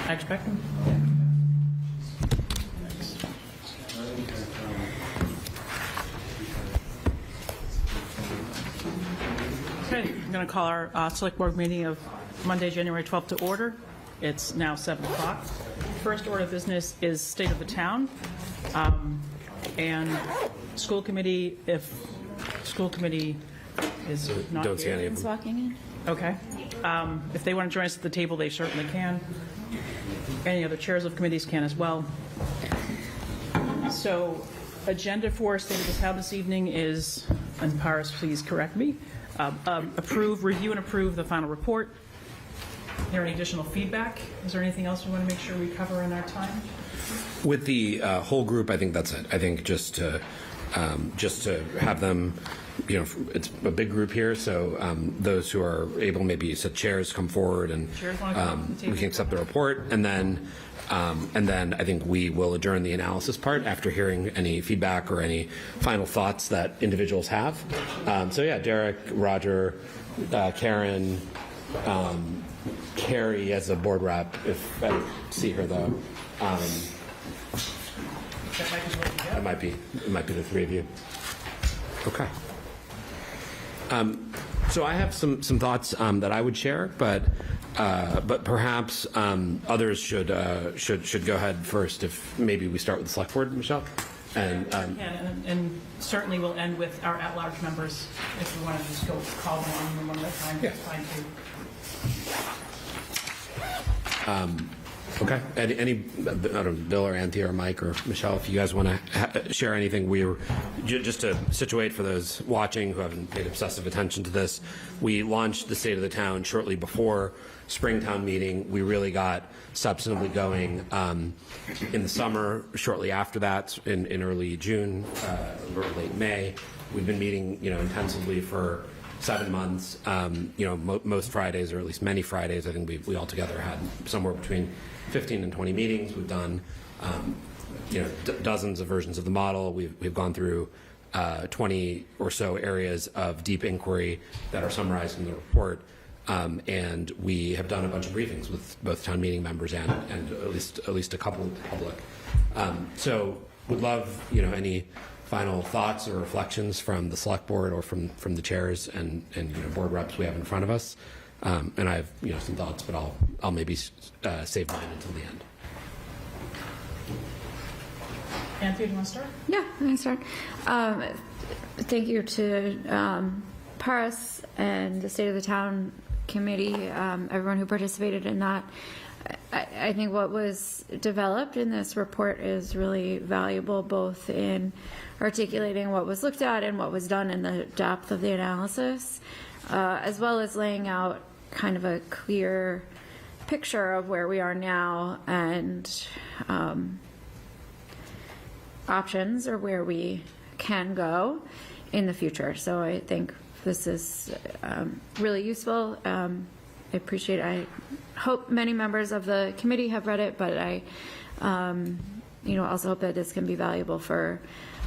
I expect them. Okay, I'm going to call our select board meeting of Monday, January 12th to order. It's now 7 o'clock. First order of business is state of the town. And school committee, if school committee is not Don't see any here. of them. Walking in. Okay. If they want to join us at the table, they certainly can. Any other chairs of committees can as well. So, agenda for state of the town this evening is, and Paris, please correct me, review and approve the final report. Is there any additional feedback? Is there anything else we want to make sure we cover in our time? With the whole group, I think that's it. I think just to have them, it's a big group here, so those who are able, maybe set chairs, come forward, and Chairs want to come up to the table? we can accept the report, and then I think we will adjourn the analysis part after hearing any feedback or any final thoughts that individuals have. So yeah, Derek, Roger, Karen, Carrie as a board rep, if I see her though. It might be the three of you. Okay. So I have some thoughts that I would share, but perhaps others should go ahead first. If maybe we start with the select board, Michelle, and certainly we'll end with our at-large members if we want to just go call them on one at a time. Yeah. That's fine too. Okay. Any, I don't know, Bill or Anthea or Mike or Michelle, if you guys want to share anything, we were just to situate for those watching who haven't paid obsessive attention to this. We launched the State of the Town shortly before Springtown meeting. We really got substantively going in the summer. Shortly after that, in early June or late May, we've been meeting, intensively for 7 months. Most Fridays, or at least many Fridays, I think we all together had somewhere between 15 and 20 meetings. We've done, dozens of versions of the model. We've gone through 20 or so areas of deep inquiry that are summarized in the report. And we have done a bunch of briefings with both town meeting members and at least a couple of the public. So would love, any final thoughts or reflections from the select board or from the chairs and board reps we have in front of us. And I have some thoughts, but I'll maybe save mine until the end. Anthea, do you want to start? Yeah, I can start. Thank you to Paris and the State of the Town Committee, everyone who participated in that. I think what was developed in this report is really valuable, both in articulating what was looked at and what was done in the depth of the analysis, as well as laying out kind of a clear picture of where we are now and options, or where we can go in the future. So I think this is really useful. I hope many members of the committee have read it, but I also hope that this can be valuable for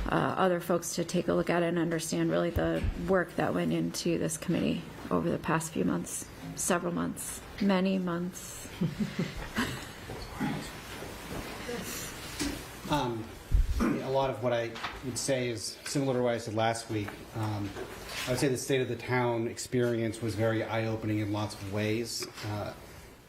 other folks to take a look at it and understand really the work that went into this committee over the past few months, several months, many months. A lot of what I would say is similar to what I said last week. I would say the State of the Town experience was very eye-opening in lots of ways.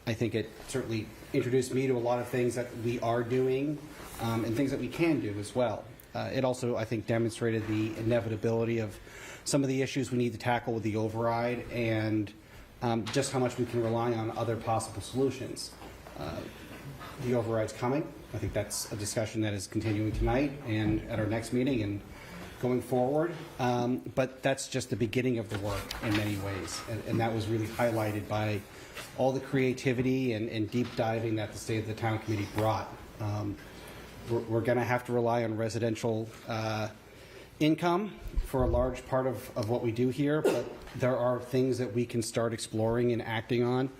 I think it certainly introduced me to a lot of things that we are doing and things that we can do as well. It also, I think, demonstrated the inevitability of some of the issues we need to tackle with the override, and just how much we can rely on other possible solutions. The override's coming. I think that's a discussion that is continuing tonight and at our next meeting and going forward. But that's just the beginning of the work in many ways. And that was really highlighted by all the creativity and deep diving that the State of the Town Committee brought. We're going to have to rely on residential income for a large part of what we do here, but there are things that we can start exploring and acting on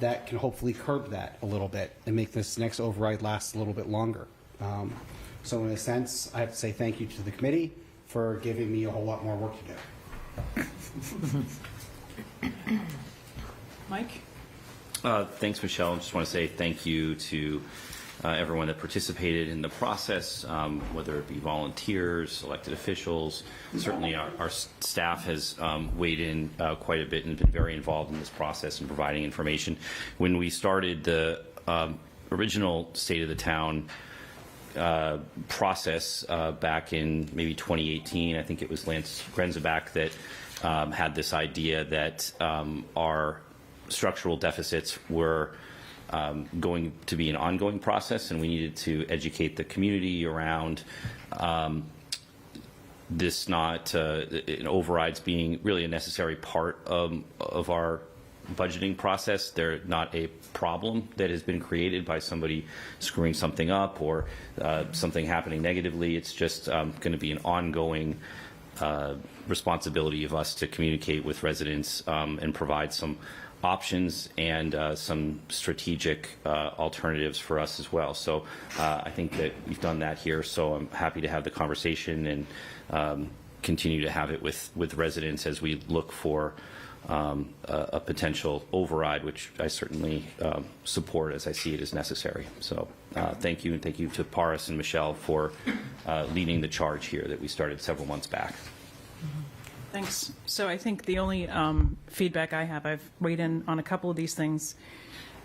that can hopefully curb that a little bit and make this next override last a little bit longer. So in a sense, I have to say thank you to the committee for giving me a whole lot more work to do. Mike? Thanks, Michelle. I just want to say thank you to everyone that participated in the process, whether it be volunteers, elected officials. Certainly our staff has weighed in quite a bit and been very involved in this process and providing information. When we started the original State of the Town process back in maybe 2018, I think it was Lance Grenzebach that had this idea that our structural deficits were going to be an ongoing process, and we needed to educate the community around this not overrides being really a necessary part of our budgeting process. They're not a problem that has been created by somebody screwing something up or something happening negatively. It's just going to be an ongoing responsibility of us to communicate with residents and provide some options and some strategic alternatives for us as well. So I think that we've done that here, so I'm happy to have the conversation and continue to have it with residents as we look for a potential override, which I certainly support as I see it as necessary. So thank you, and thank you to Paris and Michelle for leading the charge here that we started several months back. Thanks. So I think the only feedback I have, I've weighed in on a couple of these things.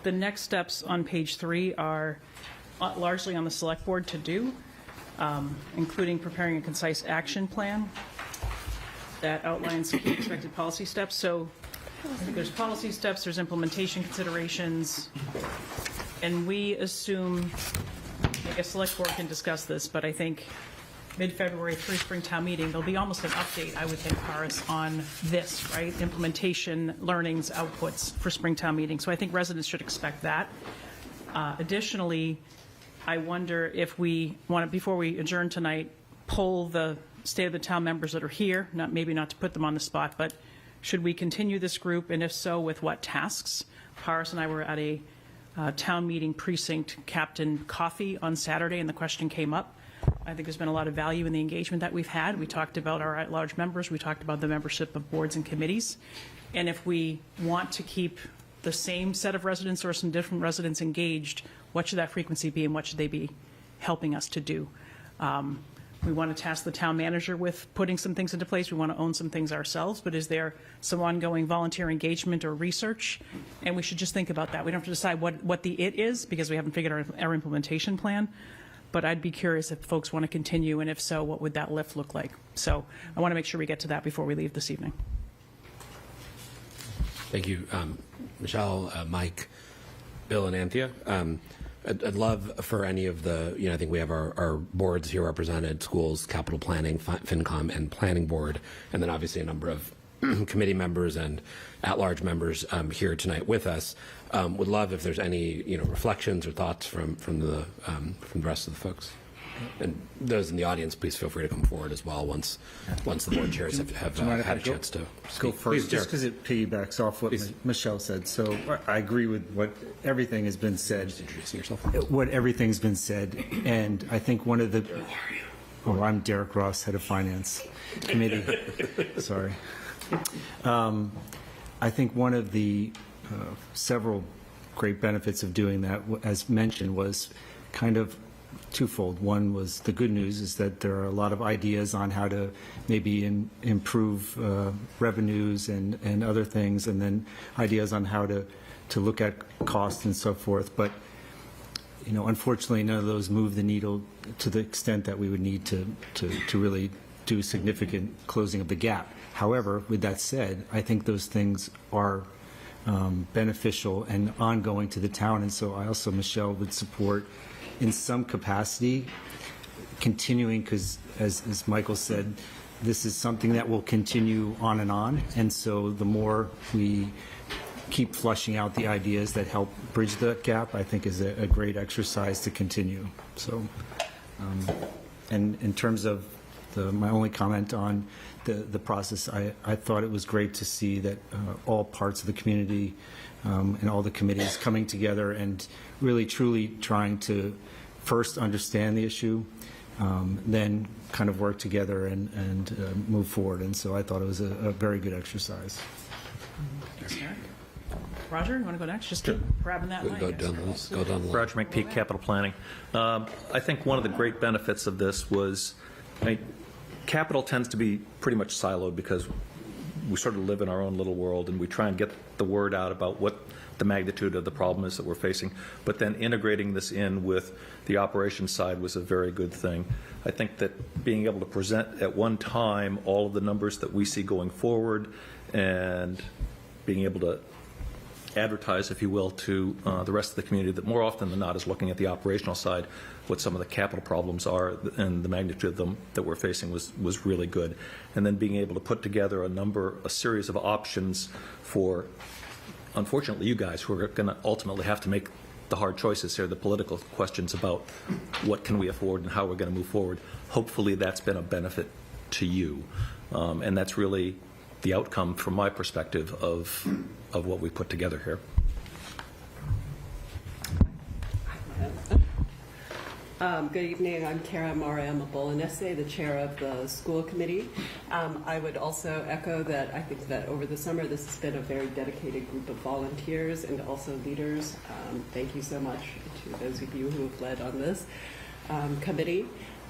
The next steps on page 3 are largely on the select board to do, including preparing a concise action plan that outlines key expected policy steps. So I think there's policy steps, there's implementation considerations, and we assume, I guess select board can discuss this, but I think mid-February through Springtown meeting, there'll be almost an update, I would think, Paris, on this, right? Implementation, learnings, outputs for Springtown meeting. So I think residents should expect that. Additionally, I wonder if we want to, before we adjourn tonight, poll the State of the Town members that are here, maybe not to put them on the spot, but should we continue this group, and if so, with what tasks? Paris and I were at a town meeting precinct captain coffee on Saturday, and the question came up. I think there's been a lot of value in the engagement that we've had. We talked about our at-large members. We talked about the membership of boards and committees. And if we want to keep the same set of residents or some different residents engaged, what should that frequency be and what should they be helping us to do? We want to task the town manager with putting some things into place. We want to own some things ourselves, but is there some ongoing volunteer engagement or research? And we should just think about that. We don't have to decide what the it is because we haven't figured out our implementation plan. But I'd be curious if folks want to continue, and if so, what would that lift look like? So I want to make sure we get to that before we leave this evening. Thank you, Michelle, Mike, Bill, and Anthea. I'd love for any of the, I think we have our boards here represented, schools, capital planning, FinCom, and planning board, and then obviously a number of committee members and at-large members here tonight with us. Would love if there's any reflections or thoughts from the rest of the folks. And those in the audience, please feel free to come forward as well once the board chairs have had a chance to go speak. first, Please, just because it piggybacks off what Michelle said. So I agree with what everything has been said. Just introducing yourself. What everything's been said, and I think one of the. Oh, I'm Derek Ross, head of finance committee. Sorry. I think one of the several great benefits of doing that, as mentioned, was kind of twofold. One was the good news is that there are a lot of ideas on how to maybe improve revenues and other things, and then ideas on how to look at costs and so forth. But unfortunately, none of those move the needle to the extent that we would need to really do significant closing of the gap. However, with that said, I think those things are beneficial and ongoing to the town, and so I also, Michelle, would support in some capacity continuing, because as Michael said, this is something that will continue on, and so the more we keep flushing out the ideas that help bridge that gap, I think is a great exercise to continue. So, and in terms of my only comment on the process, I thought it was great to see that all parts of the community and all the committees coming together and really truly trying to first understand the issue, then kind of work together and move forward. And so I thought it was a very good exercise. Thanks, Eric. Roger, you want to go next? Just keep grabbing that mic. Go down the line. Roger McPeak, Capital Planning. I think one of the great benefits of this was, capital tends to be pretty much siloed because we sort of live in our own little world and we try and get the word out about what the magnitude of the problem is that we're facing. But then integrating this in with the operations side was a very good thing. I think that being able to present at one time all of the numbers that we see going forward and being able to advertise, if you will, to the rest of the community that more often than not is looking at the operational side, what some of the capital problems are and the magnitude of them that we're facing was really good. And then being able to put together a series of options for, unfortunately, you guys who are going to ultimately have to make the hard choices here, the political questions about what can we afford and how we're going to move forward. Hopefully that's been a benefit to you. And that's really the outcome, from my perspective, of what we put together here. Good evening. I'm Kara Mariama Bolognese, the chair of the school committee. I would also echo that I think that over the summer this has been a very dedicated group of volunteers and also leaders. Thank you so much to those of you who have led on this committee.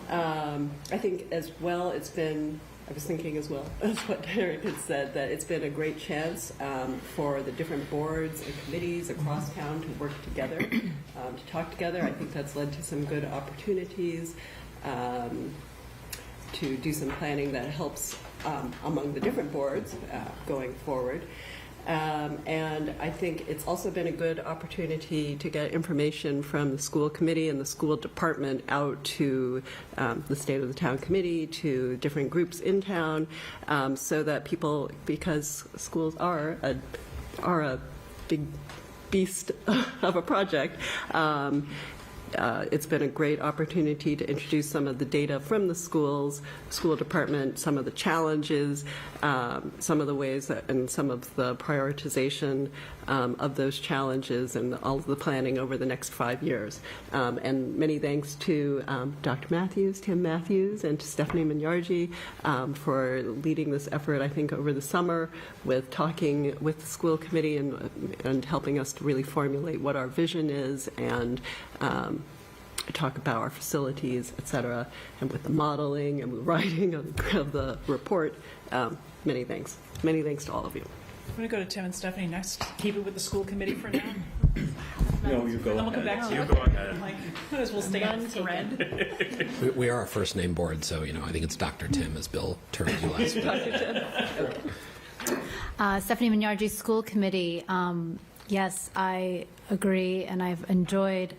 I think as well it's been, I was thinking as well as what Derek had said, that it's been a great chance for the different boards and committees across town to work together, to talk together. I think that's led to some good opportunities to do some planning that helps among the different boards going forward. And I think it's also been a good opportunity to get information from the school committee and the school department out to the State of the Town Committee, to different groups in town, so that people, because schools are a big beast of a project, it's been a great opportunity to introduce some of the data from the schools, school department, some of the challenges, some of the ways that, and some of the prioritization of those challenges and all of the planning over the next 5 years. And many thanks to Dr. Matthews, Tim Matthews, and to Stephanie Mignardi for leading this effort, I think, over the summer with talking with the school committee and helping us to really formulate what our vision is and talk about our facilities, et cetera, and with the modeling and the writing of the report. Many thanks. Many thanks to all of you. I'm going to go to Tim and Stephanie next. Keep it with the school committee for now. No, you go Then we'll come back to you. go ahead. Like, might as well stay on thread. We are a first name board, so I think it's Dr. Tim, as Bill termed you last week. Stephanie Mignardi, School Committee. Yes, I agree, and I've enjoyed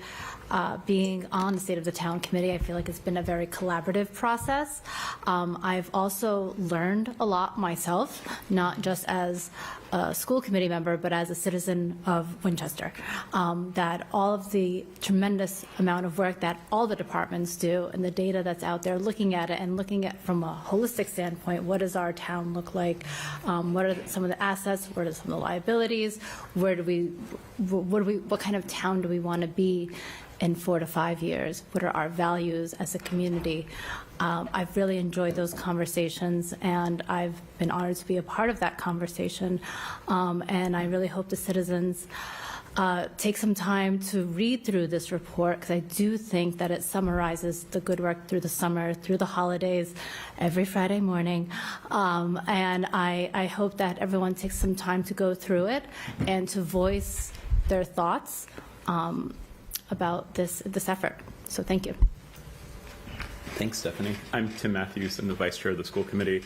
being on the State of the Town Committee. I feel like it's been a very collaborative process. I've also learned a lot myself, not just as a school committee member, but as a citizen of Winchester, that all of the tremendous amount of work that all the departments do and the data that's out there, looking at it and looking at from a holistic standpoint, what does our town look like? What are some of the assets? What are some of the liabilities? What kind of town do we want to be in 4 to 5 years? What are our values as a community? I've really enjoyed those conversations, and I've been honored to be a part of that conversation. And I really hope the citizens take some time to read through this report, because I do think that it summarizes the good work through the summer, through the holidays, every Friday morning. And I hope that everyone takes some time to go through it and to voice their thoughts about this effort. So thank you. Thanks, Stephanie. I'm Tim Matthews. I'm the vice chair of the school committee.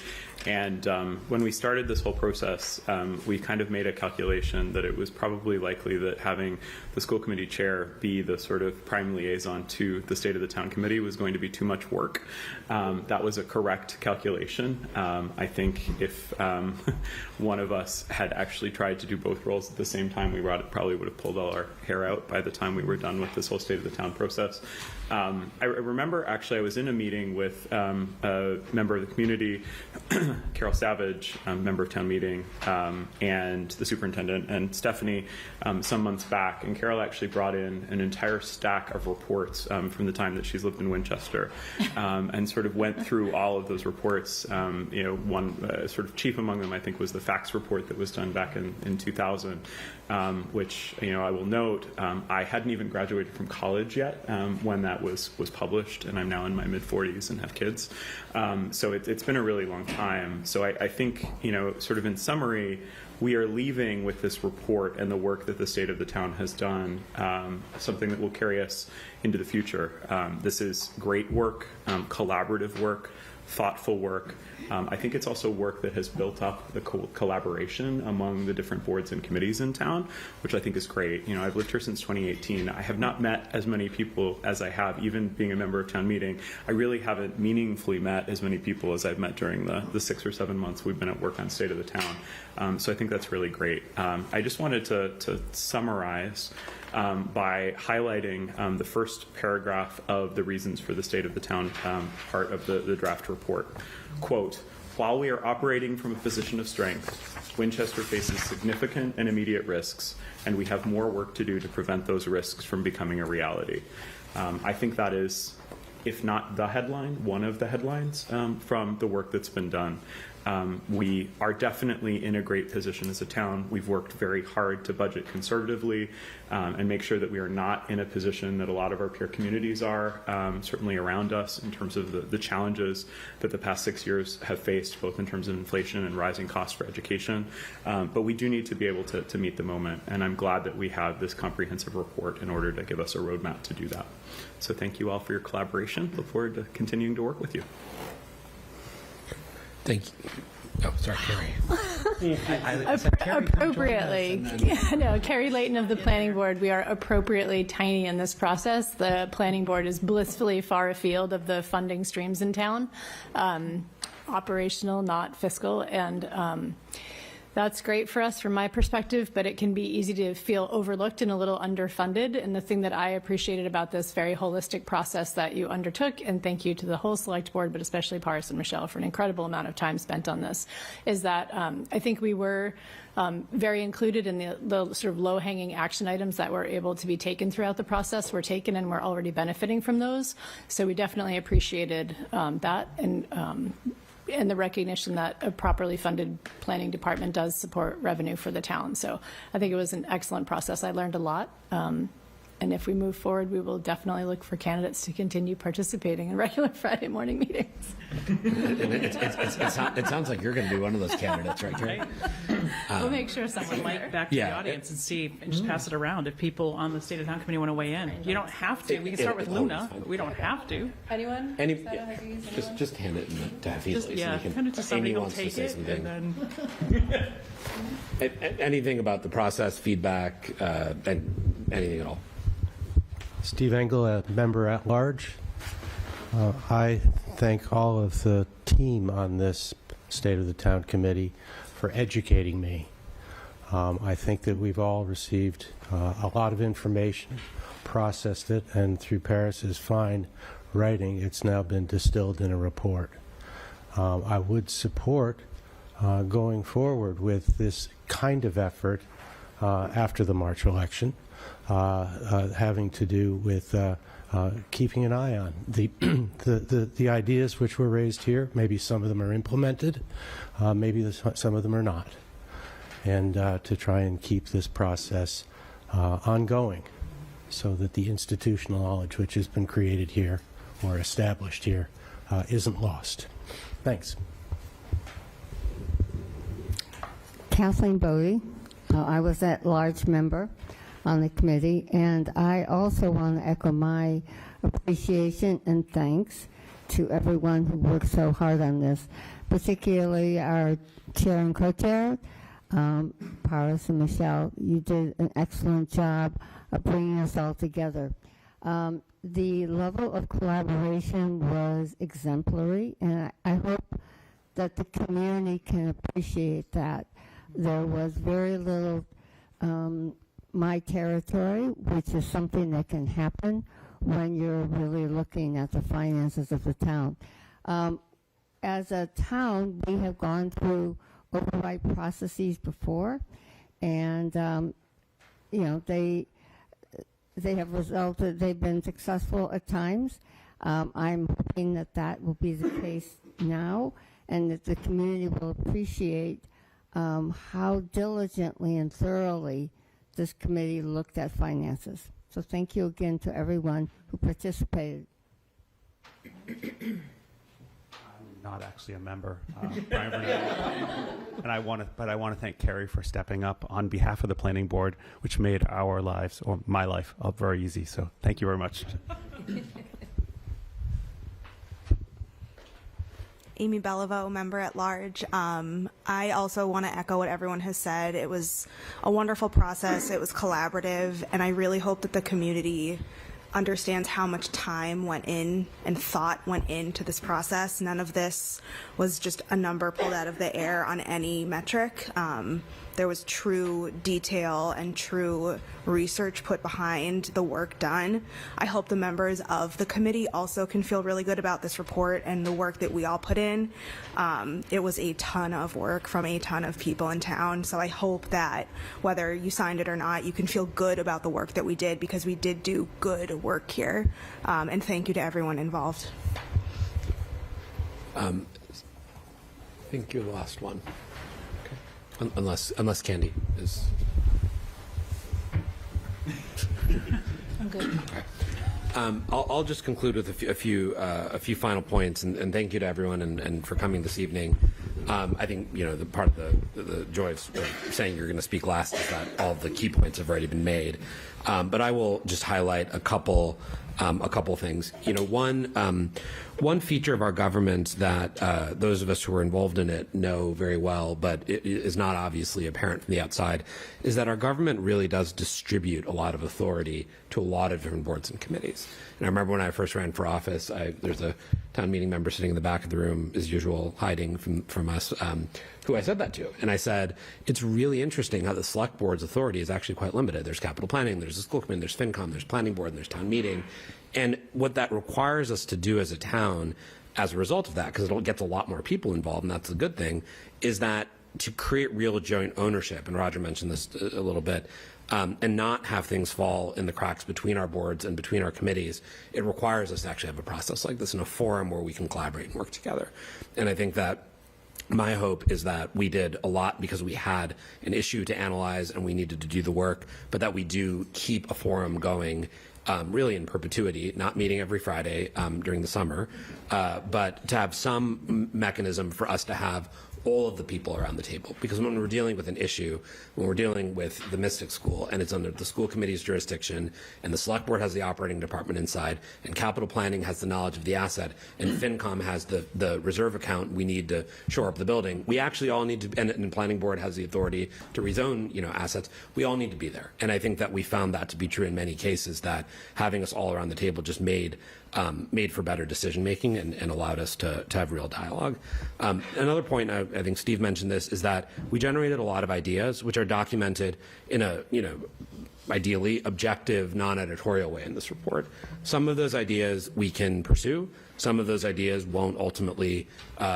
And when we started this whole process, we kind of made a calculation that it was probably likely that having the school committee chair be the sort of prime liaison to the State of the Town Committee was going to be too much work. That was a correct calculation. I think if one of us had actually tried to do both roles at the same time, we probably would have pulled all our hair out by the time we were done with this whole State of the Town process. I remember, actually, I was in a meeting with a member of the community, Carol Savage, member of town meeting, and the superintendent, and Stephanie some months back. And Carol actually brought in an entire stack of reports from the time that she's lived in Winchester, and sort of went through all of those reports. One sort of chief among them, I think, was the facts report that was done back in 2000, which, I will note, I hadn't even graduated from college yet when that was published, and I'm now in my mid-40s and have kids. So it's been a really long time. So I think, sort of in summary, we are leaving with this report and the work that the state of the town has done, something that will carry us into the future. This is great work, collaborative work, thoughtful work. I think it's also work that has built up the collaboration among the different boards and committees in town, which I think is great. I've lived here since 2018. I have not met as many people as I have, even being a member of town meeting. I really haven't meaningfully met as many people as I've met during the 6 or 7 months we've been at work on State of the Town. So I think that's really great. I just wanted to summarize by highlighting the first paragraph of the reasons for the State of the Town part of the draft report. Quote, "While we are operating from a position of strength, Winchester faces significant and immediate risks, and we have more work to do to prevent those risks from becoming a reality." I think that is, if not the headline, one of the headlines from the work that's been done. We are definitely in a great position as a town. We've worked very hard to budget conservatively and make sure that we are not in a position that a lot of our peer communities are, certainly around us, in terms of the challenges that the past 6 years have faced, both in terms of inflation and rising costs for education. But we do need to be able to meet the moment, and I'm glad that we have this comprehensive report in order to give us a roadmap to do that. So thank you all for your collaboration. Look forward to continuing to work with you. Thank you. Oh, sorry, Carrie. Appropriately, Carrie Layton of the Planning Board, we are appropriately tiny in this process. The Planning Board is blissfully far afield of the funding streams in town, operational, not fiscal, and that's great for us from my perspective, but it can be easy to feel overlooked and a little underfunded. And the thing that I appreciated about this very holistic process that you undertook, and thank you to the whole select board, but especially Paris and Michelle for an incredible amount of time spent on this, is that I think we were very included in the sort of low-hanging action items that were able to be taken throughout the process were taken, and we're already benefiting from those. So we definitely appreciated that, and the recognition that a properly funded planning department does support revenue for the town. So I think it was an excellent process. I learned a lot. And if we move forward, we will definitely look for candidates to continue participating in regular Friday morning meetings. It sounds like you're going to be one of those candidates, right, Carrie? We'll make sure someone Mic back to the audience and see, and just pass it around if people on the State of Town Committee want to weigh in. You don't have to. We can start with Luna, but we don't have to. Anyone? Just hand it to Hafiz. Just, hand it to somebody who'll take it, and then... Anything about the process, feedback, and anything at all? Steve Engel, a member at large. I thank all of the team on this State of the Town Committee for educating me. I think that we've all received a lot of information, processed it, and through Paris's fine writing, it's now been distilled in a report. I would support going forward with this kind of effort after the March election, having to do with keeping an eye on the ideas which were raised here. Maybe some of them are implemented, maybe some of them are not, and to try and keep this process ongoing so that the institutional knowledge which has been created here or established here isn't lost. Thanks. Kathleen Bodie. I was at large member on the committee, and I also want to echo my appreciation and thanks to everyone who worked so hard on this, particularly our chair and co-chair, Paris and Michelle. You did an excellent job of bringing us all together. The level of collaboration was exemplary, and I hope that the community can appreciate that. There was very little my territory, which is something that can happen when you're really looking at the finances of the town. As a town, we have gone through override processes before, and they have resulted. They've been successful at times. I'm hoping that that will be the case now, and that the community will appreciate how diligently and thoroughly this committee looked at finances. So thank you again to everyone who participated. I'm not actually a member, Brian Burnett. And I want to thank Carrie for stepping up on behalf of the planning board, which made our lives, or my life, very easy. So thank you very much. Amy Beliveau, member at large. I also want to echo what everyone has said. It was a wonderful process. It was collaborative, and I really hope that the community understands how much time went in and thought went into this process. None of this was just a number pulled out of the air on any metric. There was true detail and true research put behind the work done. I hope the members of the committee also can feel really good about this report and the work that we all put in. It was a ton of work from a ton of people in town, so I hope that whether you signed it or not, you can feel good about the work that we did, because we did do good work here. And thank you to everyone involved. I think you're the last one. Unless Candy is. I'm good. Okay. I'll just conclude with a few final points, and thank you to everyone and for coming this evening. I think the part of the joy of saying you're going to speak last is that all the key points have already been made. But I will just highlight a couple things. One feature of our government that those of us who are involved in it know very well, but it is not obviously apparent from the outside, is that our government really does distribute a lot of authority to a lot of different boards and committees. And I remember when I first ran for office, there's a town meeting member sitting in the back of the room, as usual, hiding from us, who I said that to. And I said, it's really interesting how the select board's authority is actually quite limited. There's capital planning, there's the school committee, there's FinCom, there's planning board, and there's town meeting. And what that requires us to do as a town, as a result of that, because it gets a lot more people involved, and that's a good thing, is that to create real joint ownership, and Roger mentioned this a little bit, and not have things fall in the cracks between our boards and between our committees, it requires us to actually have a process like this in a forum where we can collaborate and work together. And I think that my hope is that we did a lot because we had an issue to analyze and we needed to do the work, but that we do keep a forum going really in perpetuity, not meeting every Friday during the summer, but to have some mechanism for us to have all of the people around the table. Because when we're dealing with an issue, when we're dealing with the Mystic School and it's under the school committee's jurisdiction, and the select board has the operating department inside, and capital planning has the knowledge of the asset, and FinCom has the reserve account we need to shore up the building, we actually all need to, and planning board has the authority to rezone assets, we all need to be there. And I think that we found that to be true in many cases, that having us all around the table just made for better decision making and allowed us to have real dialogue. Another point, I think Steve mentioned this, is that we generated a lot of ideas which are documented in a ideally objective, non-editorial way in this report. Some of those ideas we can pursue. Some of those ideas won't ultimately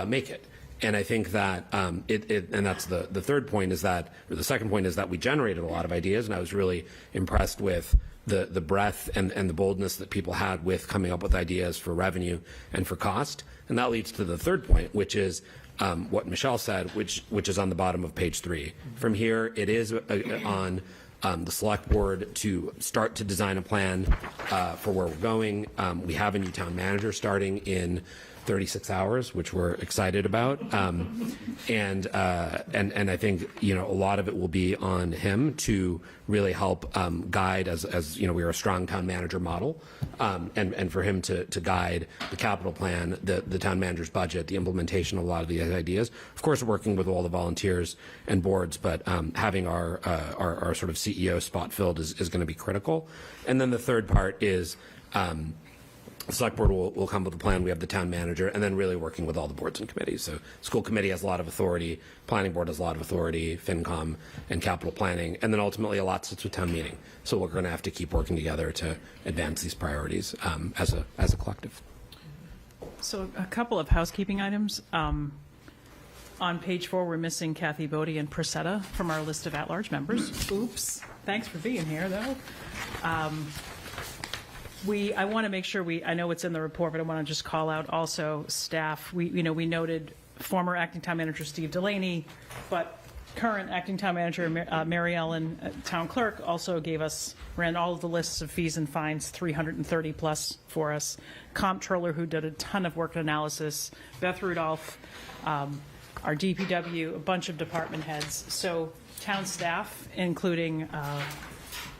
make it. And I think that and that's the third point, is that, or the second point, is that we generated a lot of ideas, and I was really impressed with the breadth and the boldness that people had with coming up with ideas for revenue and for cost. And that leads to the third point, which is what Michelle said, which is on the bottom of page 3. From here, it is on the select board to start to design a plan for where we're going. We have a new town manager starting in 36 hours, which we're excited about, and I think a lot of it will be on him to really help guide, as we are a strong town manager model, and for him to guide the capital plan, the town manager's budget, the implementation of a lot of these ideas. Of course, working with all the volunteers and boards, but having our sort of CEO spot filled is going to be critical. And then the third part is The select board will come with a plan. We have the town manager, and then really working with all the boards and committees. So school committee has a lot of authority, planning board has a lot of authority, FinCom and capital planning, and then ultimately a lot sits with town meeting. So we're going to have to keep working together to advance these priorities as a collective. So a couple of housekeeping items. On page 4, we're missing Kathy Bodie and Presetta from our list of at-large members. Oops. Thanks for being here, though. I want to make sure I know it's in the report, but I want to just call out also staff. We noted former acting town manager Steve Delaney, but current acting town manager Mary Ellen, town clerk, also ran all of the lists of fees and fines, 330 plus for us. Comptroller, who did a ton of work and analysis, Beth Rudolph, our DPW, a bunch of department heads. So town staff, including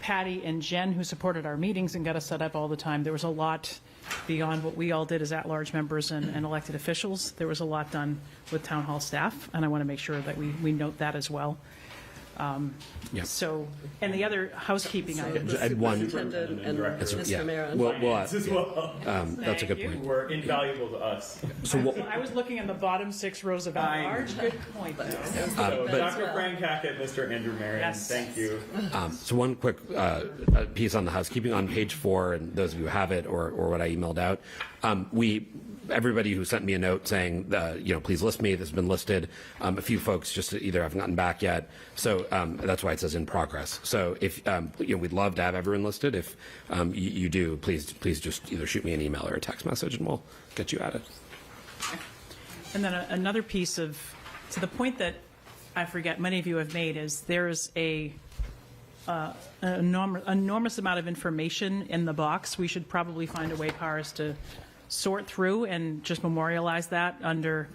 Patty and Jen, who supported our meetings and got us set up all the time. There was a lot beyond what we all did as at-large members and elected officials. There was a lot done with town hall staff, and I want to make sure that we note that as well. Yeah. So, and the other housekeeping items. I had one. Superintendent and Mr. Maron. As well. That's a good point. Were invaluable to us. So I was looking in the bottom 6 rows of at-large. Good point, though. So Dr. Frank Hackett, Mr. Andrew Marion, Yes. thank you. So one quick piece on the housekeeping on page 4, and those of you who have it or what I emailed out, everybody who sent me a note saying, please list me, this has been listed. A few folks just either haven't gotten back yet. So that's why it says in progress. So if, we'd love to have everyone listed. If you do, please just either shoot me an email or a text message and we'll get you added. And then another piece to the point that I forget many of you have made is there's an enormous amount of information in the box. We should probably find a way, Paris, to sort through and just memorialize that under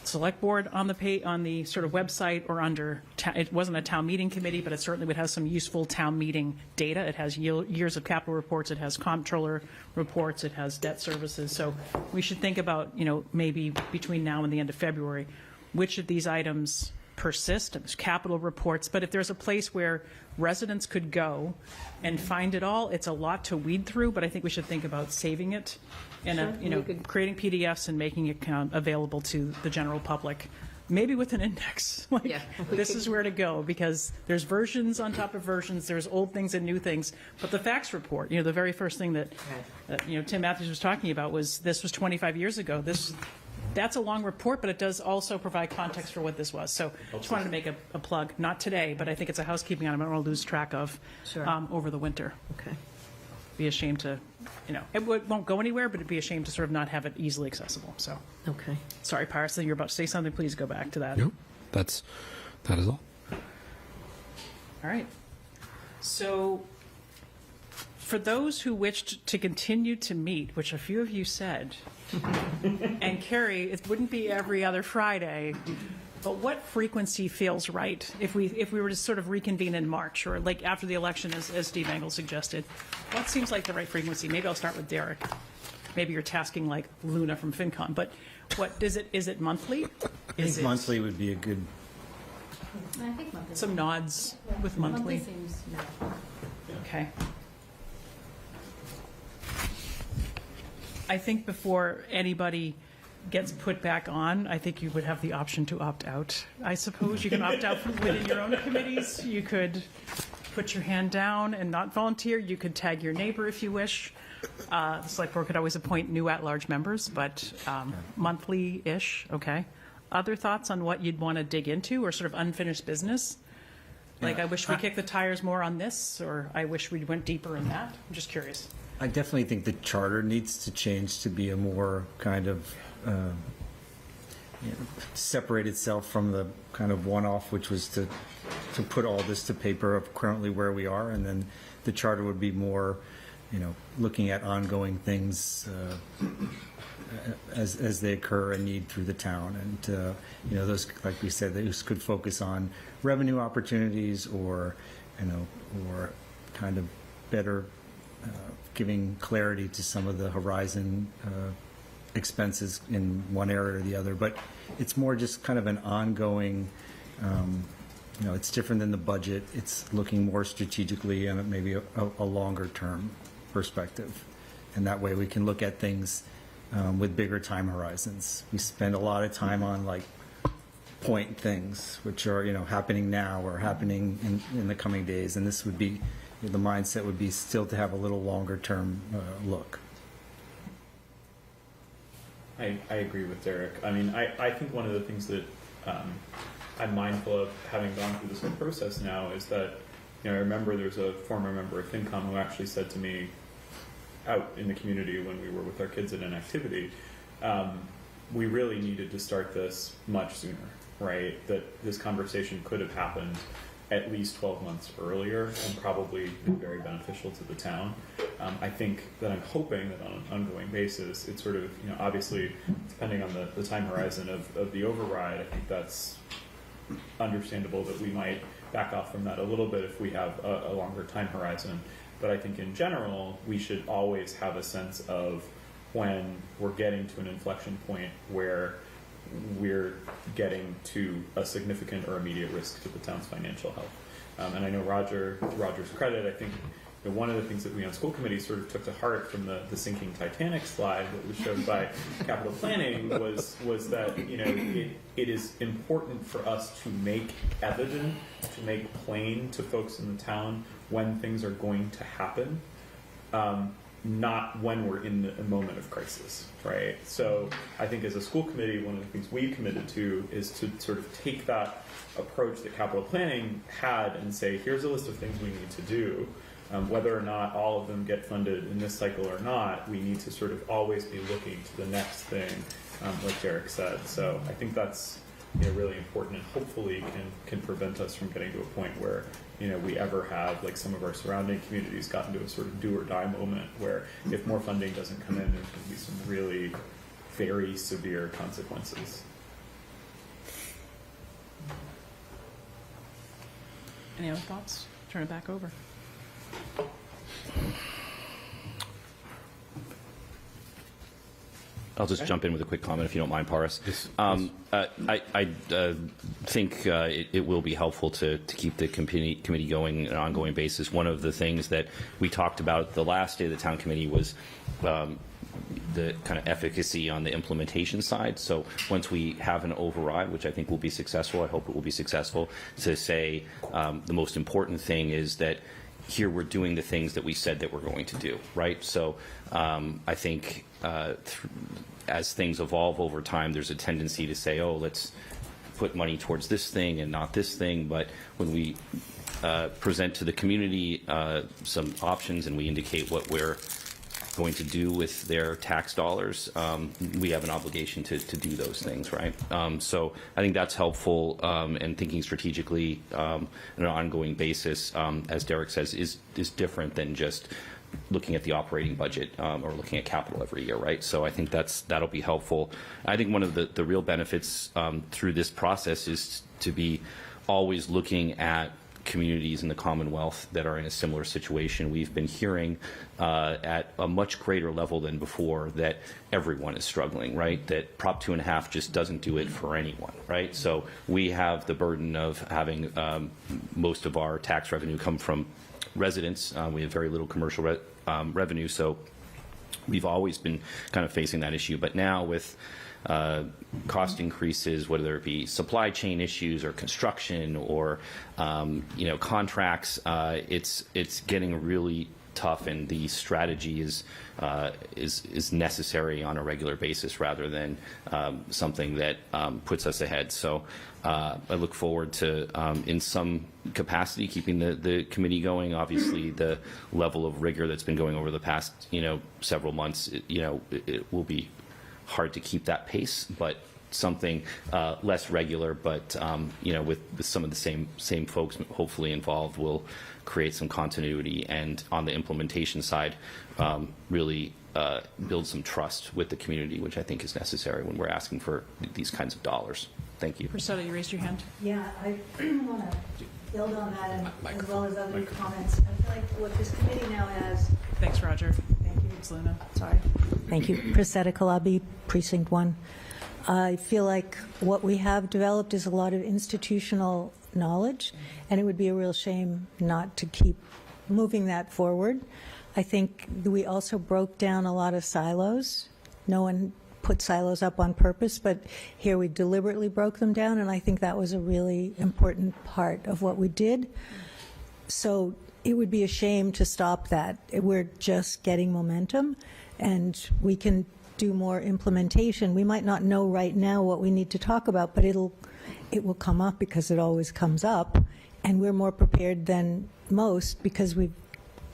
select board on the sort of website or under, it wasn't a town meeting committee, but it certainly would have some useful town meeting data. It has years of capital reports, it has comptroller reports, it has debt services. So we should think about, maybe between now and the end of February, which of these items persist, and there's capital reports, but if there's a place where residents could go and find it all, it's a lot to weed through, but I think we should think about saving it and creating PDFs and making it available to the general public, maybe with an index. This is where to go, because there's versions on top of versions, there's old things and new things, but the facts report, the very first thing that Tim Matthews was talking about was this was 25 years ago. That's a long report, but it does also provide context for what this was. So just wanted to make a plug, not today, but I think it's a housekeeping item I don't want to lose track of over the winter. Okay. Be ashamed to, it won't go anywhere, but it'd be a shame to sort of not have it easily accessible. So, Okay. sorry, Paris, you're about to say something. Please go back to that. No, that is all. All right. So for those who wished to continue to meet, which a few of you said, and Carrie, it wouldn't be every other Friday, but what frequency feels right if we were to sort of reconvene in March or like after the election, as Steve Engel suggested? What seems like the right frequency? Maybe I'll start with Derek. Maybe you're tasking like Luna from FinCom, but what is it? Is it monthly? I think monthly would be a good. I think monthly. Some nods with monthly. Seems Okay. I think before anybody gets put back on, I think you would have the option to opt out. I suppose you can opt out from within your own committees. You could put your hand down and not volunteer. You could tag your neighbor if you wish. The select board could always appoint new at-large members, but monthly-ish, okay. Other thoughts on what you'd want to dig into or sort of unfinished business? Like, I wish we kicked the tires more on this, or I wish we went deeper in that. I'm just curious. I definitely think the charter needs to change to be a more kind of separate itself from the kind of one-off, which was to put all this to paper of currently where we are, and then the charter would be more, looking at ongoing things as they occur and need through the town, and those, like we said, those could focus on revenue opportunities or kind of better. Giving clarity to some of the horizon expenses in one area or the other, but it's more just kind of an ongoing, it's different than the budget. It's looking more strategically and maybe a longer term perspective. And that way we can look at things with bigger time horizons. We spend a lot of time on like point things, which are, happening now or happening in the coming days. And this would be, the mindset would be still to have a little longer term look. I agree with Derek. I mean, I think one of the things that I'm mindful of, having gone through this whole process now, is that, I remember there's a former member of FinCom who actually said to me out in the community when we were with our kids at an activity, we really needed to start this much sooner, right? That this conversation could have happened at least 12 months earlier and probably been very beneficial to the town. I think that I'm hoping that on an ongoing basis, it's sort of, obviously, depending on the time horizon of the override, I think that's understandable that we might back off from that a little bit if we have a longer time horizon. But I think in general, we should always have a sense of when we're getting to an inflection point where we're getting to a significant or immediate risk to the town's financial health. And I know to Roger's credit, I think one of the things that we on school committee sort of took to heart from the sinking Titanic slide that was showed by capital planning was that it is important for us to make evident, to make plain to folks in the town when things are going to happen, not when we're in a moment of crisis, right? So I think as a school committee, one of the things we committed to is to sort of take that approach that capital planning had and say, here's a list of things we need to do. Whether or not all of them get funded in this cycle or not, we need to sort of always be looking to the next thing, like Derek said. So I think that's really important, and hopefully can prevent us from getting to a point where we ever have, like some of our surrounding communities, gotten to a sort of do or die moment where if more funding doesn't come in, there's going to be some really very severe consequences. Any other thoughts? Turn it back over. I'll just jump in with a quick comment, if you don't mind, Paris. I think it will be helpful to keep the committee going on an ongoing basis. One of the things that we talked about the last day of the town committee was the kind of efficacy on the implementation side. So once we have an override, which I think will be successful, I hope it will be successful, to say the most important thing is that here we're doing the things that we said that we're going to do, right? So I think as things evolve over time, there's a tendency to say, oh, let's put money towards this thing and not this thing. But when we present to the community some options and we indicate what we're going to do with their tax dollars, we have an obligation to do those things, right? So I think that's helpful, and thinking strategically on an ongoing basis, as Derek says, is different than just looking at the operating budget or looking at capital every year, right? So I think that'll be helpful. I think one of the real benefits through this process is to be always looking at communities in the Commonwealth that are in a similar situation. We've been hearing at a much greater level than before that everyone is struggling, right? That Prop 2.5 just doesn't do it for anyone, right? So we have the burden of having most of our tax revenue come from residents. We have very little commercial revenue, so we've always been kind of facing that issue. But now with cost increases, whether it be supply chain issues or construction or contracts, it's getting really tough, and the strategy is necessary on a regular basis rather than something that puts us ahead. So I look forward to, in some capacity, keeping the committee going. Obviously, the level of rigor that's been going over the past several months, it will be hard to keep that pace, but something less regular, but with some of the same folks hopefully involved will create some continuity, and on the implementation side really build some trust with the community, which I think is necessary when we're asking for these kinds of dollars. Thank you. Priscilla, you raised your hand. Yeah, I want to build on that, and as well as other comments. I feel like what this committee now has. Thanks, Roger. Thank you. It's Luna. Sorry. Thank you. Priscilla Kalabi, Precinct 1. I feel like what we have developed is a lot of institutional knowledge, and it would be a real shame not to keep moving that forward. I think we also broke down a lot of silos. No one put silos up on purpose, but here we deliberately broke them down, and I think that was a really important part of what we did. So it would be a shame to stop that. We're just getting momentum, and we can do more implementation. We might not know right now what we need to talk about, but it will come up because it always comes up, and we're more prepared than most because we've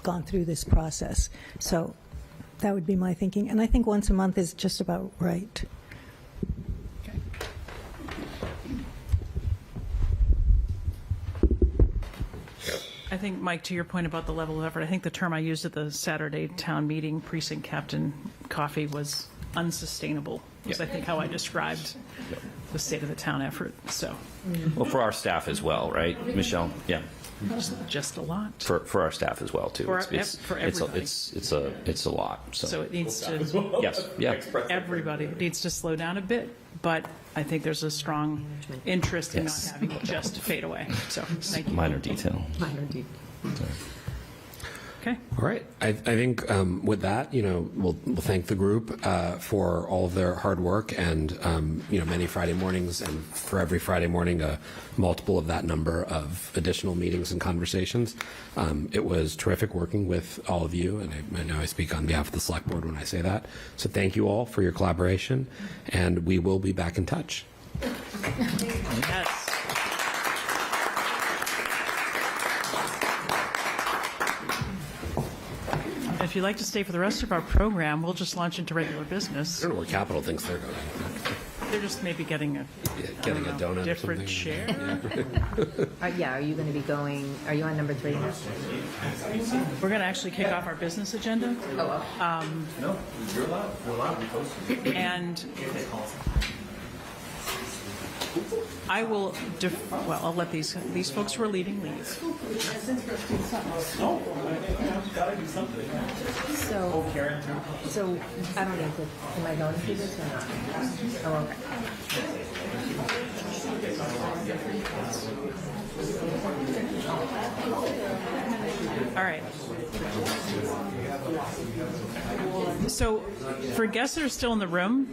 gone through this process. So that would be my thinking, and I think once a month is just about right. I think, Mike, to your point about the level of effort, I think the term I used at the Saturday town meeting, precinct captain coffee, was unsustainable. Was I think how I described the state of the town effort. So, Well, for our staff as well, right, Michelle? Yeah. just a lot. For our staff as well, too. For everybody. It's a lot. So it needs to. Yes. Yeah. Everybody needs to slow down a bit, but I think there's a strong interest in not having it just fade away. So thank you. Minor detail. Okay. All right. I think with that, we'll thank the group for all of their hard work and, many Friday mornings, and for every Friday morning, a multiple of that number of additional meetings and conversations. It was terrific working with all of you, and I know I speak on behalf of the Select Board when I say that. So thank you all for your collaboration, and we will be back in touch. Yes. If you'd like to stay for the rest of our program, we'll just launch into regular business. I don't know where Capital thinks they're going. They're just maybe getting a donut different or something. share. Yeah, are you going to be going, are you on number 3 now? We're going to actually kick off our business agenda. No, you're allowed. And I will, I'll let these folks who are leaving leave. So I don't need to, am I going through this or not? Oh, okay. All right. So for guests that are still in the room,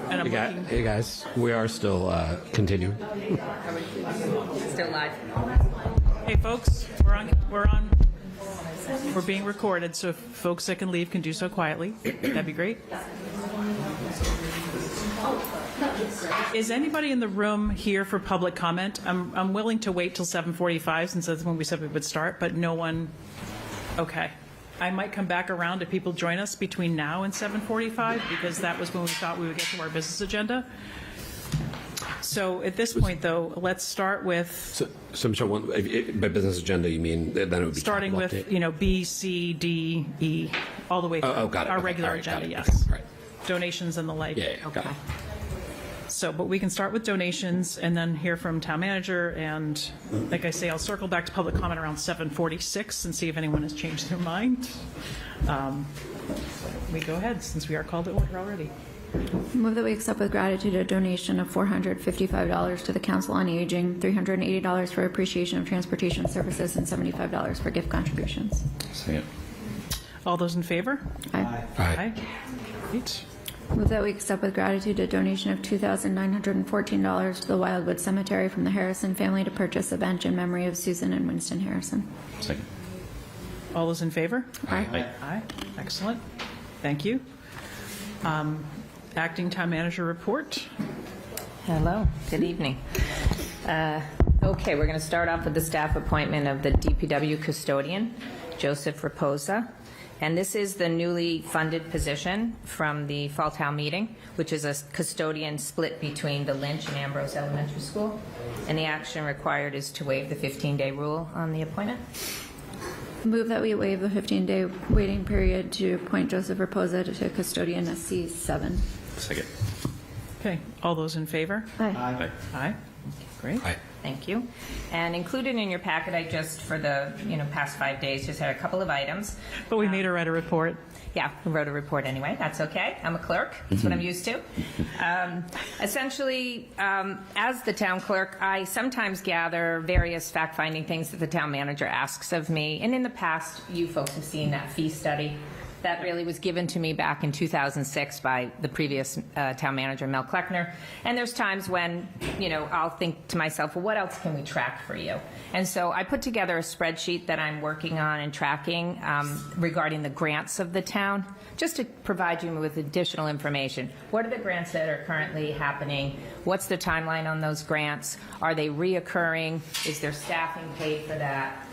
and I'm looking. Hey guys, we are still continuing. Still live. Hey folks, we're being recorded, so if folks that can leave can do so quietly, that'd be great. Is anybody in the room here for public comment? I'm willing to wait till 7:45 since that's when we said we would start, but no one. Okay. I might come back around if people join us between now and 7:45 because that was when we thought we would get to our business agenda. So at this point, though, let's start with. So Michelle, by business agenda, you mean then it would be starting with update? B, C, D, E, all the way through. Oh, got it. Our Okay. regular All right, agenda, got it. yes. Okay. Right. Donations and the like. Yeah, got it. So, but we can start with donations and then hear from town manager. And like I say, I'll circle back to public comment around 7:46 and see if anyone has changed their mind. We go ahead since we are called to order already. Move that we accept with gratitude a donation of $455 to the Council on Aging, $380 for appreciation of transportation services, and $75 for gift contributions. Second. All those in favor? Aye. Aye. Great. Move that we accept with gratitude a donation of $2,914 to the Wildwood Cemetery from the Harrison family to purchase a bench in memory of Susan and Winston Harrison. Second. All those in favor? Aye. Aye. Excellent. Thank you. Acting Town Manager report. Hello, good evening. Okay, we're going to start off with the staff appointment of the DPW custodian, Joseph Raposa. And this is the newly funded position from the fall town meeting, which is a custodian split between the Lynch and Ambrose Elementary School. And the action required is to waive the 15-day rule on the appointment. Move that we waive the 15-day waiting period to appoint Joseph Raposa to custodian SC7. Second. Okay. All those in favor? Aye. Aye. Great. Aye. Thank you. And included in your packet, I just, for the past 5 days, just had a couple of items. But we made her write a report. Yeah, I wrote a report anyway. That's okay. I'm a clerk. That's what I'm used to. Essentially, as the town clerk, I sometimes gather various fact-finding things that the town manager asks of me. And in the past, you folks have seen that fee study. That really was given to me back in 2006 by the previous town manager, Mel Kleckner. And there's times when, I'll think to myself, well, what else can we track for you? And so I put together a spreadsheet that I'm working on and tracking regarding the grants of the town, just to provide you with additional information. What are the grants that are currently happening? What's the timeline on those grants? Are they reoccurring? Is there staffing paid for that?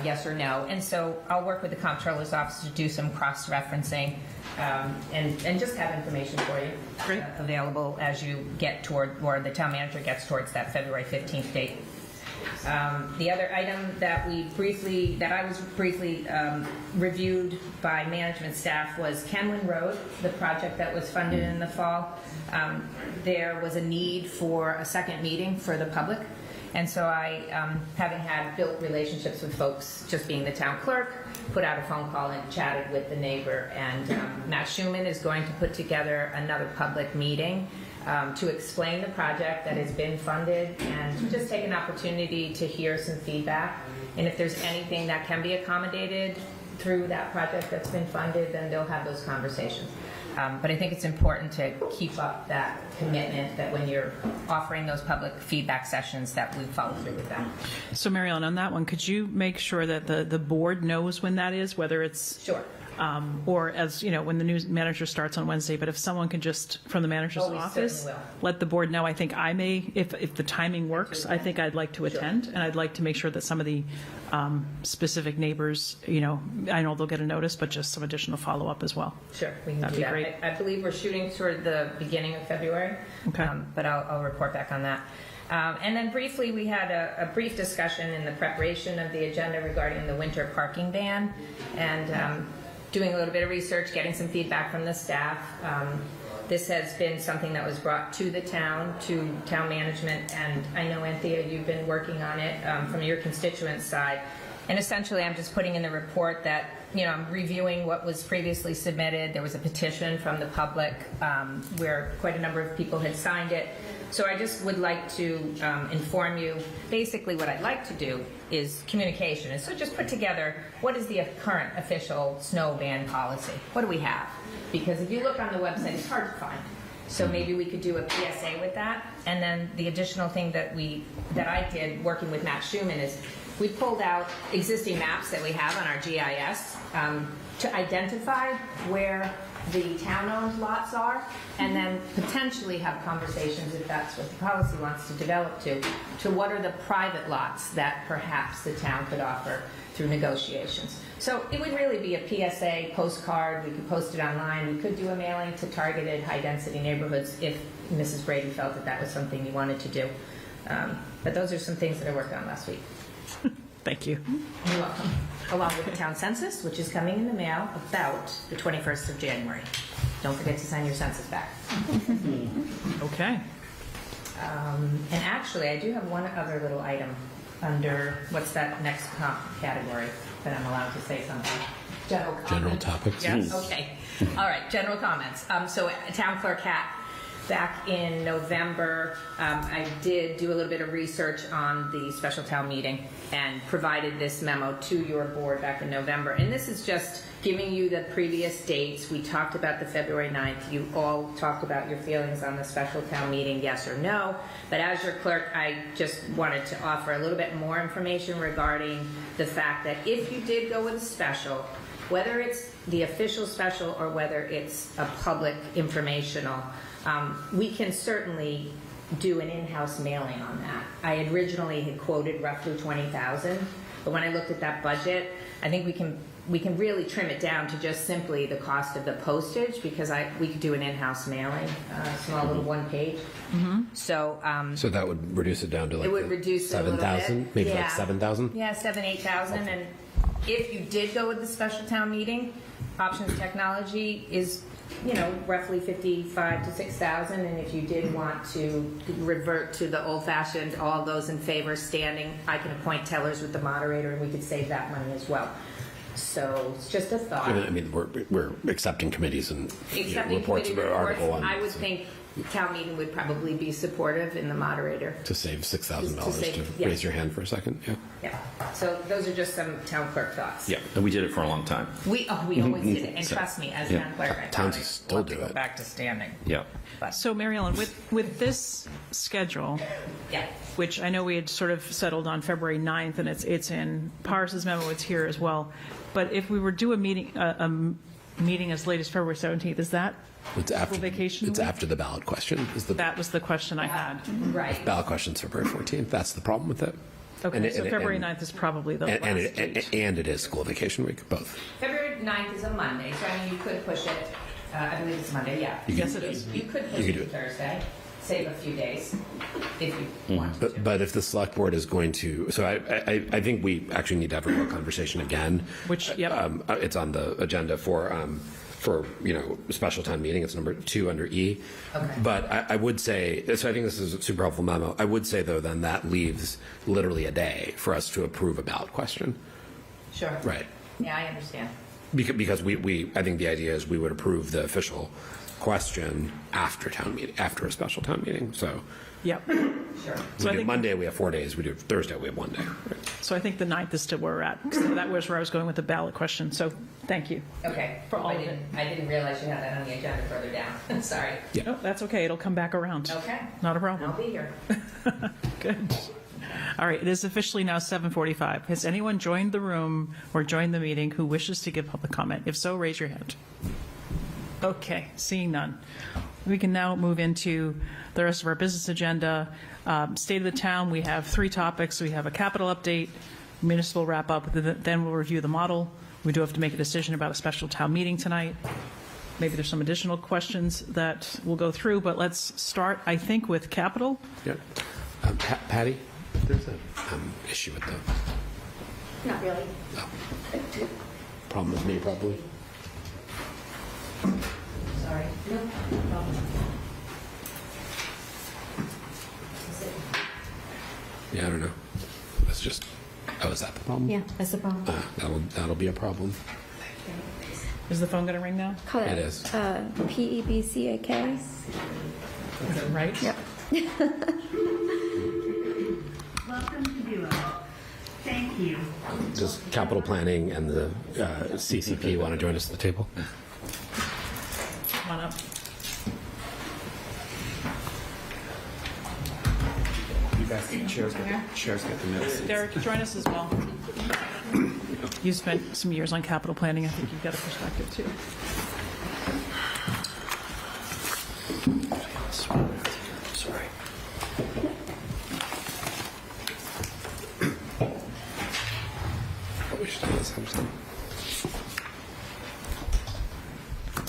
Yes or no. And so I'll work with the comptroller's office to do some cross-referencing and just have information for you available as you get toward, or the town manager gets towards that February 15th date. The other item that I was briefly reviewed by management staff was Kenwin Road, the project that was funded in the fall. There was a need for a second meeting for the public. And so I, having had built relationships with folks, just being the town clerk, put out a phone call and chatted with the neighbor. And Matt Schumann is going to put together another public meeting to explain the project that has been funded and to just take an opportunity to hear some feedback. And if there's anything that can be accommodated through that project that's been funded, then they'll have those conversations. But I think it's important to keep up that commitment that when you're offering those public feedback sessions that we follow through with that. So Mary Ellen, on that one, could you make sure that the board knows when that is, whether it's... Sure. Or as, when the new manager starts on Wednesday, but if someone could just, from the manager's office, let the board know. I think I may, if the timing works, I think I'd like to attend, and I'd like to make sure that some of the specific neighbors, I know they'll get a notice, but just some additional follow-up as well. Sure, we can That'd do be that. great. I believe we're shooting toward the beginning of February, Okay. But I'll report back on that. And then briefly, we had a brief discussion in the preparation of the agenda regarding the winter parking ban, and doing a little bit of research, getting some feedback from the staff. This has been something that was brought to the town, to town management, and I know, Anthea, you've been working on it from your constituent side. And essentially, I'm just putting in the report that, I'm reviewing what was previously submitted. There was a petition from the public where quite a number of people had signed it. So I just would like to inform you, basically what I'd like to do is communication. And so just put together, what is the current official snow ban policy? What do we have? Because if you look on the website, it's hard to find. So maybe we could do a PSA with that. And then the additional thing that I did working with Matt Schumann is we pulled out existing maps that we have on our GIS to identify where the town-owned lots are, and then potentially have conversations, if that's what the policy wants to develop to what are the private lots that perhaps the town could offer through negotiations. So it would really be a PSA postcard. We could post it online. We could do a mailing to targeted high-density neighborhoods if Mrs. Brady felt that that was something you wanted to do. But those are some things that I worked on last week. Thank you. You're welcome. Along with the town census, which is coming in the mail about the 21st of January. Don't forget to send your census back. Okay. And actually, I do have one other little item under, what's that next category that I'm allowed to say something? General comments. General topics. Yes, okay. All right, general comments. So town clerk hat. Back in November, I did do a little bit of research on the special town meeting and provided this memo to your board back in November. And this is just giving you the previous dates. We talked about the February 9th. You all talked about your feelings on the special town meeting, yes or no. But as your clerk, I just wanted to offer a little bit more information regarding the fact that if you did go with a special, whether it's the official special or whether it's a public informational, we can certainly do an in-house mailing on that. I originally had quoted roughly $20,000, but when I looked at that budget, I think we can really trim it down to just simply the cost of the postage, because we could do an in-house mailing, small little one page. So that would reduce it down to like it would reduce it a little bit. 7,000, maybe Yeah. like 7,000. Yeah, 7,000, 8,000, and if you did go with the special town meeting, Options Technology is roughly 55 to 6,000, and if you did want to revert to the old-fashioned, all those in favor standing, I can appoint tellers with the moderator, and we could save that money as well. So it's just a thought. I mean, we're accepting committees and Accepting reports committee about reports, Article 1. I would think town meeting would probably be supportive in the moderator. To save $6,000 To save- to yes. raise your hand for a second, yeah. Yeah, so those are just some town clerk thoughts. Yeah, and we did it for a long time. We always did it, and trust me, as Yeah. town clerk, I Towns probably still want to do go it. back to standing. Yeah. So, Mary Ellen, with this schedule, Yeah. which I know we had sort of settled on February 9th, and it's in Pars's memo, it's here as well. But if we were to do a meeting as late as February 17th, is that It's after, vacation it's week? after the ballot question. That was the question I had. Right. Ballot question's February 14th. That's the problem with it. Okay, so February 9th is probably the last date. And it is school vacation week, both. February 9th is a Monday, so I mean, you could push it, I believe it's Monday, yeah. Yes, it is. You could push You it could to do it. Thursday, save a few days, if you want to. But if the select board is going to, so I think we actually need to have a real conversation again. Which, yep. It's on the agenda for special town meeting. It's number 2 under E. Okay. But I would say, so I think this is a super helpful memo. I would say though, then that leaves literally a day for us to approve a ballot question. Sure. Right. Yeah, I understand. Because I think the idea is we would approve the official question after town meeting, after a special town meeting. So Yep. Sure. So I we do think- Monday, we have 4 days. We do Thursday, we have 1 day. Right. So I think the 9th is still where we're at. So that was where I was going with the ballot question. So thank you. Okay. For all I of it. didn't realize you had that on the agenda further down. Sorry. No, that's okay. It'll come back around. Okay. Not a I'll problem. be here. Good. All right, it is officially now 7:45. Has anyone joined the room or joined the meeting who wishes to give public comment? If so, raise your hand. Okay, seeing none. We can now move into the rest of our business agenda. State of the town, we have 3 topics. We have a capital update, municipal wrap-up, then we'll review the model. We do have to make a decision about a special town meeting tonight. Maybe there's some additional questions that we'll go through, but let's start, I think, with capital. Yeah. Patty, there's an issue with the Not really. problem with me, probably. Sorry. No problem. Yeah, I don't know. That's just. Oh, is that the problem? Yeah, that's the problem. That'll be a problem. Is the phone going to ring now? Call It is. PEBCAK. Is it right? Yep. Welcome to Duo. Thank you. Does capital planning and the CCP want to join us at the table? Come on up. You guys get chairs get the minutes. Derek, join us as well. You spent some years on capital planning. I think you've got a perspective too. Sorry. Probably should do this sometime.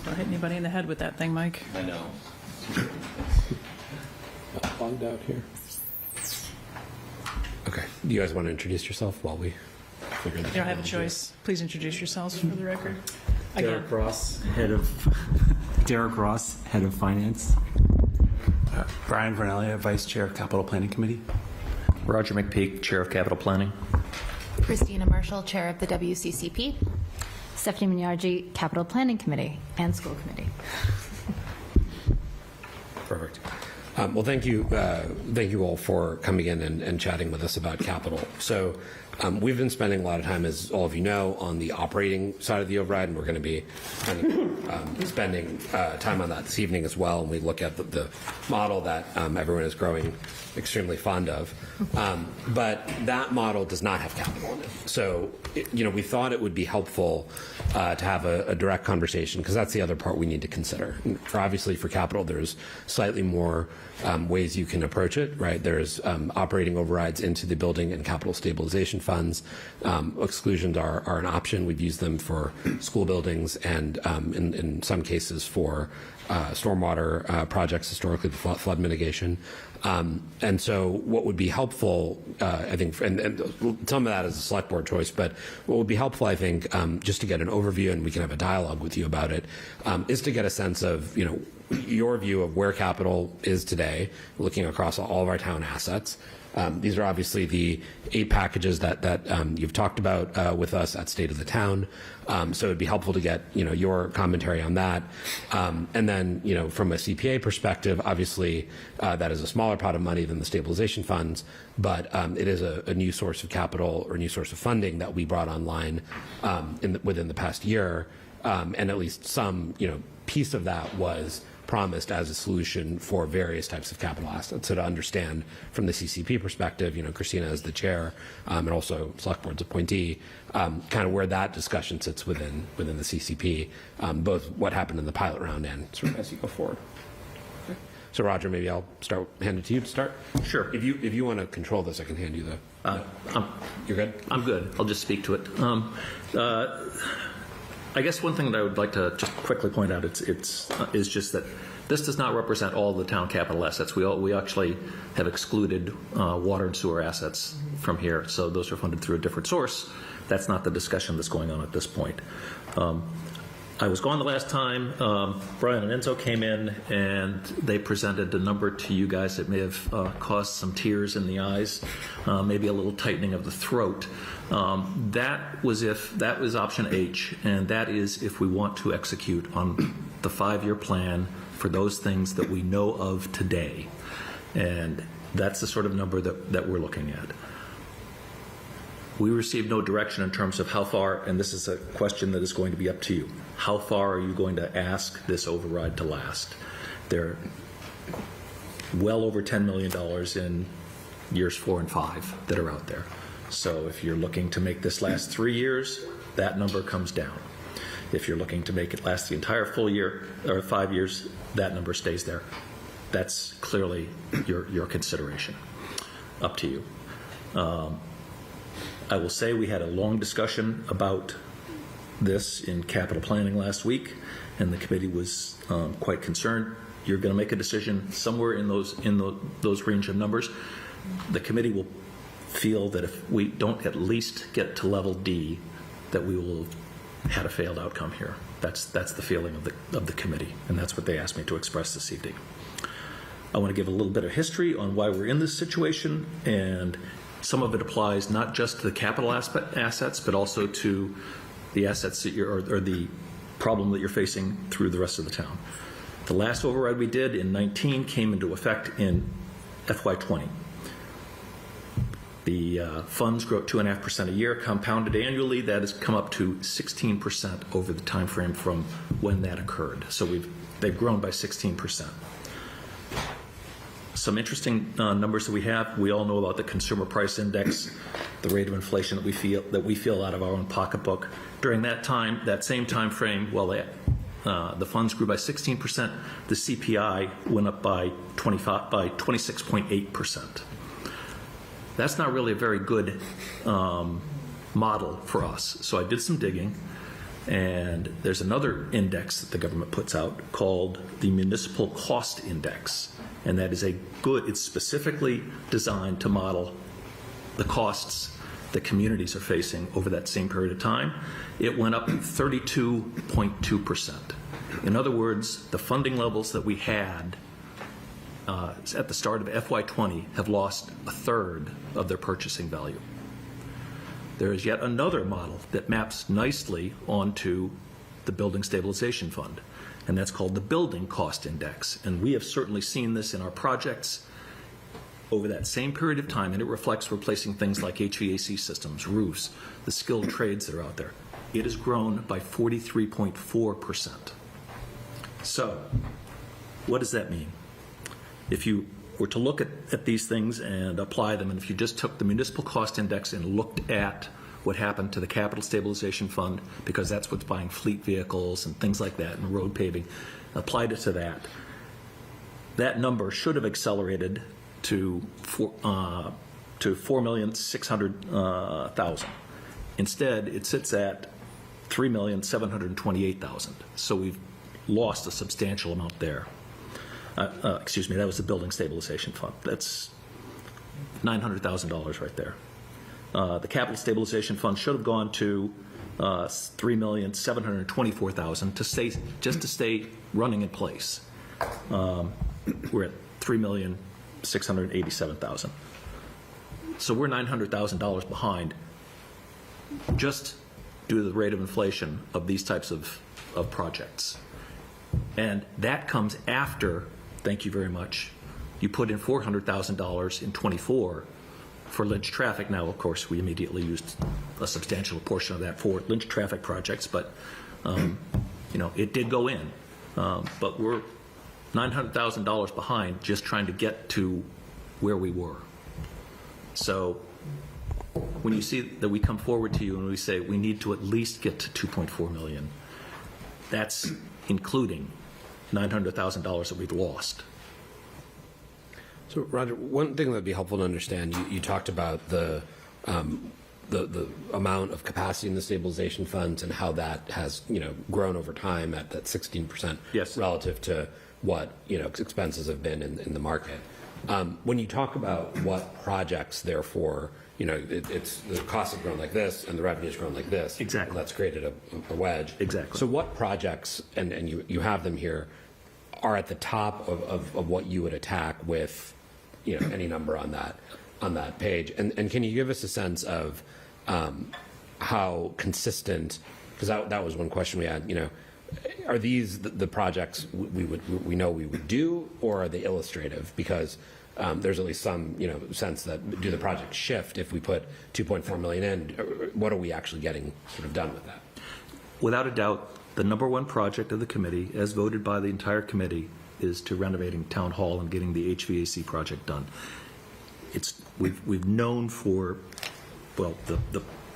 Don't hit anybody in the head with that thing, Mike. I know. Logged out here. Okay. Do you guys want to introduce yourself while we figure this out? You don't have a choice. Please introduce yourselves for the record. Again. Derek Ross, head of finance. Brian Vernelia, Vice Chair of Capital Planning Committee. Roger McPeak, Chair of Capital Planning. Christina Marshall, Chair of the WCCP. Stephanie Minyarji, Capital Planning Committee and School Committee. Perfect. Well, thank you all for coming in and chatting with us about capital. So we've been spending a lot of time, as all of you know, on the operating side of the override, and we're going to be kind of spending time on that this evening as well. And we look at the model that everyone is growing extremely fond of. But that model does not have capital in it. So, we thought it would be helpful to have a direct conversation, because that's the other part we need to consider. Obviously, for capital, there's slightly more ways you can approach it, right? There's operating overrides into the building and capital stabilization funds. Exclusions are an option. We've used them for school buildings and in some cases for stormwater projects, historically the flood mitigation. And so what would be helpful, I think, and some of that is a select board choice, but what would be helpful, I think, just to get an overview, and we can have a dialogue with you about it, is to get a sense of, your view of where capital is today, looking across all of our town assets. These are obviously the 8 packages that you've talked about with us at State of the Town. So it'd be helpful to get, your commentary on that. And then, from a CPA perspective, obviously that is a smaller pot of money than the stabilization funds, but it is a new source of capital or new source of funding that we brought online within the past year. And at least some, piece of that was promised as a solution for various types of capital assets. So to understand from the CCP perspective, Christina as the chair and also select board's appointee, kind of where that discussion sits within the CCP, both what happened in the pilot round and sort of as you go forward. Okay. So Roger, maybe I'll hand it to you to start. Sure. If you want to control this, I can hand you you're good? I'm good. I'll just speak to it. I guess one thing that I would like to just quickly point out is just that this does not represent all the town capital assets. We actually have excluded water and sewer assets from here, so those are funded through a different source. That's not the discussion that's going on at this point. I was gone the last time. Brian and Enzo came in and they presented a number to you guys that may have caused some tears in the eyes, maybe a little tightening of the throat. That was option H, and that is if we want to execute on the 5-year plan for those things that we know of today. And that's the sort of number that we're looking at. We received no direction in terms of how far, and this is a question that is going to be up to you, how far are you going to ask this override to last? They're well over $10 million in years 4 and 5 that are out there. So if you're looking to make this last 3 years, that number comes down. If you're looking to make it last the entire full year or 5 years, that number stays there. That's clearly your consideration. Up to you. I will say we had a long discussion about this in capital planning last week, and the committee was quite concerned. You're going to make a decision somewhere in those range of numbers. The committee will feel that if we don't at least get to level D, that we will have had a failed outcome here. That's the feeling of the committee, and that's what they asked me to express this evening. I want to give a little bit of history on why we're in this situation, and some of it applies not just to the capital assets, but also to the assets that or the problem that you're facing through the rest of the town. The last override we did in 19 came into effect in FY20. The funds grow at 2.5% a year, compounded annually. That has come up to 16% over the time frame from when that occurred. So they've grown by 16%. Some interesting numbers that we have. We all know about the consumer price index, the rate of inflation that we feel out of our own pocketbook. During that same time frame, the funds grew by 16%. The CPI went up by 26.8%. That's not really a very good model for us. So I did some digging, and there's another index that the government puts out called the Municipal Cost Index. And that is it's specifically designed to model the costs that communities are facing over that same period of time. It went up 32.2%. In other words, the funding levels that we had at the start of FY20 have lost a third of their purchasing value. There is yet another model that maps nicely onto the Building Stabilization Fund, and that's called the Building Cost Index. And we have certainly seen this in our projects over that same period of time, and it reflects replacing things like HVAC systems, roofs, the skilled trades that are out there. It has grown by 43.4%. So what does that mean? If you were to look at these things and apply them, and if you just took the Municipal Cost Index and looked at what happened to the Capital Stabilization Fund, because that's what's buying fleet vehicles and things like that and road paving, applied it to that number should have accelerated to to $4,600,000. Instead, it sits at $3,728,000. So we've lost a substantial amount there. Excuse me, that was the Building Stabilization Fund. That's $900,000 right there. The Capital Stabilization Fund should have gone to $3,724,000 to stay running in place. We're at $3,687,000. So we're $900,000 behind just due to the rate of inflation of these types of projects. And that comes after, thank you very much, you put in $400,000 in '24 for Lynch traffic. Now, of course, we immediately used a substantial portion of that for Lynch traffic projects, but it did go in. But we're $900,000 behind just trying to get to where we were. So when you see that we come forward to you and we say we need to at least get to 2.4 million, that's including $900,000 that we've lost. So, Roger, one thing that would be helpful to understand, you talked about the amount of capacity in the stabilization funds and how that has grown over time at that 16% relative to what expenses have been in the market. When you talk about what projects, therefore, it's the costs have grown like this and the revenue's grown like this. Exactly. And that's created a wedge. Exactly. So what projects, and you have them here, are at the top of what you would attack with any number on that page? And can you give us a sense of how consistent, because that was one question we had, are these the projects we know we would do, or are they illustrative? Because there's at least some sense that do the projects shift if we put 2.4 million in? What are we actually getting sort of done with that? Without a doubt, the number one project of the committee, as voted by the entire committee, is to renovating Town Hall and getting the HVAC project done. We've known for, well,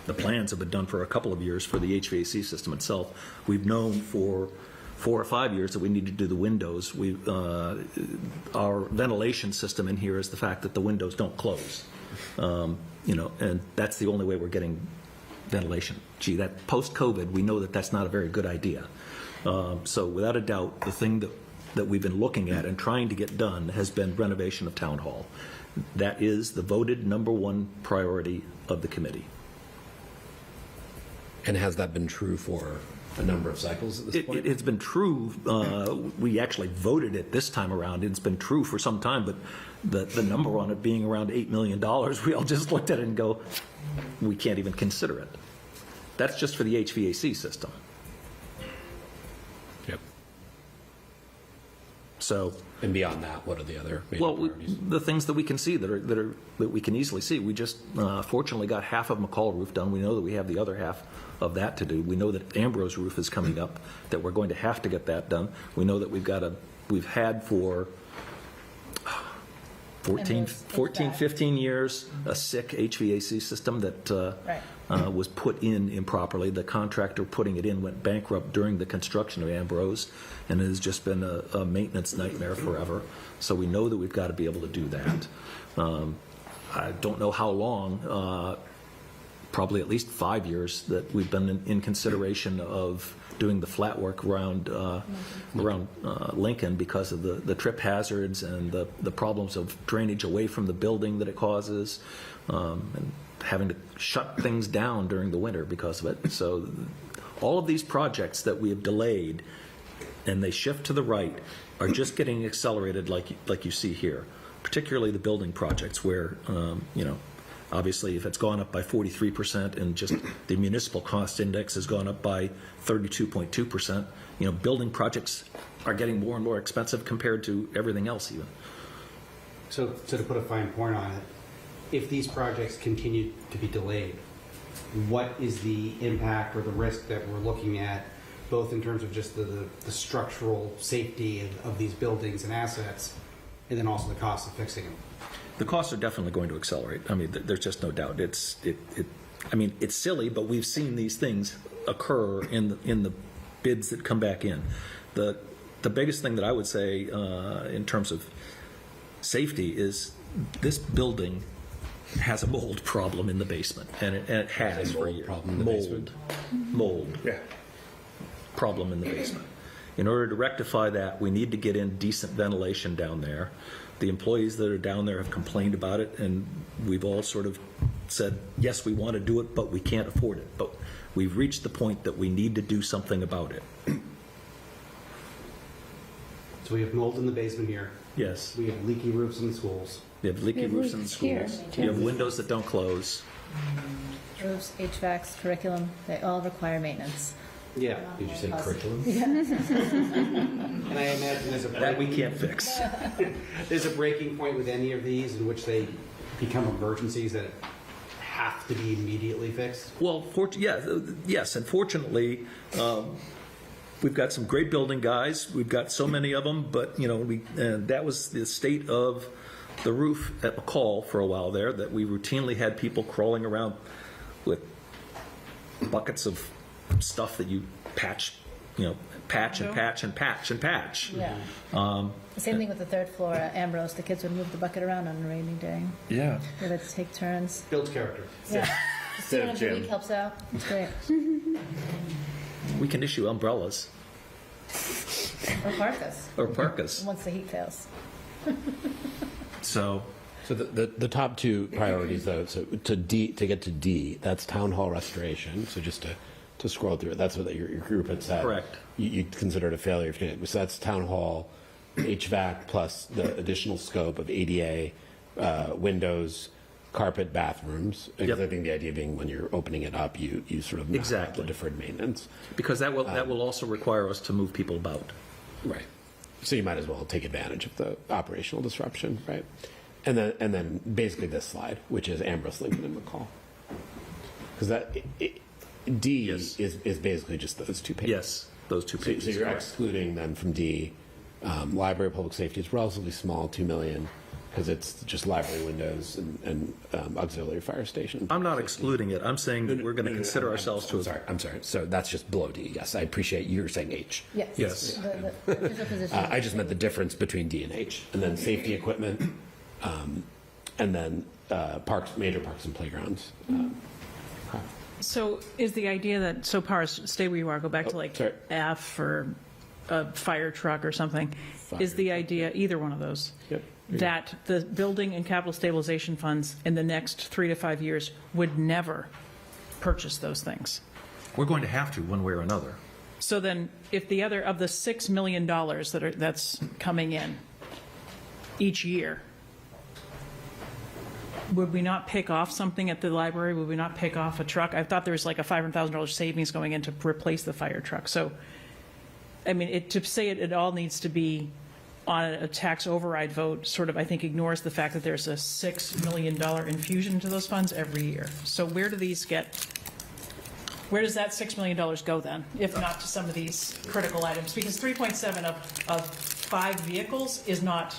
the plans have been done for a couple of years for the HVAC system itself. We've known for 4 or 5 years that we need to do the windows. Our ventilation system in here is the fact that the windows don't close. And that's the only way we're getting ventilation. Gee, that post-COVID, we know that that's not a very good idea. So without a doubt, the thing that we've been looking at and trying to get done has been renovation of Town Hall. That is the voted number one priority of the committee. And has that been true for a number of cycles at this point? It's been true. We actually voted it this time around. It's been true for some time, but the number on it being around $8 million, we all just looked at it and go, we can't even consider it. That's just for the HVAC system. Yep. So, and beyond that, what are the other major priorities? The things that we can see that we can easily see. We just fortunately got half of McCall roof done. We know that we have the other half of that to do. We know that Ambrose roof is coming up, that we're going to have to get that done. We know that we've had for 14, 15 years a sick HVAC system that was put in improperly. The contractor putting it in went bankrupt during the construction of Ambrose, and it has just been a maintenance nightmare forever. So we know that we've got to be able to do that. I don't know how long, probably at least 5 years, that we've been in consideration of doing the flat work around Lincoln because of the trip hazards and the problems of drainage away from the building that it causes, and having to shut things down during the winter because of it. So all of these projects that we have delayed and they shift to the right are just getting accelerated like you see here, particularly the building projects where, obviously, if it's gone up by 43% and just the municipal cost index has gone up by 32.2%, building projects are getting more and more expensive compared to everything else even. So to put a fine point on it, if these projects continue to be delayed, what is the impact or the risk that we're looking at, both in terms of just the structural safety of these buildings and assets, and then also the cost of fixing them? The costs are definitely going to accelerate. I mean, there's just no doubt. It's silly, but we've seen these things occur in the bids that come back in. The biggest thing that I would say in terms of safety is this building has a mold problem in the basement, and it has for years. Mold. Yeah. Problem in the basement. In order to rectify that, we need to get in decent ventilation down there. The employees that are down there have complained about it, and we've all sort of said, yes, we want to do it, but we can't afford it. But we've reached the point that we need to do something about it. So we have mold in the basement here. Yes. We have leaky roofs in the schools. You have leaky roofs in the schools. You have windows that don't close. Roofs, HVACs, curriculum, they all require maintenance. Yeah. Did you say curriculum? And I imagine there's a That we can't fix. There's a breaking point with any of these in which they become emergencies that have to be immediately fixed. Well, yes, and fortunately, we've got some great building guys. We've got so many of them, but that was the state of the roof at McCall for a while there, that we routinely had people crawling around with buckets of stuff that you patch and patch and patch and patch. Yeah. The same thing with the third floor at Ambrose. The kids would move the bucket around on a rainy day. Yeah. They would take turns. Builds character. Yeah. Just 2 times a week helps out. It's great. We can issue umbrellas. Or parkas. Or parkas. Once the heat fails. So the top two priorities, though, so to get to D, that's town hall restoration. So just to scroll through it, that's what your group had said. Correct. You consider it a failure. So that's town hall, HVAC plus the additional scope of ADA, windows, carpet, bathrooms. Because I think the idea being when you're opening it up, you sort of map out the deferred maintenance. Because that will also require us to move people about. Right. So you might as well take advantage of the operational disruption, right? And then basically this slide, which is Ambrose, Lincoln, and McCall. Because D is basically just those two pages. Yes, those two pages. So you're excluding then from D. Library public safety is relatively small, $2 million, because it's just library windows and auxiliary fire station. I'm not excluding it. I'm saying that we're going to consider ourselves to. I'm sorry. So that's just below D. Yes, I appreciate you're saying H. Yes. The official position. I just meant the difference between D and H, and then safety equipment, and then major parks and playgrounds. So is the idea that, so Paris, stay where you are, go back to like F or a fire truck or something. Is the idea, either one of those, that the building and capital stabilization funds in the next 3 to 5 years would never purchase those things? We're going to have to, one way or another. So then, if the other, of the $6 million that's coming in each year, would we not pick off something at the library? Would we not pick off a truck? I thought there was like a $500,000 savings going in to replace the fire truck. So, I mean, to say it all needs to be on a tax override vote sort of, I think, ignores the fact that there's a $6 million infusion into those funds every year. So where does that $6 million go then, if not to some of these critical items? Because 3.7 of 5 vehicles is not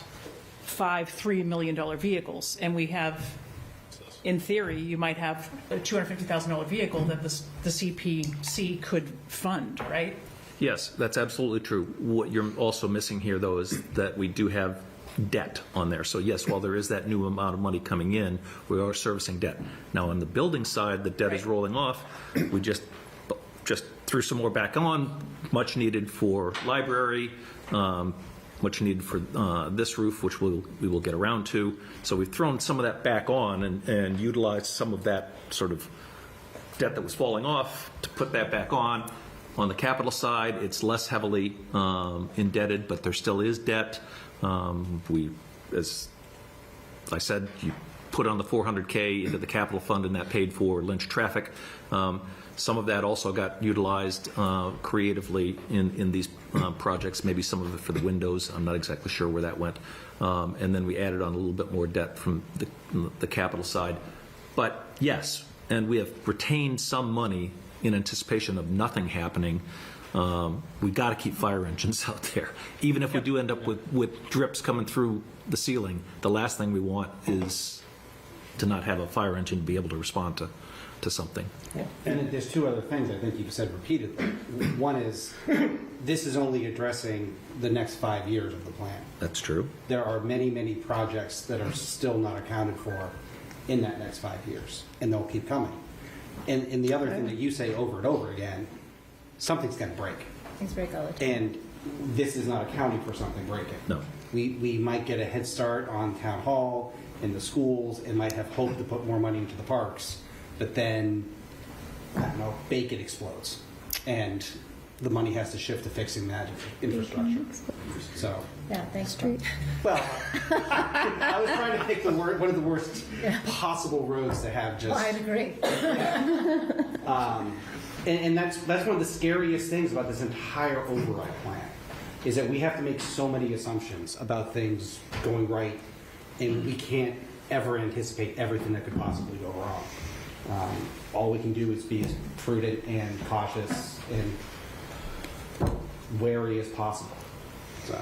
5 $3 million vehicles. And we have, in theory, you might have a $250,000 vehicle that the CPC could fund, right? Yes, that's absolutely true. What you're also missing here, though, is that we do have debt on there. So yes, while there is that new amount of money coming in, we are servicing debt. Now, on the building side, the debt is rolling off. We just threw some more back on, much needed for library, much needed for this roof, which we will get around to. So we've thrown some of that back on and utilized some of that sort of debt that was falling off to put that back on. On the capital side, it's less heavily indebted, but there still is debt. As I said, you put on the $400K into the capital fund, and that paid for Lynch traffic. Some of that also got utilized creatively in these projects, maybe some of it for the windows. I'm not exactly sure where that went. And then we added on a little bit more debt from the capital side. But yes, and we have retained some money in anticipation of nothing happening. We got to keep fire engines out there. Even if we do end up with drips coming through the ceiling, the last thing we want is to not have a fire engine be able to respond to something. Yeah. And there's two other things I think you've said repeatedly. One is this is only addressing the next 5 years of the plan. That's true. There are many, many projects that are still not accounted for in that next 5 years, and they'll keep coming. And the other thing that you say over and over again, something's going to break. Things break all the time. And this is not accounting for something breaking. No. We might get a head start on town hall, in the schools, and might have hoped to put more money into the parks, but then, I don't know, bacon explodes. And the money has to shift to fixing that infrastructure. So, Yeah, thanks, Street. well, I was trying to pick one of the worst possible roads to have just. I agree. And that's one of the scariest things about this entire override plan, is that we have to make so many assumptions about things going right, and we can't ever anticipate everything that could possibly go wrong. All we can do is be as prudent and cautious and wary as possible. So.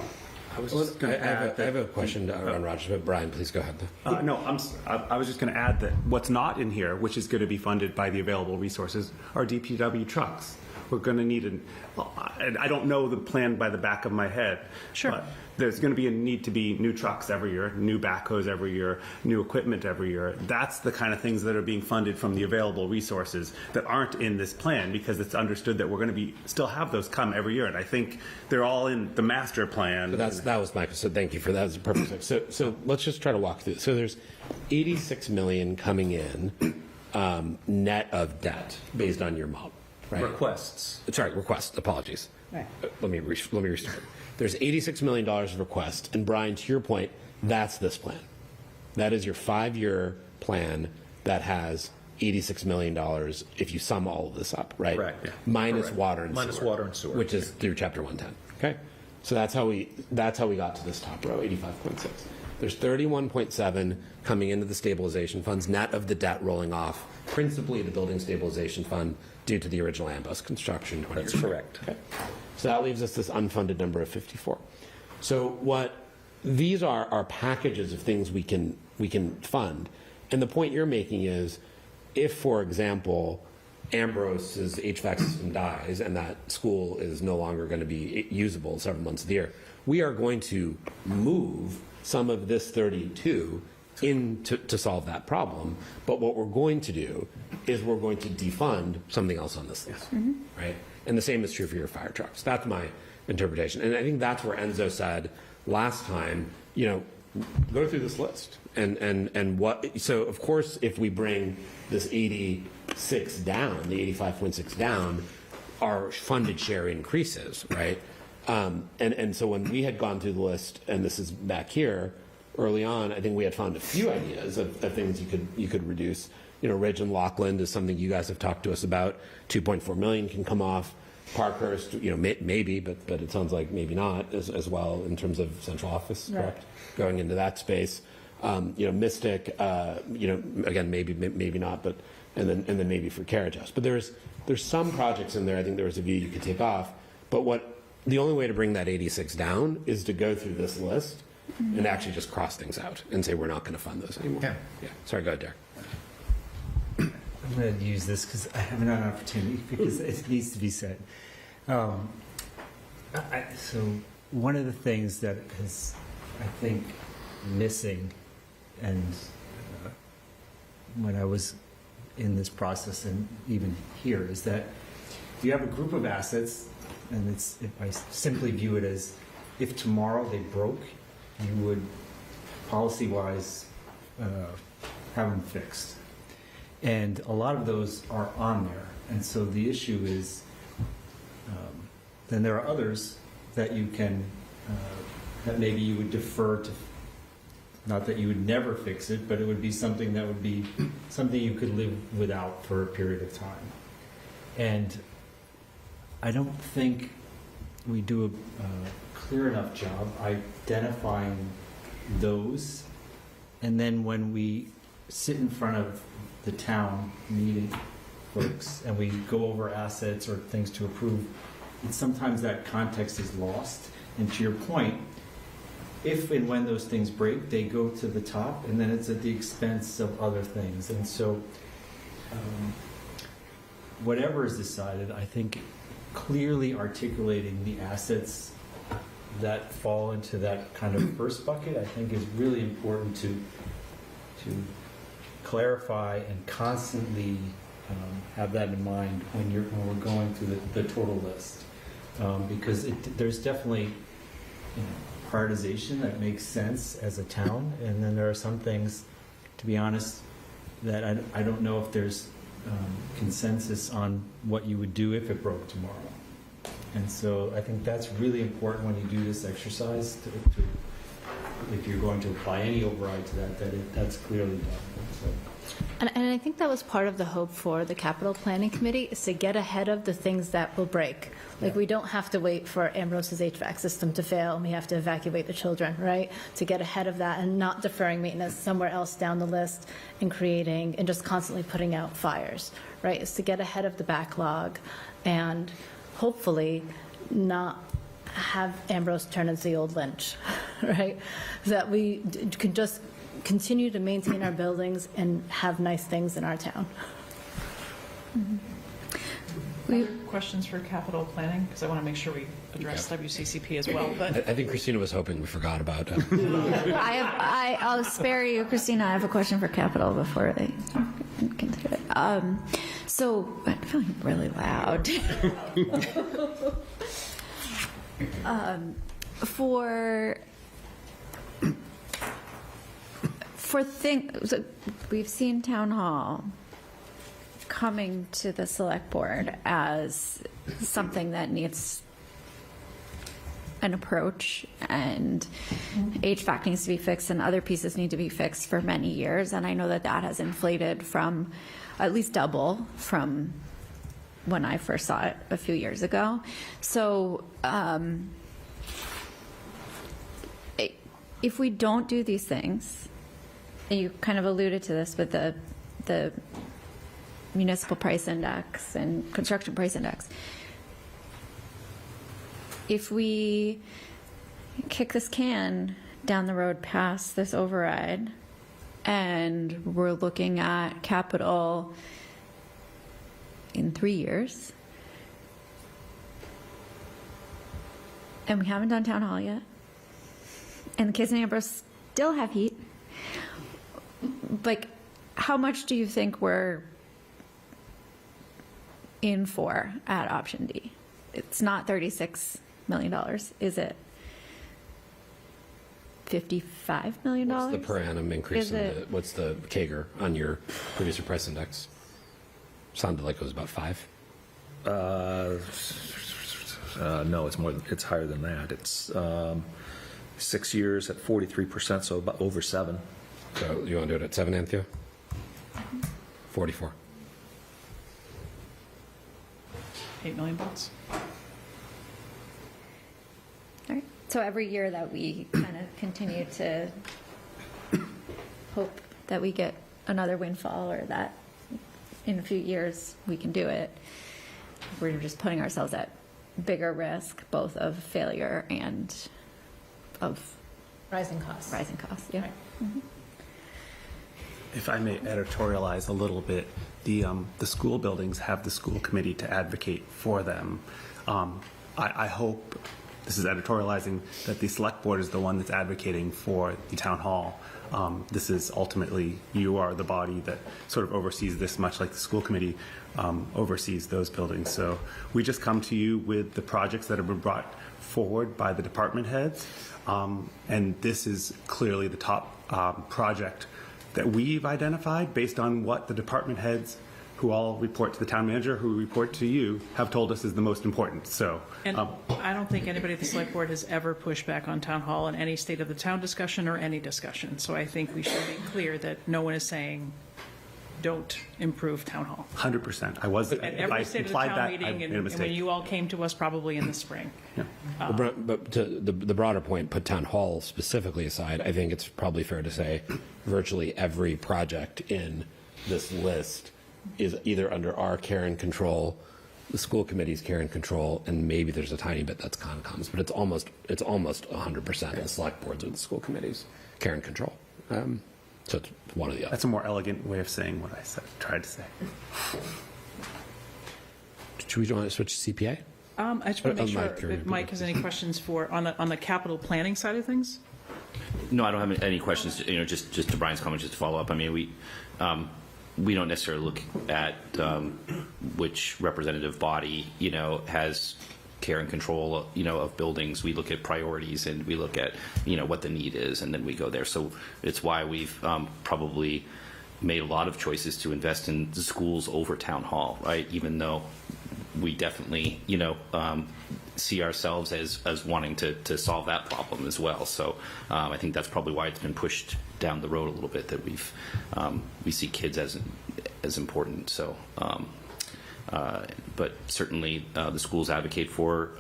I have a question on Roger, but Brian, please go ahead. No, I was just going to add that what's not in here, which is going to be funded by the available resources, are DPW trucks. We're going to need I don't know the plan by the back of my head. Sure. But there's going to be a need to be new trucks every year, new backhoes every year, new equipment every year. That's the kind of things that are being funded from the available resources that aren't in this plan, because it's understood that we're going to still have those come every year. And I think they're all in the master plan. That was my, so thank you for that. That was a perfect. So let's just try to walk through. So there's $86 million coming in net of debt based on your model. Right. Requests. Sorry, requests. Apologies. Right. Let me restart. There's $86 million of requests, and Brian, to your point, that's this plan. That is your 5-year plan that has $86 million if you sum all of this up, right? Right. Yeah. Minus Correct. water and Minus sewer, water and sewer, which is through Chapter 110. Okay, so that's how we got to this top row, 85.6. There's 31.7 coming into the stabilization funds, net of the debt rolling off, principally the building stabilization fund due to the original Ambos construction. That's correct. Okay. So that leaves us this unfunded number of 54. So what these are packages of things we can fund. And the point you're making is, if, for example, Ambrose's HVAC system dies and that school is no longer going to be usable several months of the year, we are going to move some of this 32 in to solve that problem. But what we're going to do is we're going to defund something else on this list, right? And the same is true for your fire trucks. That's my interpretation. And I think that's where Enzo said last time, go through this list. And what, so of course, if we bring this 86 down, the 85.6 down, our funded share increases, right? And so when we had gone through the list, and this is back here, early on, I think we had found a few ideas of things you could reduce. Ridge and Lockland is something you guys have talked to us about. 2.4 million can come off. Parkhurst, maybe, but it sounds like maybe not as well in terms of central office, correct? Going into that space. Mystic, again, maybe not, but and then maybe for carriage house. But there's some projects in there. I think there was a view you could take off. But the only way to bring that 86 down is to go through this list and actually just cross things out and say we're not going to fund those anymore. Yeah. Sorry, go ahead, Derek. I'm going to use this because I haven't had an opportunity, because it needs to be said. So one of the things that is, I think, missing, and when I was in this process and even here, is that you have a group of assets, and I simply view it as, if tomorrow they broke, you would policy-wise have them fixed. And a lot of those are on there. And so the issue is, then there are others that you can, that maybe you would defer to, not that you would never fix it, but it would be something that would be something you could live without for a period of time. And I don't think we do a clear enough job identifying those. And then when we sit in front of the town meeting folks and we go over assets or things to approve, and sometimes that context is lost. And to your point, if and when those things break, they go to the top, and then it's at the expense of other things. And so whatever is decided, I think clearly articulating the assets that fall into that kind of first bucket, I think is really important to clarify and constantly have that in mind when we're going through the total list, because there's definitely prioritization that makes sense as a town, and then there are some things, to be honest, that I don't know if there's consensus on what you would do if it broke tomorrow. And so I think that's really important when you do this exercise, if you're going to apply any override to that's clearly done. So. And I think that was part of the hope for the capital planning committee, is to get ahead of the things that will break. Like, we don't have to wait for Ambrose's HVAC system to fail and we have to evacuate the children, right? To get ahead of that and not deferring maintenance somewhere else down the list and creating and just constantly putting out fires, right? Is to get ahead of the backlog and hopefully not have Ambrose turn into the old Lynch, right? That we can just continue to maintain our buildings and have nice things in our town. Questions for capital planning? Because I want to make sure we address WCCP as well. But I think Christina was hoping we forgot about it. I'll spare you, Christina. I have a question for capital before they can do it. So I'm feeling really loud. For things, we've seen town hall coming to the select board as something that needs an approach, and HVAC needs to be fixed and other pieces need to be fixed for many years. And I know that has inflated from at least double from when I first saw it a few years ago. So if we don't do these things, and you kind of alluded to this with the municipal price index and construction price index, if we kick this can down the road past this override and we're looking at capital in 3 years and we haven't done town hall yet and the kids in Ambrose still have heat, like, how much do you think we're in for at option D? It's not $36 million, is it $55 million? What's the per annum increase? What's the CAGR on your producer price index? Sounded like it was about 5. No, it's more. It's higher than that. It's 6 years at 43%, so about over 7. So you want to do it at 7, Anthea? 44. $8 million. All right. So every year that we kind of continue to hope that we get another windfall, or that in a few years we can do it, we're just putting ourselves at bigger risk, both of failure and of rising costs. Yeah. Right. Mm-hmm. If I may editorialize a little bit, the school buildings have the school committee to advocate for them. I hope, this is editorializing, that the select board is the one that's advocating for the town hall. This is ultimately, you are the body that sort of oversees this, much like the school committee oversees those buildings. So we just come to you with the projects that have been brought forward by the department heads. And this is clearly the top project that we've identified based on what the department heads, who all report to the town manager, who report to you, have told us is the most important. So, And I don't think anybody at the select board has ever pushed back on town hall in any state of the town discussion or any discussion. So I think we should be clear that no one is saying don't improve town hall. 100%. I was. At every state of the town meeting, and when you all came to us probably in the spring. Yeah. But to the broader point, put town hall specifically aside, I think it's probably fair to say virtually every project in this list is either under our care and control, the school committee's care and control, and maybe there's a tiny bit that's Concom's, but it's almost 100% the select boards or the school committee's care and control. So it's one or the other. That's a more elegant way of saying what I tried to say. Should we want to switch to CPA? I just want to make sure if Mike has any questions for on the capital planning side of things. No, I don't have any questions. Just to Brian's comment, just to follow up. I mean, we don't necessarily look at which representative body has care and control of buildings. We look at priorities, and we look at what the need is, and then we go there. So it's why we've probably made a lot of choices to invest in the schools over town hall, right? Even though we definitely see ourselves as wanting to solve that problem as well. So I think that's probably why it's been pushed down the road a little bit, that we see kids as important. So but certainly the schools advocate for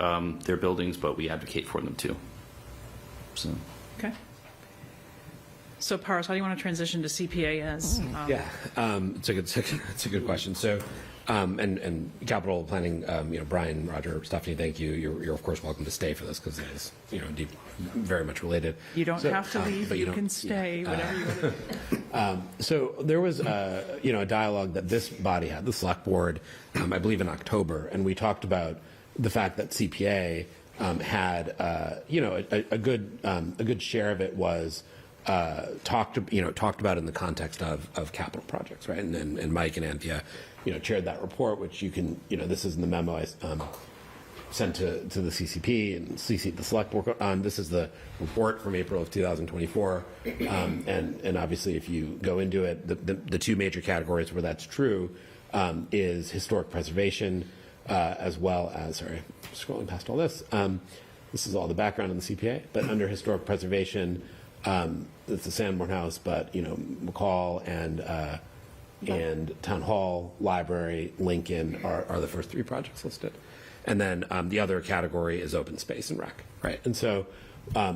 their buildings, but we advocate for them too. So Okay. So, Paris, how do you want to transition to CPA as? It's a good question. So, and capital planning, Brian, Roger, Stephanie, thank you. You're of course welcome to stay for this because it is, deep, very much related. You don't have to leave, but you can stay, whatever you want to do. So there was a dialogue that this body had, the select board, I believe in October, and we talked about the fact that CPA had, a good share of it was talked about in the context of capital projects, right? And Mike and Anthea, chaired that report, which you can, this is in the memo I sent to the CCP and CC the select board. This is the report from April of 2024, and obviously, if you go into it, the two major categories where that's true is historic preservation, as well as, sorry, scrolling past all this. This is all the background on the CPA, but under historic preservation. It's the Sanborn House, but McCall and Town Hall, Library, Lincoln are the first three projects listed, and then the other category is open space and rec, right? And so,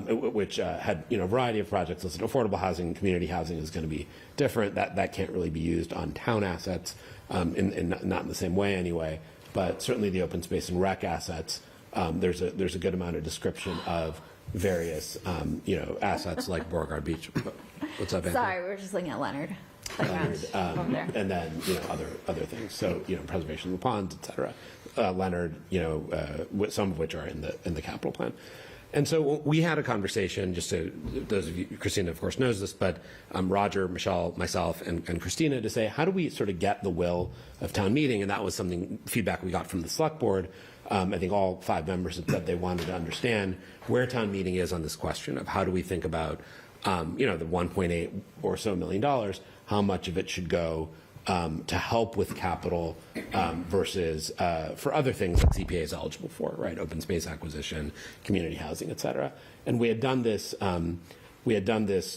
which had a variety of projects listed. Affordable housing, community housing is going to be different. That can't really be used on town assets, not in the same way anyway. But certainly the open space and rec assets, there's a good amount of description of various, assets like Beauregard Beach. What's up, Anthony? Sorry, we were just looking at Leonard. Over there. And then, other things. So, preservation of the ponds, et cetera. Leonard, some of which are in the capital plan. And so we had a conversation, just to those of you, Christina, of course, knows this, but Roger, Michelle, myself, and Christina to say, how do we sort of get the will of town meeting? And that was feedback we got from the select board. I think all 5 members said they wanted to understand where town meeting is on this question of how do we think about, the $1.8 or so million, how much of it should go to help with capital versus for other things that CPA is eligible for, right? Open space acquisition, community housing, et cetera. And we had done this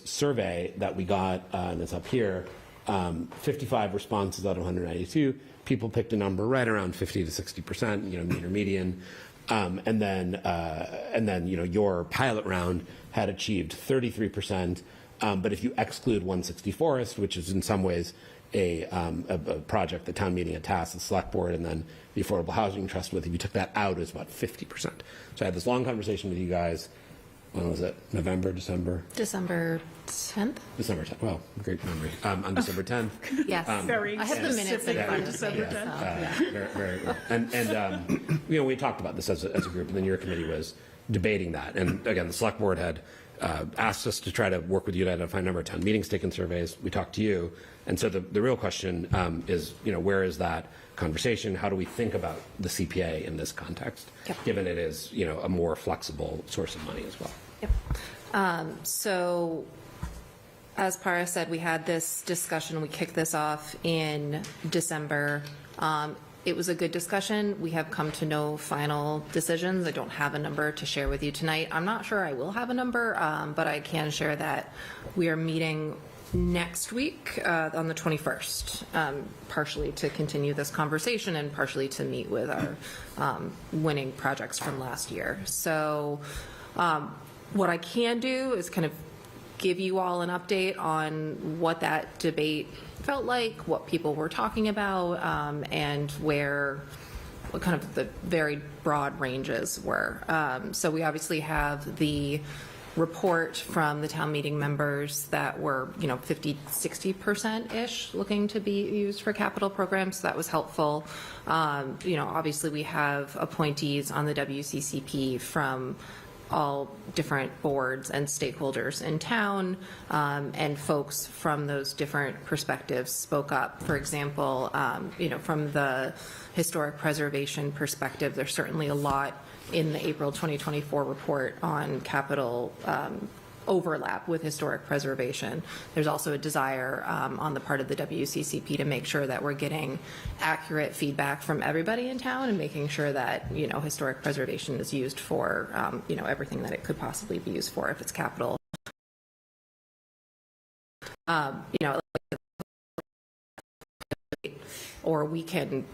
survey that we got, and it's up here, 55 responses out of 192. People picked a number right around 50 to 60%, mean or median. And then, your pilot round had achieved 33%. But if you exclude 160 Forest, which is in some ways a project that town meeting had tasked the select board and then the Affordable Housing Trust with, if you took that out, it was about 50%. So I had this long conversation with you guys. When was it? November, December? December 10th? December 10th. Well, great memory. On December 10th. Yes. I have the minutes in front of me. December 10th. Very, very well. And we talked about this as a group, and then your committee was debating that. And again, the select board had asked us to try to work with you to identify a number of town meetings taken surveys. We talked to you. And so the real question is, where is that conversation? How do we think about the CPA in this context, given it is, a more flexible source of money as well? Yep. So as Para said, we had this discussion. We kicked this off in December. It was a good discussion. We have come to no final decisions. I don't have a number to share with you tonight. I'm not sure I will have a number, but I can share that we are meeting next week on the 21st, partially to continue this conversation and partially to meet with our winning projects from last year. So what I can do is kind of give you all an update on what that debate felt like, what people were talking about, and what kind of the very broad ranges were. So we obviously have the report from the town meeting members that were, 50, 60%-ish looking to be used for capital programs. So that was helpful. Obviously we have appointees on the WCCP from all different boards and stakeholders in town, and folks from those different perspectives spoke up. For example, from the historic preservation perspective, there's certainly a lot in the April 2024 report on capital overlap with historic preservation. There's also a desire on the part of the WCCP to make sure that we're getting accurate feedback from everybody in town and making sure that, historic preservation is used for, everything that it could possibly be used for if it's capital. Or we can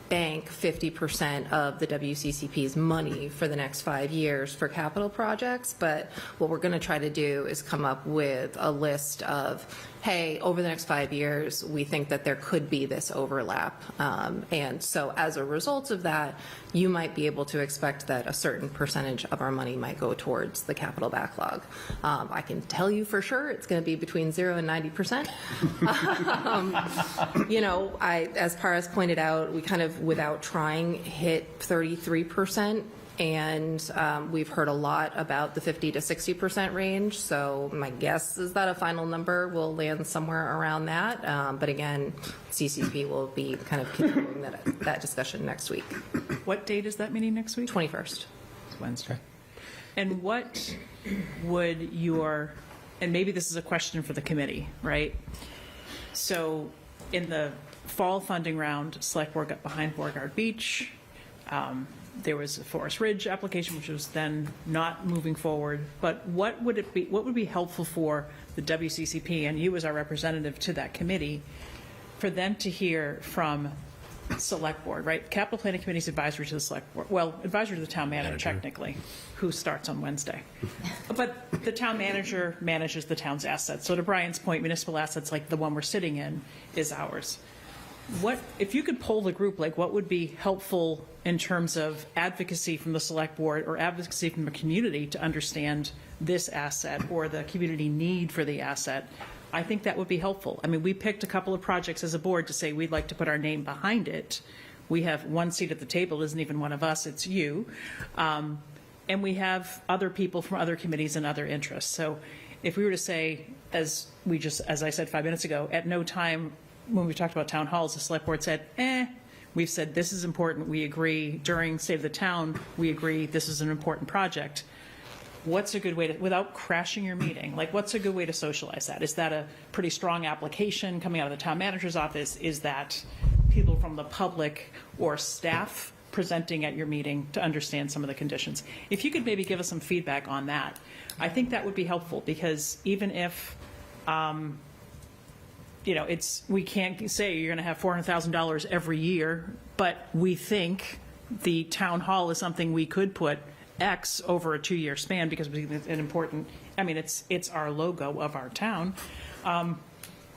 bank 50% of the WCCP's money for the next 5 years for capital projects, but what we're going to try to do is come up with a list of, hey, over the next 5 years, we think that there could be this overlap. And so as a result of that, you might be able to expect that a certain percentage of our money might go towards the capital backlog. I can tell you for sure it's going to be between 0 and 90%. As Paras pointed out, we kind of, without trying, hit 33%. And we've heard a lot about the 50 to 60% range. So my guess is that a final number will land somewhere around that. But again, CCP will be kind of continuing that discussion next week. What date is that meeting next week? 21st. It's Wednesday. And what would and maybe this is a question for the committee, right? So in the fall funding round, Select Board got behind Beauregard Beach. There was a Forest Ridge application, which was then not moving forward. But what would be helpful for the WCCP and you as our representative to that committee, for them to hear from Select Board, right? Capital Planning Committee's advisory to the Select Board. Well, advisory to the town manager, technically, who starts on Wednesday. But the town manager manages the town's assets. So to Brian's point, municipal assets like the one we're sitting in is ours. If you could poll the group, what would be helpful in terms of advocacy from the Select Board or advocacy from the community to understand this asset or the community need for the asset? I think that would be helpful. I mean, we picked a couple of projects as a board to say we'd like to put our name behind it. We have one seat at the table, isn't even one of us, it's you. And we have other people from other committees and other interests. So if we were to say, as I said 5 minutes ago, at no time when we talked about town halls, the Select Board said, we've said this is important, we agree. During State of the Town, we agree this is an important project. What's a good way to, without crashing your meeting, what's a good way to socialize that? Is that a pretty strong application coming out of the town manager's office? Is that people from the public or staff presenting at your meeting to understand some of the conditions? If you could maybe give us some feedback on that, I think that would be helpful, because even if we can't say you're going to have $400,000 every year, but we think the town hall is something we could put X over a 2-year span because it's an important, it's our logo of our town.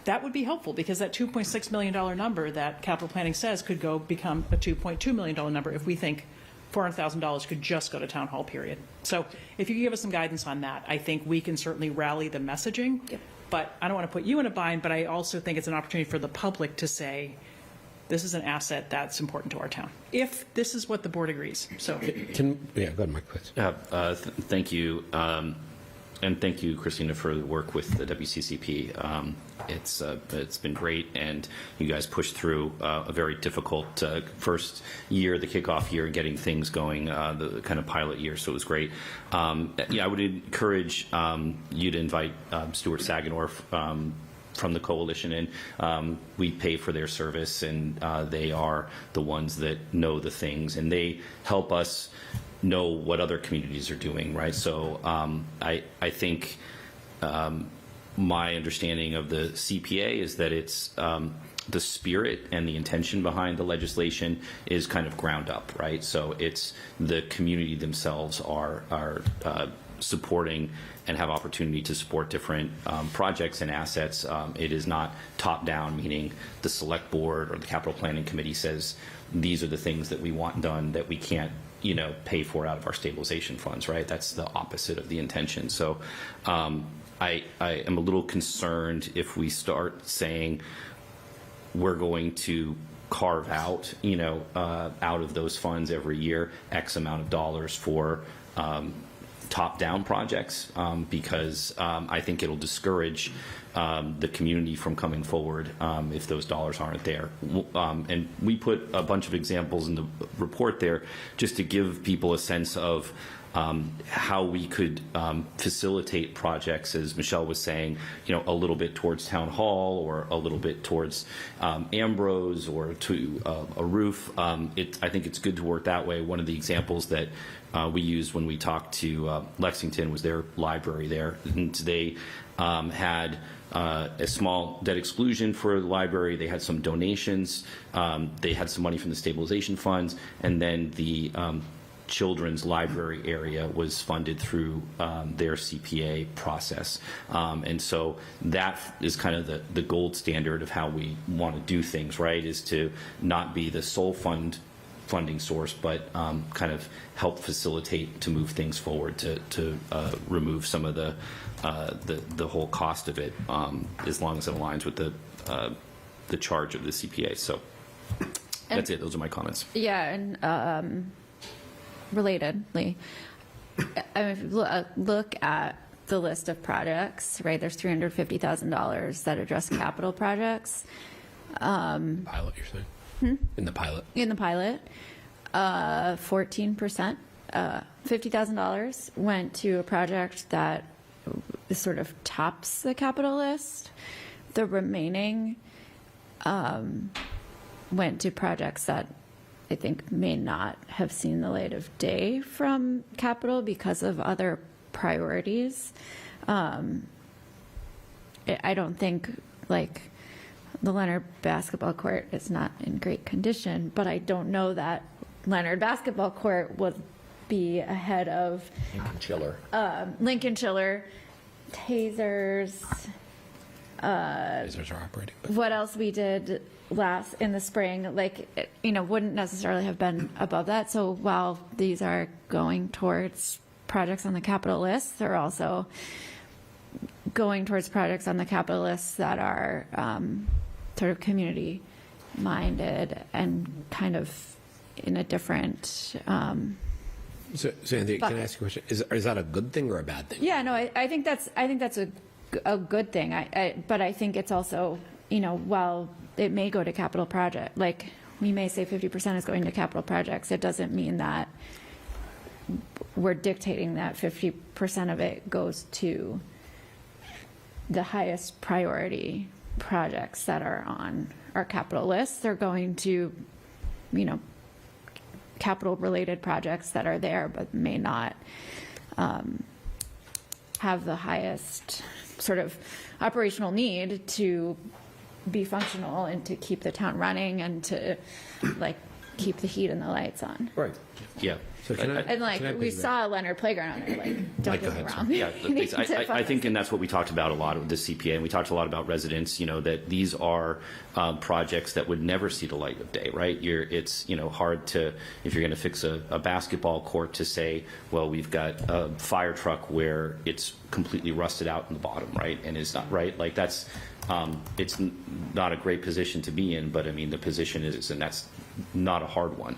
That would be helpful, because that $2.6 million number that capital planning says could become a $2.2 million number if we think $400,000 could just go to town hall, period. So if you could give us some guidance on that, I think we can certainly rally the messaging. Yep. But I don't want to put you in a bind, but I also think it's an opportunity for the public to say, this is an asset that's important to our town, if this is what the board agrees. So, go ahead, Mike, please. Thank you. And thank you, Christina, for the work with the WCCP. It's been great, and you guys pushed through a very difficult first year, the kickoff year, getting things going, the kind of pilot year, so it was great. I would encourage you to invite Stuart Saganor from the coalition in. We pay for their service, and they are the ones that know the things, and they help us know what other communities are doing, right? So I think my understanding of the CPA is that it's the spirit and the intention behind the legislation is kind of ground up, right? So it's the community themselves are supporting and have opportunity to support different projects and assets. It is not top down, meaning the Select Board or the Capital Planning Committee says these are the things that we want done that we can't pay for out of our stabilization funds, right? That's the opposite of the intention. So I am a little concerned if we start saying we're going to carve out, out of those funds every year, X amount of dollars for top-down projects because I think it'll discourage the community from coming forward if those dollars aren't there. And we put a bunch of examples in the report there just to give people a sense of how we could facilitate projects, as Michelle was saying, a little bit towards Town Hall or a little bit towards Ambrose or to a roof. I think it's good to work that way. One of the examples that we used when we talked to Lexington was their library there. And they had a small debt exclusion for the library. They had some donations. They had some money from the stabilization funds. And then the children's library area was funded through their CPA process. And so that is kind of the gold standard of how we want to do things, right, is to not be the sole funding source, but kind of help facilitate to move things forward, to remove some of the whole cost of it, as long as it aligns with the charge of the CPA. So that's it. Those are my comments. Yeah, and relatedly, I mean, if you look at the list of projects, right, there's $350,000 that address capital projects. Pilot, you're saying? In the pilot? In the pilot, 14%, $50,000 went to a project that sort of tops the capital list. The remaining went to projects that I think may not have seen the light of day from capital because of other priorities. I don't think, like, the Leonard basketball court is not in great condition, but I don't know that Leonard basketball court would be ahead of Lincoln Chiller, tasers. Tasers are operating. What else we did in the spring, like, wouldn't necessarily have been above that. So while these are going towards projects on the capital list, they're also going towards projects on the capital list that are sort of community minded and kind of in a different So Anthony, can I ask you a question? Is that a good thing or a bad thing? Yeah, no, I think that's a good thing. But I think it's also, while it may go to capital project, like we may say 50% is going to capital projects, it doesn't mean that we're dictating that 50% of it goes to the highest priority projects that are on our capital list. They're going to, capital related projects that are there but may not have the highest sort of operational need to be functional and to keep the town running and to keep the heat and the lights on. Right. Yeah. So we saw Leonard Playground on there, don't get me wrong. Yeah, I think, and that's what we talked about a lot with the CPA, and we talked a lot about residents, that these are projects that would never see the light of day, right? It's hard to, if you're going to fix a basketball court, to say, well, we've got a fire truck where it's completely rusted out in the bottom, right? And it's not, right? Like that's, it's not a great position to be in, but I mean, the position is, and that's not a hard one.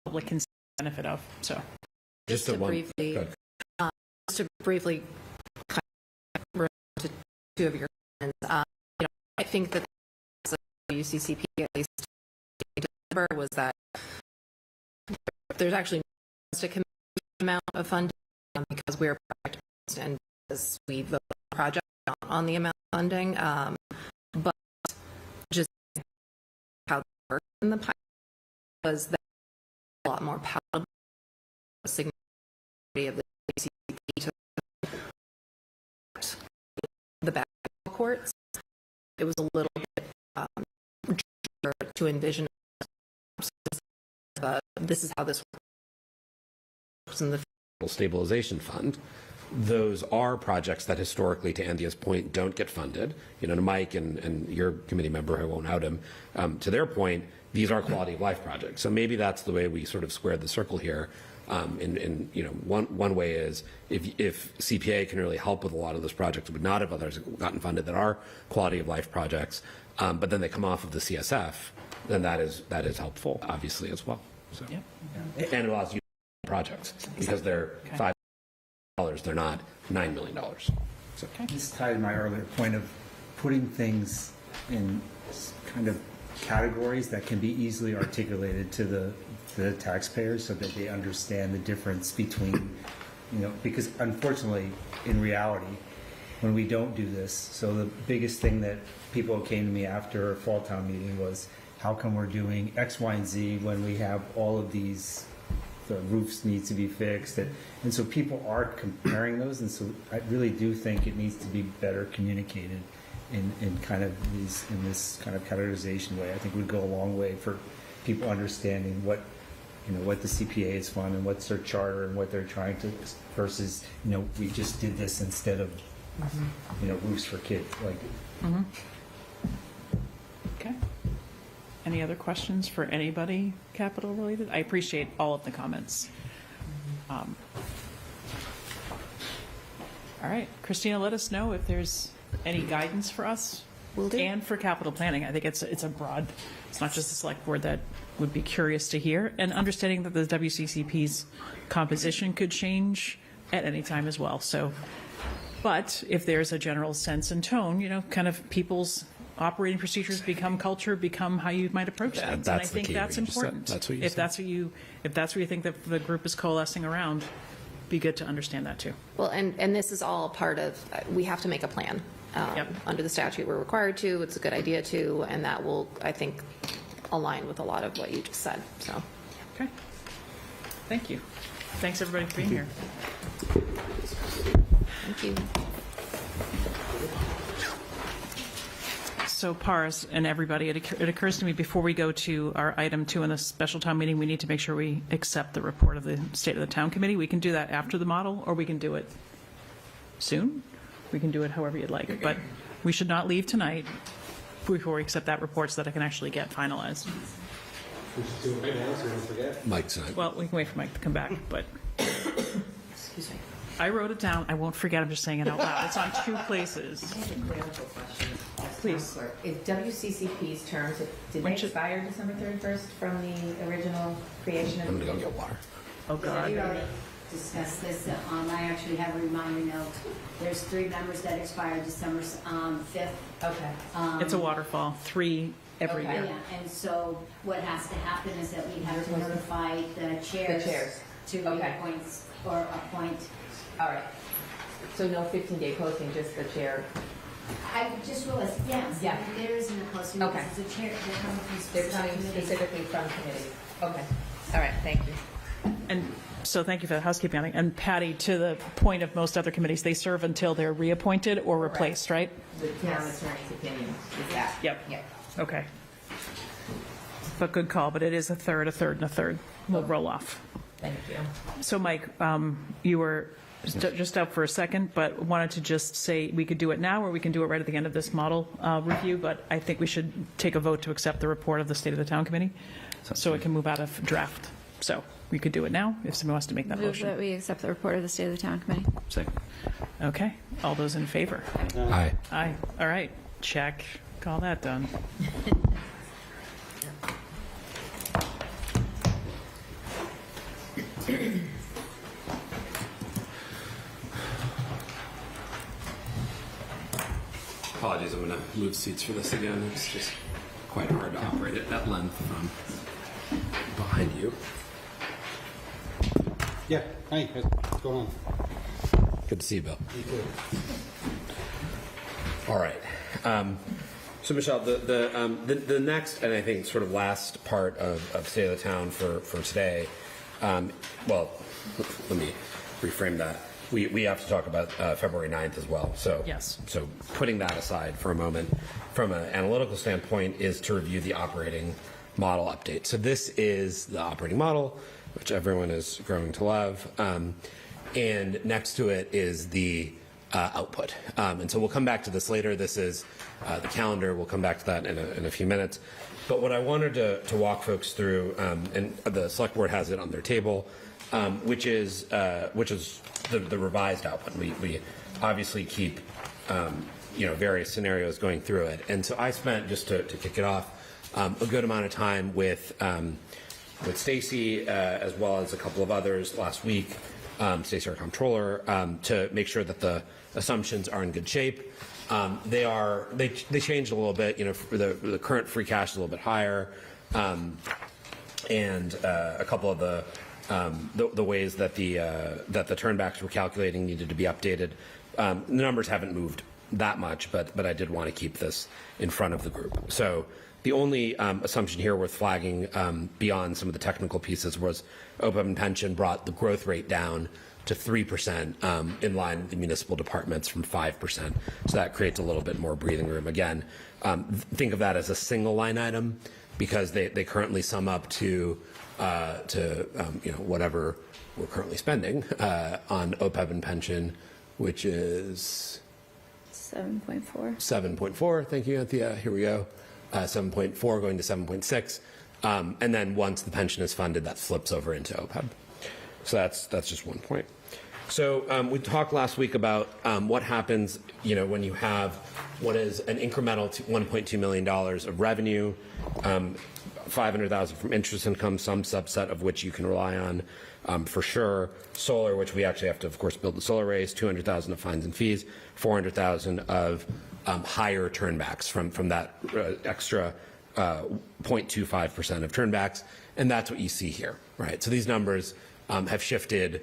Public can benefit of. So just to briefly kind of to two of your friends, I think that the UCCP, at least was that there's actually a amount of funding because we're project and because we vote on project on the amount of funding, but just how it works in the pipeline was that a lot more palatable, a significant of the UCCP to the basketball courts. It was a little bit to envision this is how this works in the stabilization fund. Those are projects that historically, to Andrea's point, don't get funded. To Mike and your committee member, I won't out him, to their point, these are quality of life projects. So maybe that's the way we sort of squared the circle here. One way is if CPA can really help with a lot of those projects that would not have others gotten funded that are quality of life projects, but then they come off of the CSF, then that is helpful, obviously, as well. So, and it allows you projects because they're $5, they're not $9 million. So. This tied to my earlier point of putting things in kind of categories that can be easily articulated to the taxpayers so that they understand the difference between, because unfortunately, in reality, when we don't do this, so the biggest thing that people came to me after a fall town meeting was, how come we're doing X, Y, and Z when we have all of these, the roofs needs to be fixed, and so people are comparing those, and so I really do think it needs to be better communicated in kind of in this kind of categorization way. I think would go a long way for people understanding what the CPA is fund and what's their charter and what they're trying to versus we just did this instead of roofs for kids like. Okay. Any other questions for anybody capital related? I appreciate all of the comments. All right, Christina, let us know if there's any guidance for us and for capital planning. I think it's a broad, it's not just the select board that would be curious to hear, and understanding that the WCCP's composition could change at any time as well. So, but if there's a general sense and tone, kind of people's operating procedures become culture, become how you might approach things. And I think that's important. That's what you if that's what you think that the group is coalescing around, be good to understand that too. Well, and this is all part of, we have to make a plan. Under the statute, we're required to. It's a good idea to, and that will, I think, align with a lot of what you just said. So, okay. Thank you. Thanks everybody for being here. Thank you. So Paris and everybody, it occurs to me before we go to our item 2 in the special town meeting, we need to make sure we accept the report of the State of the Town Committee. We can do that after the model, or we can do it soon. We can do it however you'd like, but we should not leave tonight before we accept that report so that it can actually get finalized. We should do it right now so we don't forget. Mike's not. Well, we can wait for Mike to come back, but Excuse me. I wrote it down. I won't forget. I'm just saying it out loud. It's on 2 places. I have a clerical question. Please. If WCCP's terms, did they expire December 31st from the original creation of? I'm going to go get water. Oh, God. We already discussed this. I actually have a reminder note. There's 3 members that expired December 5th. Okay. It's a waterfall, 3 every year. Yeah, and so what has to happen is that we have to notify the chairs to reappoint or appoint. All right. So no 15-day posting, just the chair. I just realized, yes, Yeah. there isn't a posting. Okay. Because it's a chair, they're coming from They're coming committee. specifically from committee. Okay. All right. Thank you. And so thank you for the housekeeping. And Patty, to the point of most other committees, they serve until they're reappointed or replaced, right? The town attorney's opinion is that. Yep. Yep. Okay. But good call, but it is a third, and a third. We'll roll off. Thank you. So Mike, you were just out for a second, but wanted to just say we could do it now or we can do it right at the end of this model review, but I think we should take a vote to accept the report of the State of the Town Committee so it can move out of draft. So we could do it now if somebody wants to make that Move motion. that we accept the report of the State of the Town Committee. Second. Okay. All those in favor? Aye. Aye. All right. Check. Call that done. Apologies, I'm going to move seats for this again. It's just quite hard to operate at that length from behind you. Yeah. Hi. What's going on? Good to see you, Bill. You too. All right. So, Michelle, the next and I think sort of last part of State of the Town for today, well, let me reframe that. We have to talk about February 9th as well. So, yes. So putting that aside for a moment, from an analytical standpoint, is to review the operating model update. So this is the operating model, which everyone is growing to love. And next to it is the output. And so we'll come back to this later. This is the calendar. We'll come back to that in a few minutes. But what I wanted to walk folks through, and the select board has it on their table, which is the revised output. We obviously keep various scenarios going through it, and so I spent, just to kick it off, a good amount of time with Stacy, as well as a couple of others last week, Stacy, our comptroller, to make sure that the assumptions are in good shape. They changed a little bit. The current free cash is a little bit higher, and a couple of the ways that the turnbacks we're calculating needed to be updated. The numbers haven't moved that much, but I did want to keep this in front of the group. So the only assumption here worth flagging beyond some of the technical pieces was OPEB and pension brought the growth rate down to 3% in line with the municipal departments from 5%. So that creates a little bit more breathing room. Again, think of that as a single line item because they currently sum up to whatever we're currently spending on OPEB and pension, which is 7.4. 7.4. Thank you, Anthea. Here we go. 7.4 going to 7.6. And then once the pension is funded, that flips over into OPEB. So that's just one point. So we talked last week about what happens, when you have what is an incremental $1.2 million of revenue, $500,000 from interest income, some subset of which you can rely on for sure. Solar, which we actually have to, of course, build the solar arrays, $200,000 of fines and fees, $400,000 of higher turnbacks from that extra 0.25% of turnbacks, and that's what you see here, right? So these numbers have shifted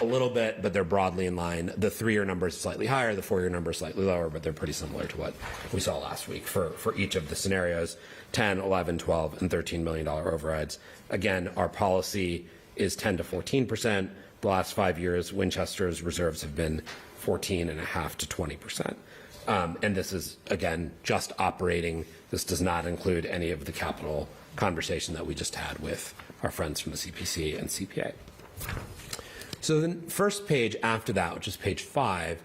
a little bit, but they're broadly in line. The 3-year number is slightly higher, the 4-year number is slightly lower, but they're pretty similar to what we saw last week for each of the scenarios, 10, 11, 12, and $13 million overrides. Again, our policy is 10 to 14%. The last 5 years, Winchester's reserves have been 14.5 to 20%. And this is, again, just operating. This does not include any of the capital conversation that we just had with our friends from the CPC and CPA. So the first page after that, which is page 5,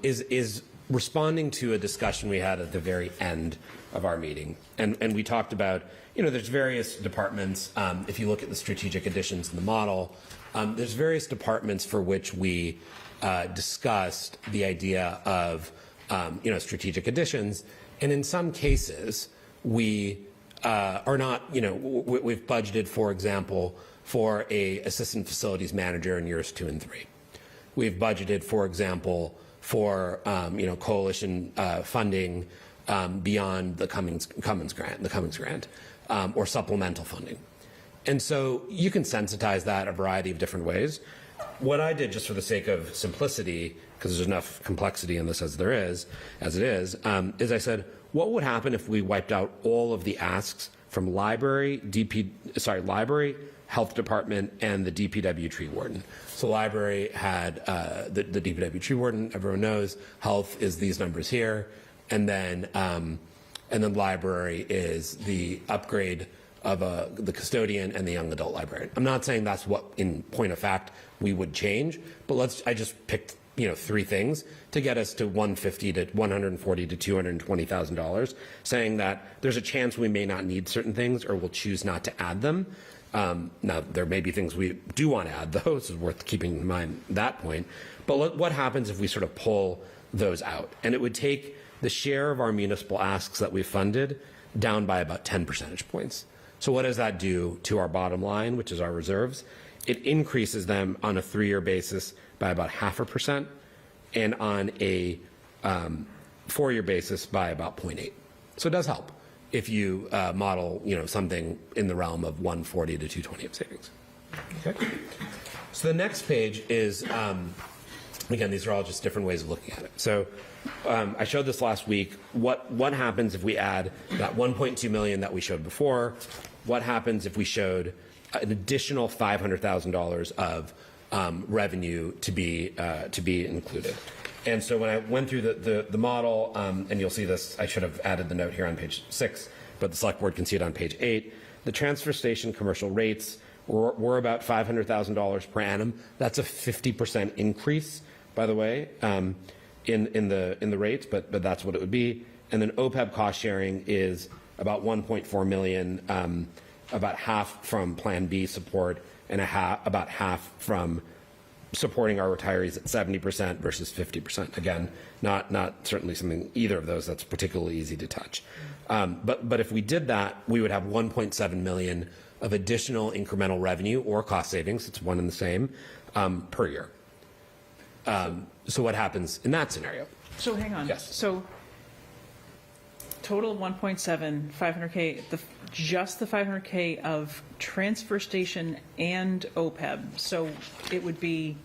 is responding to a discussion we had at the very end of our meeting. And we talked about, there's various departments. If you look at the strategic additions in the model, there's various departments for which we discussed the idea of strategic additions. And in some cases, we are not, we've budgeted, for example, for a assistant facilities manager in years 2 and 3. We've budgeted, for example, for, coalition funding beyond the Cummings grant, or supplemental funding. And so you can sensitize that a variety of different ways. What I did, just for the sake of simplicity, because there's enough complexity in this as it is, is I said, what would happen if we wiped out all of the asks from library, health department, and the DPW tree warden? So library had the DPW tree warden, everyone knows. Health is these numbers here, and then library is the upgrade of the custodian and the young adult librarian. I'm not saying that's what, in point of fact, we would change, but I just picked 3 things to get us to $150 to $140 to $220,000, saying that there's a chance we may not need certain things or we'll choose not to add them. Now, there may be things we do want to add, though, so it's worth keeping in mind that point. But what happens if we sort of pull those out? And it would take the share of our municipal asks that we funded down by about 10 percentage points. So what does that do to our bottom line, which is our reserves? It increases them on a 3-year basis by about 0.5%, and on a 4-year basis by about 0.8. So it does help if you model, something in the realm of 140 to 220 of savings. Okay. So the next page is, again, these are all just different ways of looking at it. So I showed this last week. What happens if we add that 1.2 million that we showed before? What happens if we showed an additional $500,000 of revenue to be included? And so when I went through the model, and you'll see this, I should have added the note here on page 6, but the select board can see it on page 8. The transfer station commercial rates were about $500,000 per annum. That's a 50% increase, by the way, in the rates, but that's what it would be. And then OPEB cost sharing is about 1.4 million, about half from Plan B support and about half from supporting our retirees at 70% versus 50%. Again, not certainly something, either of those, that's particularly easy to touch. But if we did that, we would have 1.7 million of additional incremental revenue or cost savings, it's one and the same, per year. So what happens in that scenario? So hang on. Yes. So total 1.7, 500K, just the 500K of transfer station and OPEB. So it would be,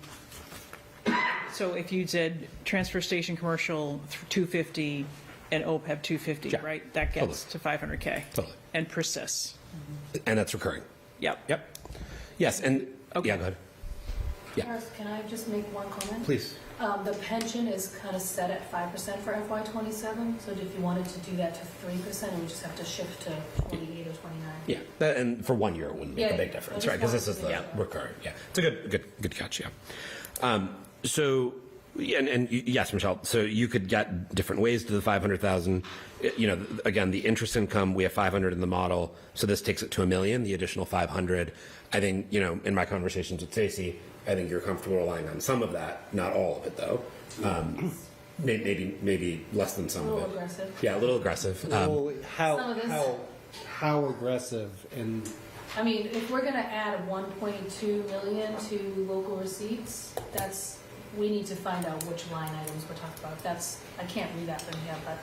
so if you did transfer station commercial 250 and OPEB 250, Yeah. right? That gets to 500K. Totally. And persists. And that's recurring. Yep. Yes, and, yeah, go ahead. Yeah. Paris, can I just make one comment? Please. The pension is kind of set at 5% for FY27, so if you wanted to do that to 3%, we just have to shift to 28 or 29. Yeah, and for 1 year, it wouldn't make a big difference, right? Because this is the recurring. Yeah, it's a good catch. Yeah. So, and yes, Michelle. So you could get different ways to the 500,000. You know, again, the interest income, we have 500 in the model, so this takes it to $1 million. The additional 500. I think, you know, in my conversations with Stacey, I think you're comfortable relying on some of that, not all of it, though. Maybe less than some of it. A little aggressive. Yeah, a little aggressive. Well, Some of this- how aggressive and I mean, if we're going to add 1.2 million to local receipts, we need to find out which line items we're talking about. I can't read that from here, but.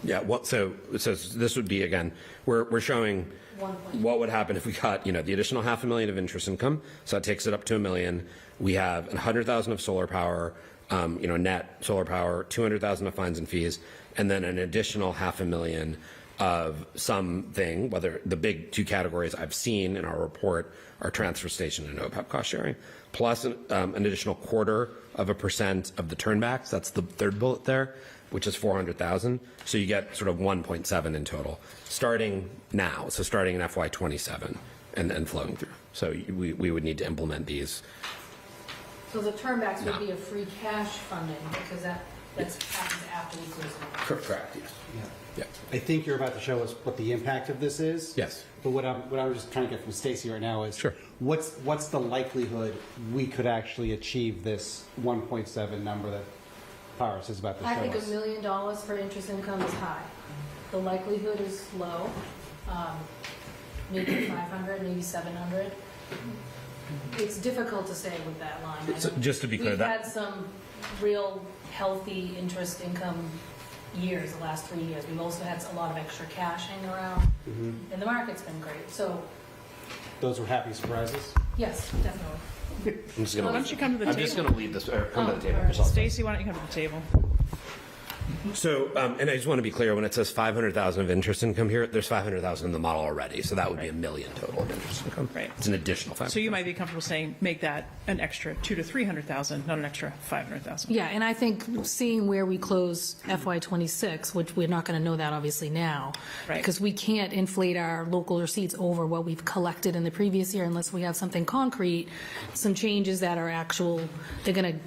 Yeah, so this would be, again, we're showing what would happen if we got, you know, the additional $500,000 of interest income. So that takes it up to $1 million. We have 100,000 of solar power, you know, net solar power, 200,000 of fines and fees, and then an additional $500,000 of something, whether the big two categories I've seen in our report are transfer station and OPEB cost sharing, plus an additional 0.25% of the turnbacks. That's the third bullet there, which is 400,000. So you get sort of 1.7 in total, starting now. So starting in FY27 and flowing through. So we would need to implement these. So the turnbacks would be a free cash funding because that's happens after we close it. Correct. Yes. Yeah. I think you're about to show us what the impact of this is. Yes. But what I'm just trying to get from Stacey right now is what's the likelihood we could actually achieve this 1.7 number that Paris is about to show us? I think $1 million for interest income is high. The likelihood is low. Maybe 500, maybe 700. It's difficult to say with that line. So just to be clear, we've had some real healthy interest income years, the last 3 years. We've also had a lot of extra cash hanging around, and the market's been great. So those were happy surprises? yes, definitely. I'm just gonna Why don't you come to the table? I'm just going to leave this. Come to the table. Stacey, why don't you come to the table? So, and I just want to be clear, when it says 500,000 of interest income here, there's 500,000 in the model already, so that would be $1 million total of interest income. Right. It's an additional 500,000. So you might be comfortable saying, make that an extra 200,000 to 300,000, not an extra 500,000. Yeah, and I think seeing where we close FY26, which we're not going to know that obviously now, Right. because we can't inflate our local receipts over what we've collected in the previous year unless we have something concrete, some changes that are actual, they're going to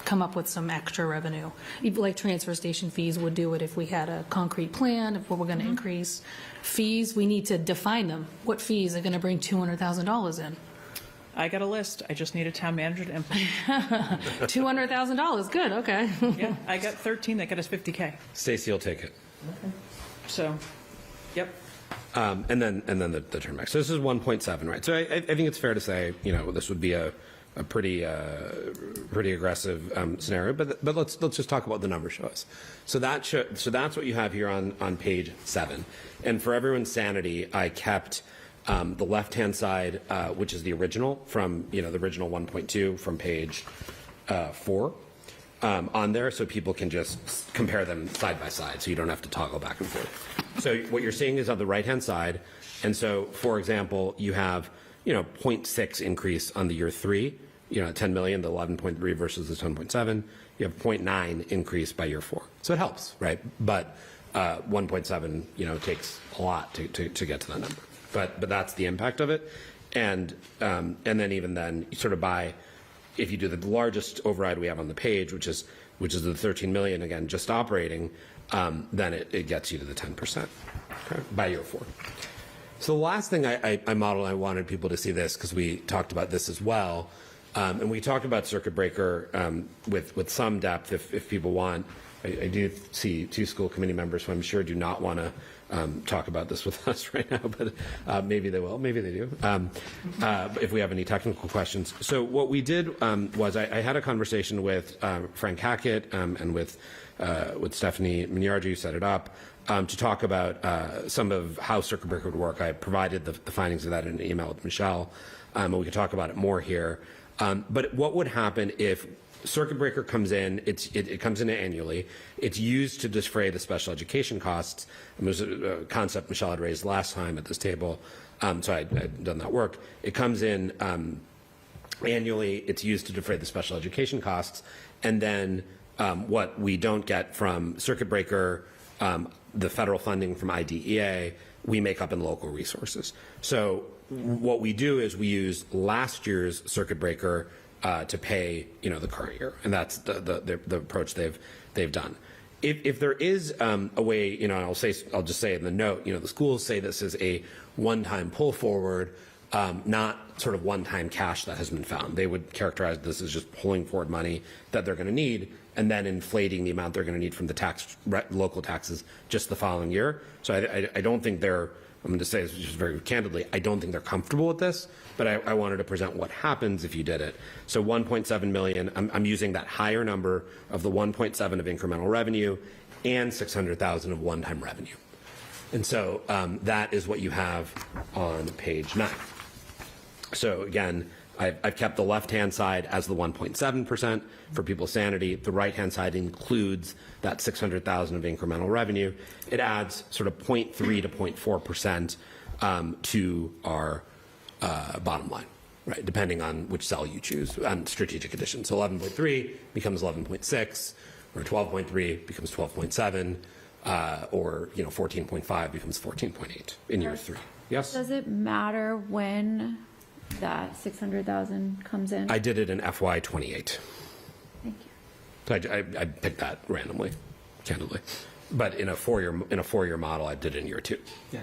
come up with some extra revenue. Like transfer station fees would do it if we had a concrete plan, if we're going to increase. Fees, we need to define them. What fees are going to bring $200,000 in? I got a list. I just need a town manager to implement. $200,000, good, okay. Yeah, I got 13 that got us 50K. Stacey will take it. So, yep. And then the turnback. So this is 1.7, right? So I think it's fair to say, you know, this would be a pretty aggressive scenario. But let's just talk about what the numbers show us. So that's what you have here on page 7. And for everyone's sanity, I kept the left-hand side, which is the original from, you know, the original 1.2 from page 4. On there, so people can just compare them side by side, so you don't have to toggle back and forth. So what you're seeing is on the right-hand side, and so, for example, you have, you know, 0.6 increase on the year 3, you know, 10 million, the 11.3 versus the 10.7. You have 0.9 increase by year 4, so it helps, right? But 1.7, you know, takes a lot to get to that number. But that's the impact of it, and then even then, sort of by. If you do the largest override we have on the page, which is the 13 million, again, just operating, then it gets you to the 10%, okay, by year 4. So the last thing I modeled, I wanted people to see this because we talked about this as well, and we talked about circuit breaker with some depth if people want. I do see 2 school committee members who I'm sure do not want to talk about this with us right now, but maybe they will, maybe they do, if we have any technical questions. So what we did was I had a conversation with Frank Hackett and with Stephanie Mignardi, who set it up, to talk about some of how circuit breaker would work. I provided the findings of that in an email with Michelle, and we can talk about it more here. But what would happen if circuit breaker comes in, it comes in annually, it's used to defray the special education costs, and it was a concept Michelle had raised last time at this table, so I'd done that work. It comes in annually, it's used to defray the special education costs, and then what we don't get from circuit breaker, the federal funding from IDEA, we make up in local resources. So what we do is we use last year's circuit breaker to pay, the current year, and that's the approach they've done. If there is a way, I'll just say in the note, the schools say this is a one-time pull forward, not sort of one-time cash that has been found. They would characterize this as just pulling forward money that they're going to need, and then inflating the amount they're going to need from the local taxes just the following year. So I don't think they're, I'm going to say this just very candidly, I don't think they're comfortable with this, but I wanted to present what happens if you did it. So 1.7 million, I'm using that higher number of the 1.7 of incremental revenue and 600,000 of one-time revenue. And so that is what you have on page 9. So again, I've kept the left-hand side as the 1.7% for people's sanity. The right-hand side includes that 600,000 of incremental revenue. It adds sort of 0.3 to 0.4% to our bottom line, right? Depending on which cell you choose on strategic addition. So 11.3 becomes 11.6, or 12.3 becomes 12.7, or 14.5 becomes 14.8 in year 3. Yes. Does it matter when that 600,000 comes in? I did it in FY28. Thank you. So I picked that randomly, candidly, but in a four-year model, I did it in year 2. Yeah.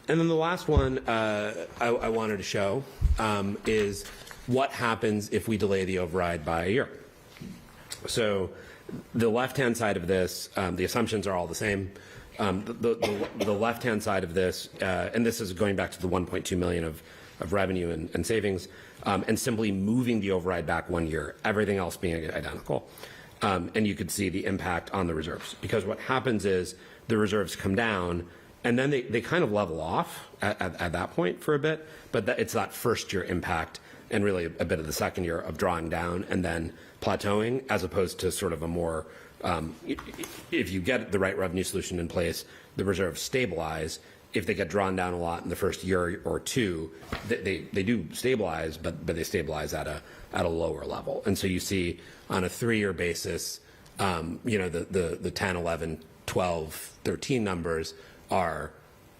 And then the last one I wanted to show is what happens if we delay the override by a year. So the left-hand side of this, the assumptions are all the same. The left-hand side of this, and this is going back to the 1.2 million of revenue and savings, and simply moving the override back 1 year, everything else being identical. And you could see the impact on the reserves, because what happens is the reserves come down, and then they kind of level off at that point for a bit, but it's that first year impact and really a bit of the second year of drawing down and then plateauing, as opposed to sort of a more, if you get the right revenue solution in place, the reserves stabilize. If they get drawn down a lot in the first year or two, they do stabilize, but they stabilize at a lower level. And so you see on a 3-year basis, the 10, 11, 12, 13 numbers are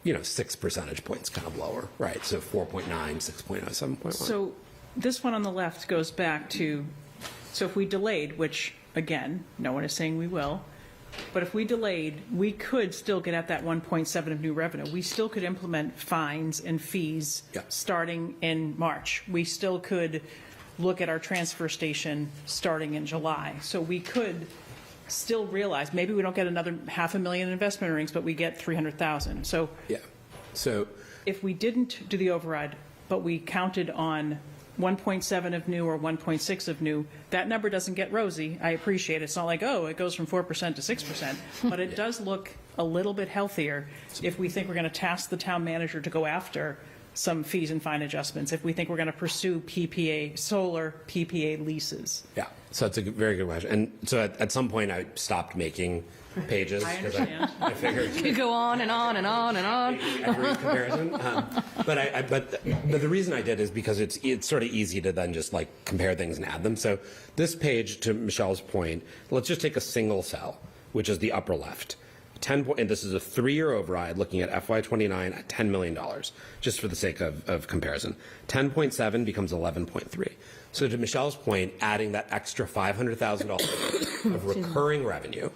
6 percentage points kind of lower, right? So 4.9, 6.0, 7.1. So this one on the left goes back to, so if we delayed, which again, no one is saying we will, but if we delayed, we could still get at that 1.7 of new revenue. We still could implement fines and fees starting in March. We still could look at our transfer station starting in July. So we could still realize, maybe we don't get another 500,000 investment earnings, but we get 300,000. So yeah. So if we didn't do the override, but we counted on 1.7 of new or 1.6 of new, that number doesn't get rosy. I appreciate it. It's not like, oh, it goes from 4% to 6%, but it does look a little bit healthier if we think we're going to task the town manager to go after some fees and fine adjustments, if we think we're going to pursue PPA, solar PPA leases. Yeah, so that's a very good question. And so at some point I stopped making pages. I understand. I figured You go on and on and on and on. every comparison. But the reason I did is because it's sort of easy to then just like compare things and add them. So this page, to Michelle's point, let's just take a single cell, which is the upper left. And this is a 3-year override looking at FY29 at $10 million, just for the sake of comparison. 10.7 becomes 11.3. So to Michelle's point, adding that extra $500,000 of recurring revenue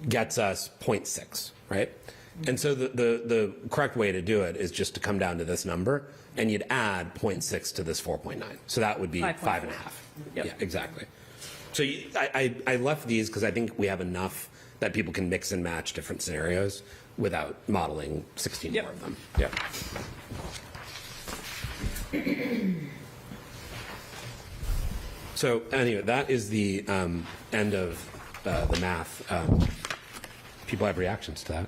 gets us 0.6, right? And so the correct way to do it is just to come down to this number, and you'd add 0.6 to this 4.9. So that would be 5.5. Yep. Yeah, exactly. So I left these because I think we have enough that people can mix and match different scenarios without modeling 16 more of them. Yeah. So anyway, that is the end of the math. People have reactions to that.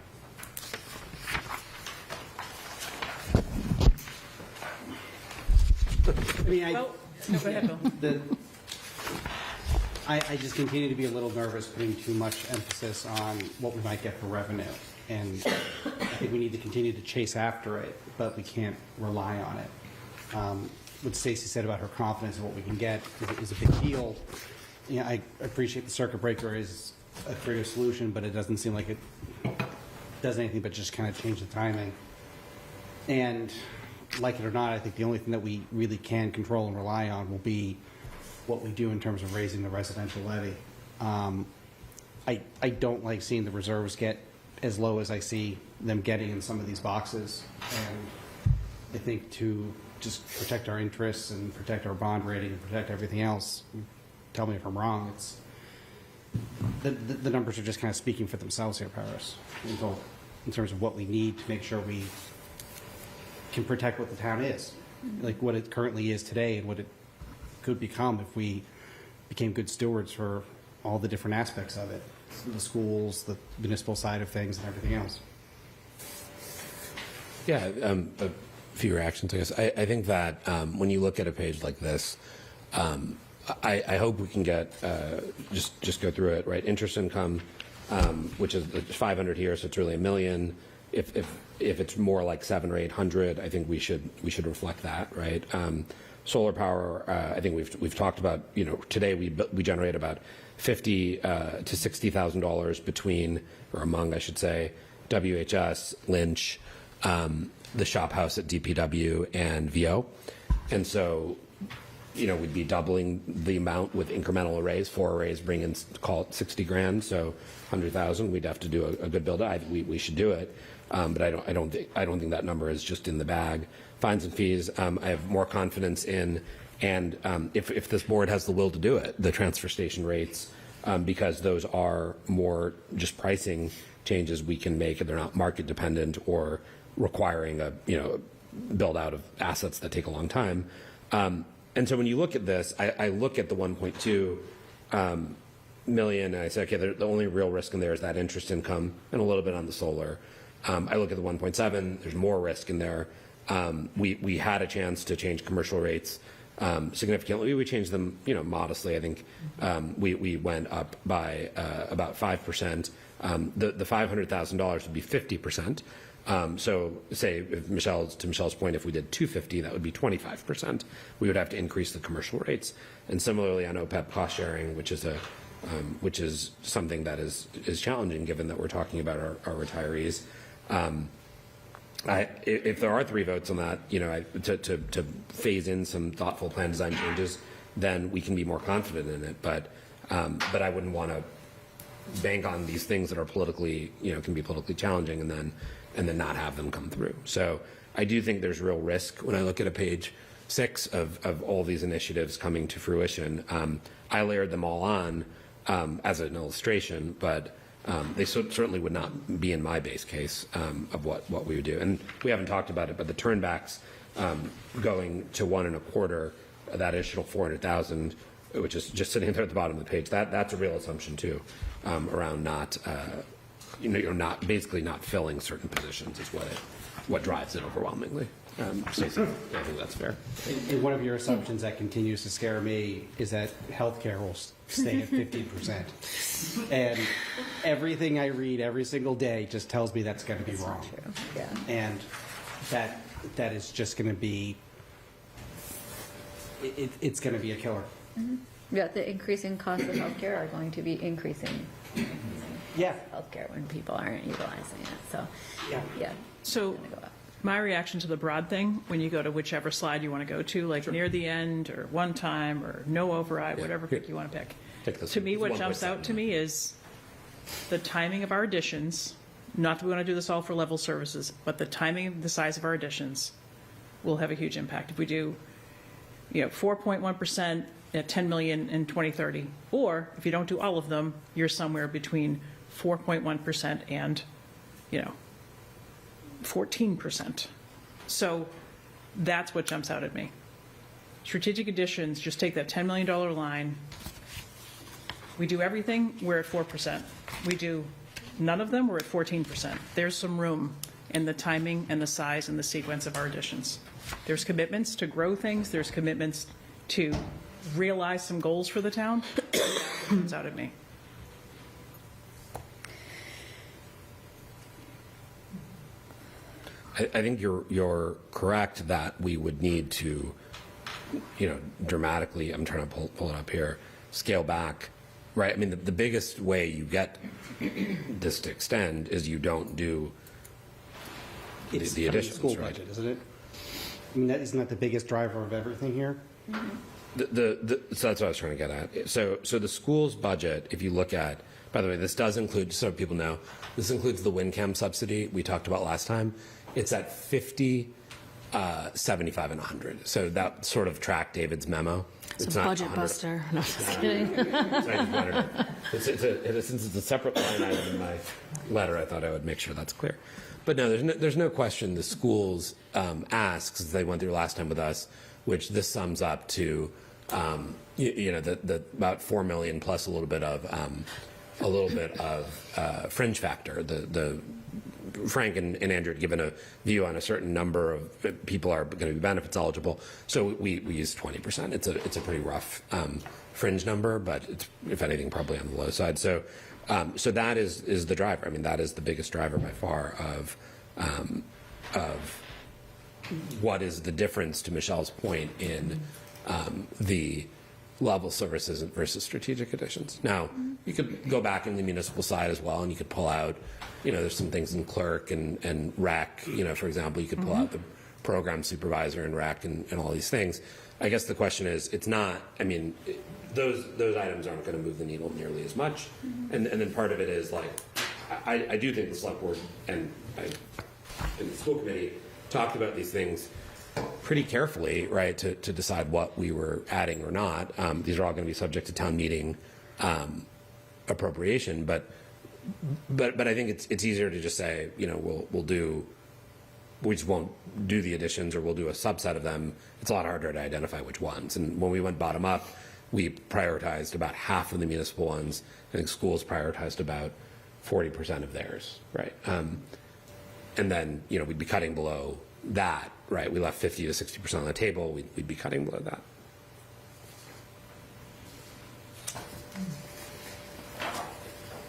I mean, No, go ahead, Bill. I just continue to be a little nervous putting too much emphasis on what we might get for revenue. And I think we need to continue to chase after it, but we can't rely on it. What Stacy said about her confidence in what we can get is a big deal. You know, I appreciate the circuit breaker is a creative solution, but it doesn't seem like it does anything but just kind of change the timing. And like it or not, I think the only thing that we really can control and rely on will be what we do in terms of raising the residential levy. I don't like seeing the reserves get as low as I see them getting in some of these boxes. And I think to just protect our interests and protect our bond rating and protect everything else, tell me if I'm wrong, it's the numbers are just kind of speaking for themselves here, Paris, in terms of what we need to make sure we can protect what the town is, like what it currently is today and what it could become if we became good stewards for all the different aspects of it, the schools, the municipal side of things, and everything else. Yeah, a few reactions, I guess. I think that when you look at a page like this, I hope we can get, just go through it, right? Interest income, which is 500 here, so it's really $1 million. If it's more like 700 or 800, I think we should reflect that, right? Solar power, I think we've talked about, you know, today we generate about $50,000 to $60,000 between, or among, I should say, WHS, Lynch, the shop house at DPW, and VO. And so, you know, we'd be doubling the amount with incremental arrays. 4 arrays bring in, call it 60 grand, so 100,000. We'd have to do a good build. We should do it, but I don't think that number is just in the bag. Fines and fees, I have more confidence in, and if this board has the will to do it, the transfer station rates, because those are more just pricing changes we can make, and they're not market dependent or requiring a build out of assets that take a long time. And so when you look at this, I look at the 1.2 million, and I say, okay, the only real risk in there is that interest income and a little bit on the solar. I look at the 1.7, there's more risk in there. We had a chance to change commercial rates significantly. We changed them, modestly. I think we went up by about 5%. The $500,000 would be 50%. So say, to Michelle's point, if we did 250, that would be 25%. We would have to increase the commercial rates. And similarly on OPEB cost sharing, which is something that is challenging given that we're talking about our retirees. If there are 3 votes on that, to phase in some thoughtful plan design changes, then we can be more confident in it. But I wouldn't want to bank on these things that are politically, can be politically challenging and then not have them come through. So I do think there's real risk when I look at a page 6 of all these initiatives coming to fruition. I layered them all on as an illustration, but they certainly would not be in my base case of what we would do. And we haven't talked about it, but the turnbacks going to 1.25, that additional 400,000, which is just sitting there at the bottom of the page, that's a real assumption too, around not, you're not basically not filling certain positions is what drives it overwhelmingly. Stacey, I think that's fair. And one of your assumptions that continues to scare me is that healthcare will stay at 15%. And everything I read every single day just tells me that's going to be wrong. Yeah. And that is just going to be, it's going to be a killer. Mm-hmm. Yeah, the increasing costs of healthcare are going to be increasing healthcare when people aren't utilizing it. So, yeah. So my reaction to the broad thing, when you go to whichever slide you want to go to, like near the end or one time or no override, whatever pick you want to pick. To me, what jumps out to me is the timing of our additions. Not that we want to do this all for level services, but the timing of the size of our additions will have a huge impact. If we do, 4.1% at 10 million in 2030, or if you don't do all of them, you're somewhere between 4.1% and, 14%. So that's what jumps out at me. Strategic additions, just take that $10 million line. We do everything, we're at 4%. We do none of them, we're at 14%. There's some room in the timing and the size and the sequence of our additions. There's commitments to grow things, there's commitments to realize some goals for the town. It's out at me. I think you're correct that we would need to, dramatically, I'm trying to pull it up here, scale back, right? I mean, the biggest way you get this to extend is you don't do the additions, school right? budget, isn't it? I mean, isn't that the biggest driver of everything here? So that's what I was trying to get at. So the school's budget, if you look at, by the way, this does include, just so people know, this includes the WinCam subsidy we talked about last time. It's at 50, 75, and 100. So that sort of tracked David's memo. It's a budget 100. buster. No, just kidding. Since it's a separate line item in my letter, I thought I would make sure that's clear. But no, there's no question the schools asks, as they went through last time with us, which this sums up to, the about $4 million plus a little bit of fringe factor. The Frank and Andrew had given a view on a certain number of people are going to be benefits eligible. So we use 20%. It's a pretty rough fringe number, but it's, if anything, probably on the low side. So that is the driver. I mean, that is the biggest driver by far of what is the difference, to Michelle's point, in the level services versus strategic additions. Now, you could go back in the municipal side as well, and you could pull out, there's some things in clerk and rec, for example, you could pull out the program supervisor and rec and all these things. I guess the question is, it's not, I mean, those items aren't going to move the needle nearly as much. And then part of it is like, I do think the select board and the school committee talked about these things pretty carefully, right, to decide what we were adding or not. These are all going to be subject to town meeting appropriation, but I think it's easier to just say, we just won't do the additions, or we'll do a subset of them. It's a lot harder to identify which ones. And when we went bottom up, we prioritized about half of the municipal ones. I think schools prioritized about 40% of theirs, right? And then, we'd be cutting below that, right? We left 50 to 60% on the table. We'd be cutting below that.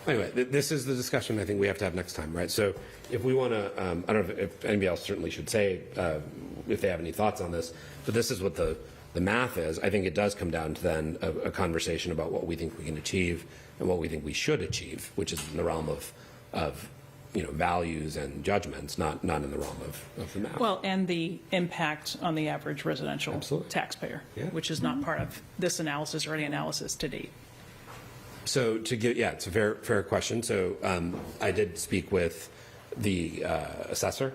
Anyway, this is the discussion I think we have to have next time, right? So if we want to, I don't know if anybody else certainly should say if they have any thoughts on this, but this is what the math is. I think it does come down to then a conversation about what we think we can achieve and what we think we should achieve, which is in the realm of values and judgments, not in the realm of the math. Well, and the impact on the average residential taxpayer, which is not part of this analysis or any analysis to date. So it's a fair question. So I did speak with the assessor,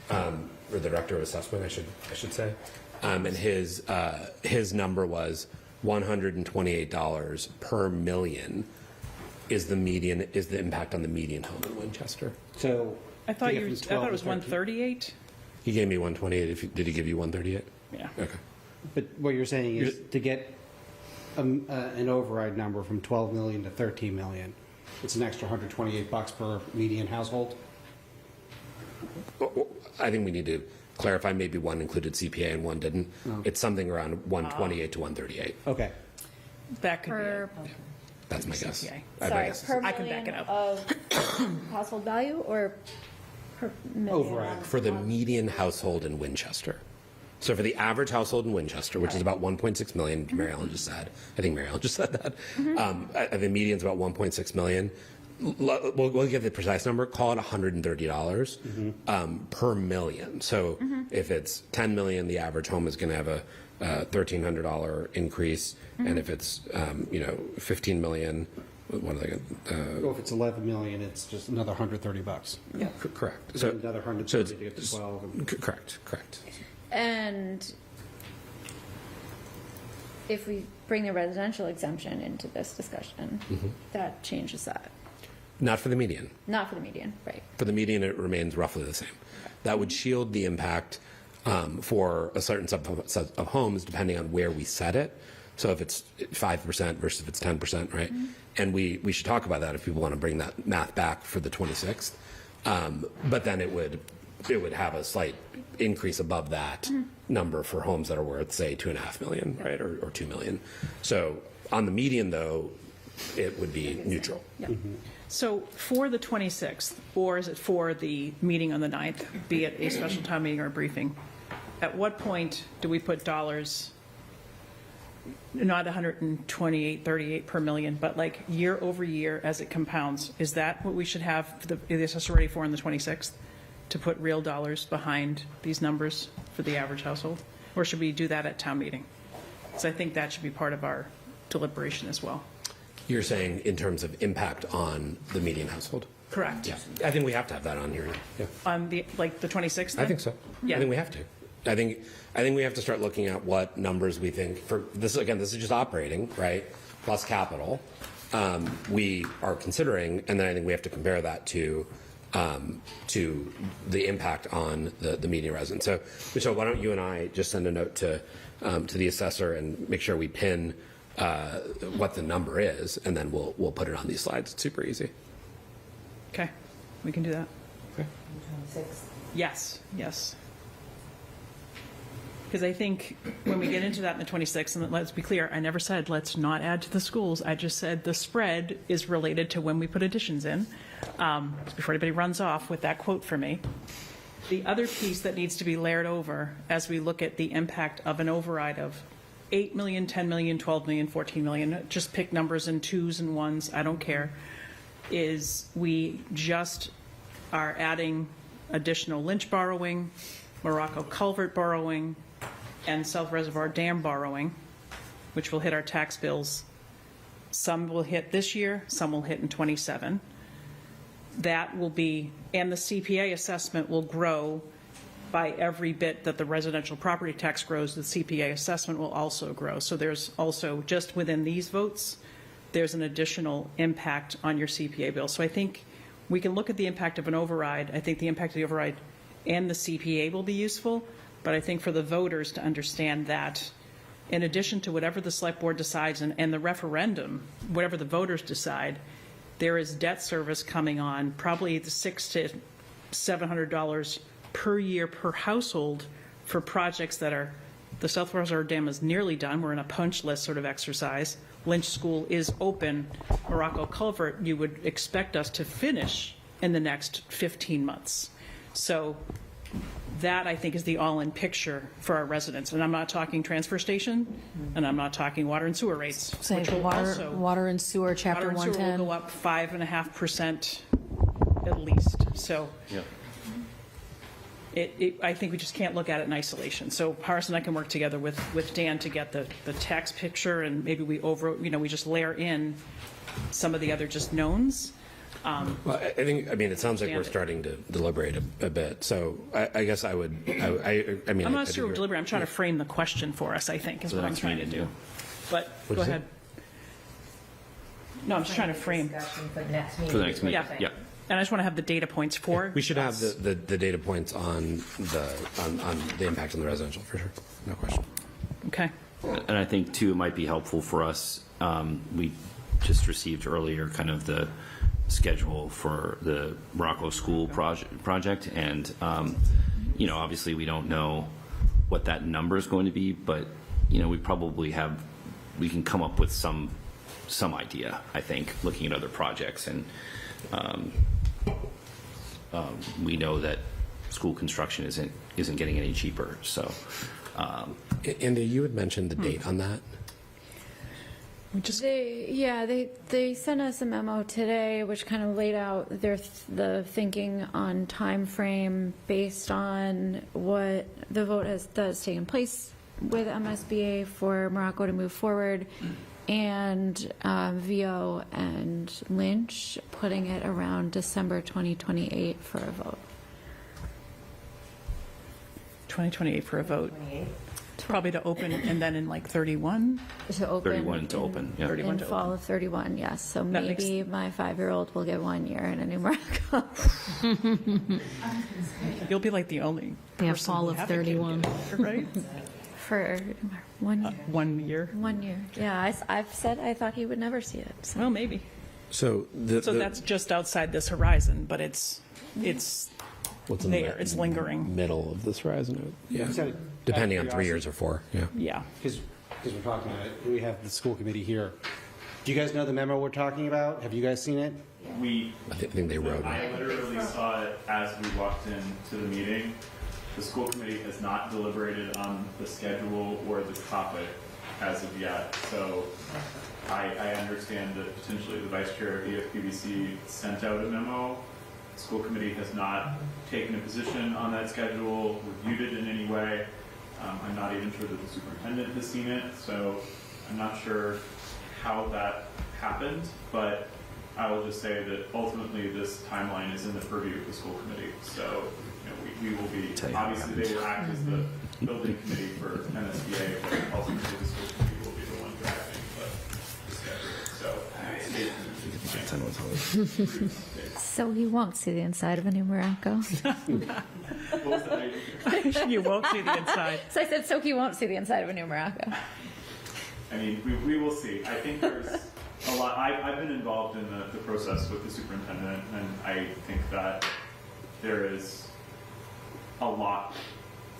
or the director of assessment, I should say, and his number was $128 per million is the impact on the median home in Winchester. So I thought it was 138. He gave me 128. Did he give you 138? Yeah. Okay. But what you're saying is to get an override number from 12 million to 13 million, it's an extra $128 per median household? I think we need to clarify. Maybe one included CPA and one didn't. Oh. It's something around 128 to 138. Okay. That could be That's my guess. Sorry, per I can back million it up. of household value or per million? Override. For the median household in Winchester. So for the average household in Winchester, which is about 1.6 million, Mary Ellen just said. I think Mary Ellen just said that. The median's about 1.6 million. We'll give the precise number. Call it $130 per million. So if it's 10 million, the average home is going to have a $1,300 increase, and if it's 15 million, what are they? Well, if it's 11 million, it's just another $130. Yeah, correct. So another 130 to get to 12. Correct. And if we bring the residential exemption into this discussion, that changes that. Not for the median. Not for the median, right? For the median, it remains roughly the same. That would shield the impact for a certain subset of homes, depending on where we set it. So if it's 5% versus if it's 10%, right? And we should talk about that if people want to bring that math back for the 26th. But then it would have a slight increase above that number for homes that are worth, say, 2.5 million, right, or 2 million. So on the median, though, it would be neutral. Yeah. So for the 26th, or is it for the meeting on the 9th, be it a special town meeting or a briefing, at what point do we put dollars, not 128.38 per million, but like year over year as it compounds? Is that what we should have for the assessor ready for on the 26th, to put real dollars behind these numbers for the average household? Or should we do that at town meeting? Because I think that should be part of our deliberation as well. You're saying in terms of impact on the median household? Correct. Yeah. I think we have to have that on here. Yeah. On the 26th? I think so. Yeah. I think we have to. I think we have to start looking at what numbers we think for this. Again, this is just operating, right? Plus capital. We are considering, and then I think we have to compare that to the impact on the median resident. So, Michelle, why don't you and I just send a note to the assessor and make sure we pin what the number is, and then we'll put it on these slides. It's super easy. Okay, we can do that. Okay. 26th. Yes, yes. Because I think when we get into that in the 26th, and let's be clear, I never said let's not add to the schools. I just said the spread is related to when we put additions in. Before anybody runs off with that quote for me. The other piece that needs to be layered over as we look at the impact of an override of 8 million, 10 million, 12 million, 14 million, just pick numbers in twos and ones, I don't care, is we just are adding additional Lynch borrowing, Morocco culvert borrowing, and South Reservoir Dam borrowing, which will hit our tax bills. Some will hit this year, some will hit in 27. That will be, and the CPA assessment will grow by every bit that the residential property tax grows, the CPA assessment will also grow. So there's also, just within these votes, there's an additional impact on your CPA bill. So I think we can look at the impact of an override. I think the impact of the override and the CPA will be useful, but I think for the voters to understand that in addition to whatever the select board decides and the referendum, whatever the voters decide, there is debt service coming on, probably the $600 to $700 per year per household for projects that are, the South Reservoir Dam is nearly done. We're in a punch list sort of exercise. Lynch School is open. Morocco Culvert, you would expect us to finish in the next 15 months. So that, I think, is the all-in picture for our residents. And I'm not talking transfer station, and I'm not talking water and sewer rates. Say which will also, water and sewer, chapter water and sewer 110. will go up 5.5% at least. So Yeah. I think we just can't look at it in isolation. So Horace and I can work together with Dan to get the tax picture, and maybe we just layer in some of the other just knowns. Well, I mean, it sounds like we're starting to deliberate a bit. So I guess I would, I mean. I'm not sure we're deliberating. I'm trying to frame the question for us, I think, is what I'm trying to do. But go ahead. No, I'm just trying to frame. For the next meeting. For the next meeting, yeah. And I just want to have the data points for. We should have the data points on the impact on the residential, for sure. No question. Okay. And I think, too, it might be helpful for us, we just received earlier kind of the schedule for the Morocco School project. And, obviously we don't know what that number is going to be, but, we probably we can come up with some idea, I think, looking at other projects. And we know that school construction isn't getting any cheaper. So, Andy, you had mentioned the date on that. They sent us a memo today, which kind of laid out the thinking on time frame based on what the vote that's taken place with MSBA for Morocco to move forward, and VO and Lynch putting it around December 2028 for a vote. 2028 for a vote. Probably to open and then in like 31? To open. 31 to open, yeah. 31 In to fall of 31, yes. So That makes- maybe my 5-year-old will get 1 year in a new Morocco. You'll be like the only Yeah, person fall who of haven't kidded 31. it, right? For 1 year. 1 year. 1 year. Yeah, I've said I thought he would never see it. So. Well, maybe. So So that's just outside this horizon, but it's what's in there. the It's lingering. middle of this horizon? Yeah, So, depending on out of 3 years or 4. Yeah. Yeah. Because we're talking about it, we have the school committee here. Do you guys know the memo we're talking about? Have you guys seen it? I think they wrote I it. literally saw it as we walked into the meeting. The school committee has not deliberated on the schedule or the topic as of yet. So I understand that potentially the vice chair of EFPBC sent out a memo. The school committee has not taken a position on that schedule, reviewed it in any way. I'm not even sure that the superintendent has seen it, so I'm not sure how that happened, but I will just say that ultimately this timeline is in the purview of the school committee. So we will be, obviously they will act as the building committee for MSBA, but ultimately the school committee will be the one drafting the schedule. So So he won't see the inside of a new Morocco. what was that? You won't see the inside. So I said, so he won't see the inside of a new Morocco. I mean, we will see. I think there's a lot. I've been involved in the process with the superintendent, and I think that there is a lot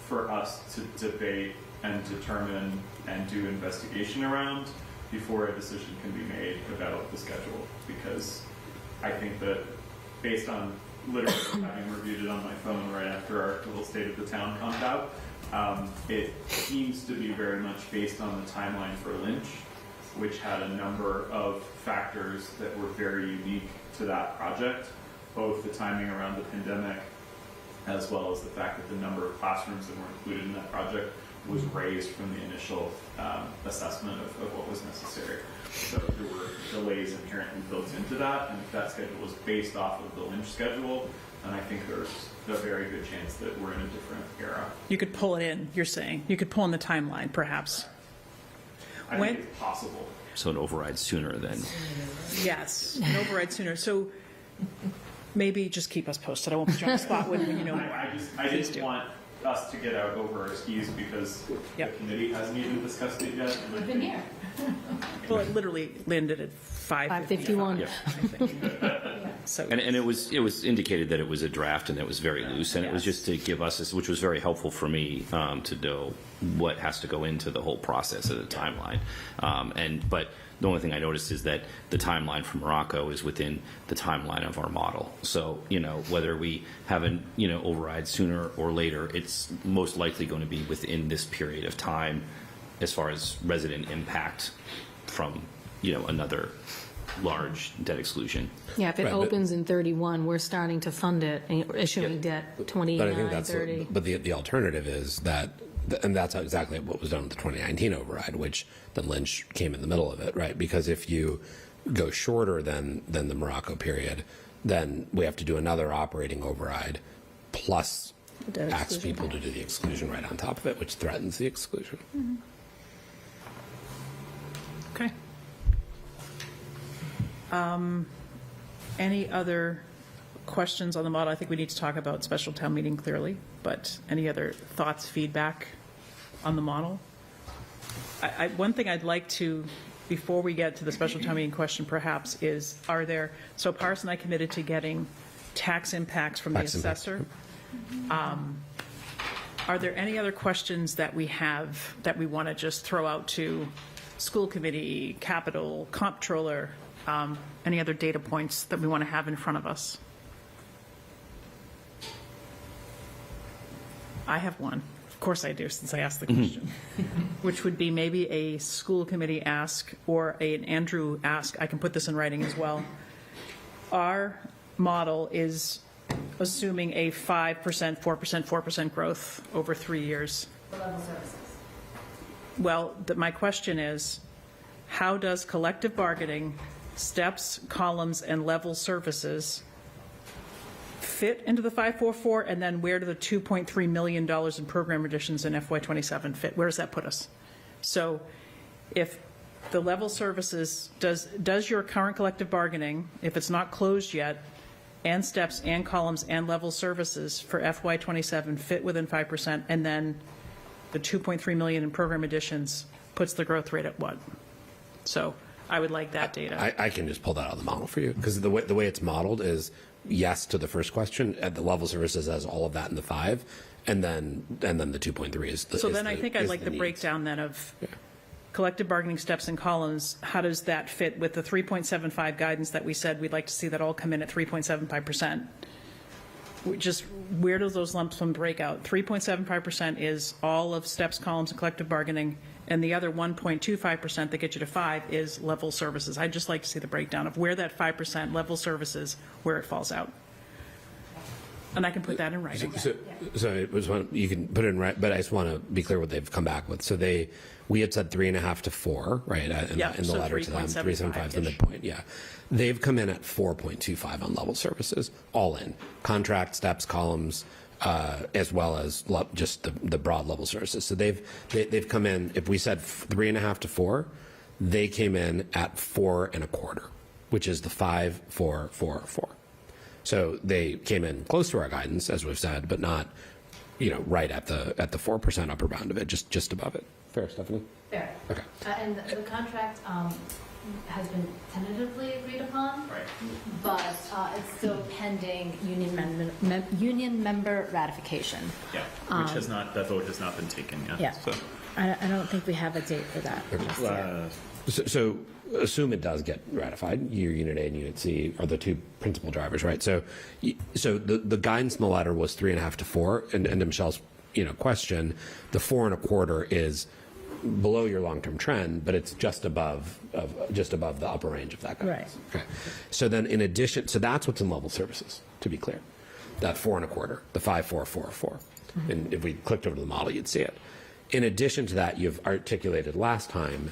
for us to debate and determine and do investigation around before a decision can be made about the schedule. Because I think that based on literally having reviewed it on my phone right after our little state of the town comes out, it seems to be very much based on the timeline for Lynch, which had a number of factors that were very unique to that project, both the timing around the pandemic, as well as the fact that the number of classrooms that were included in that project was raised from the initial assessment of what was necessary. So there were delays inherently built into that, and if that schedule was based off of the Lynch schedule, then I think there's a very good chance that we're in a different era. You could pull it in, you're saying. You could pull in the timeline, perhaps. I think it's possible. So it overrides sooner than. Yes, an override sooner. So maybe just keep us posted. I won't put you on the spot when you know more. I just want us to get out over our skis because the committee hasn't even discussed it yet. We've been here. Well, it literally landed at 5:51. Yeah. I think. So And it was indicated that it was a draft and it was very loose, and it was just to give us, which was very helpful for me to know what has to go into the whole process of the timeline. But the only thing I noticed is that the timeline for Morocco is within the timeline of our model. So, whether we have an, override sooner or later, it's most likely going to be within this period of time as far as resident impact from, another large debt exclusion. Yeah, if it opens in 31, we're starting to fund it and issuing debt 29, But I think that's 30. but the alternative is that, and that's exactly what was done with the 2019 override, which then Lynch came in the middle of it, right? Because if you go shorter than the Morocco period, then we have to do another operating override plus ask people to do the exclusion right on top of it, which threatens the exclusion. Mm-hmm. Okay. Any other questions on the model? I think we need to talk about special town meeting clearly, but any other thoughts, feedback on the model? One thing I'd like to, before we get to the special town meeting question perhaps, is so Paris and I committed to getting tax impacts from the assessor. Are there any other questions that we have that we want to just throw out to school committee, capital, comptroller, any other data points that we want to have in front of us? I have one. Of course I do, since I asked the question. Which would be maybe a school committee ask or an Andrew ask. I can put this in writing as well. Our model is assuming a 5%, 4%, 4% growth over 3 years. For level services. Well, my question is, how does collective bargaining, steps, columns, and level services fit into the 544, and then where do the $2.3 million in program additions in FY27 fit? Where does that put us? So if the level services, does your current collective bargaining, if it's not closed yet, and steps and columns and level services for FY27 fit within 5%, and then the 2.3 million in program additions puts the growth rate at what? So I would like that data. I can just pull that out of the model for you, because the way it's modeled is yes to the first question, at the level services has all of that in the 5, and then the 2.3 is the. So then I think I'd like the breakdown then of collective bargaining steps and columns. How does that fit with the 3.75 guidance that we said we'd like to see that all come in at 3.75%? Just where do those lump sum break out? 3.75% is all of steps, columns, and collective bargaining, and the other 1.25% that gets you to 5 is level services. I'd just like to see the breakdown of where that 5% level services, where it falls out. And I can put that in writing. So it was one, you can put it in right, but I just want to be clear what they've come back with. So we had said 3.5 to 4, right? In the so letter to them, 3.75 is the 3.75-ish. midpoint. Yeah, they've come in at 4.25 on level services, all in contract, steps, columns, as well as just the broad level services. So they've come in. If we said 3.5 to 4, they came in at 4.25, which is the 5, 4, 4, 4. So they came in close to our guidance, as we've said, but not, right at the 4% upper bound of it, just above it. Fair, Stephanie? Fair. Okay. And the contract has been tentatively agreed upon, right, but it's still pending union member ratification. Yeah, which that vote has not been taken yet. Yeah. So. I don't think we have a date for that. So assume it does get ratified. Your Unit A and Unit C are the two principal drivers, right? So the guidance in the letter was 3.5 to 4, and to Michelle's question, the 4.25 is below your long-term trend, but it's just above the upper range of that guidance. Right. Okay. So then, in addition, so that's what's in level services. To be clear, that 4.25, the 5, 4, 4, 4. And if we clicked over to the model, you'd see it. In addition to that, you've articulated last time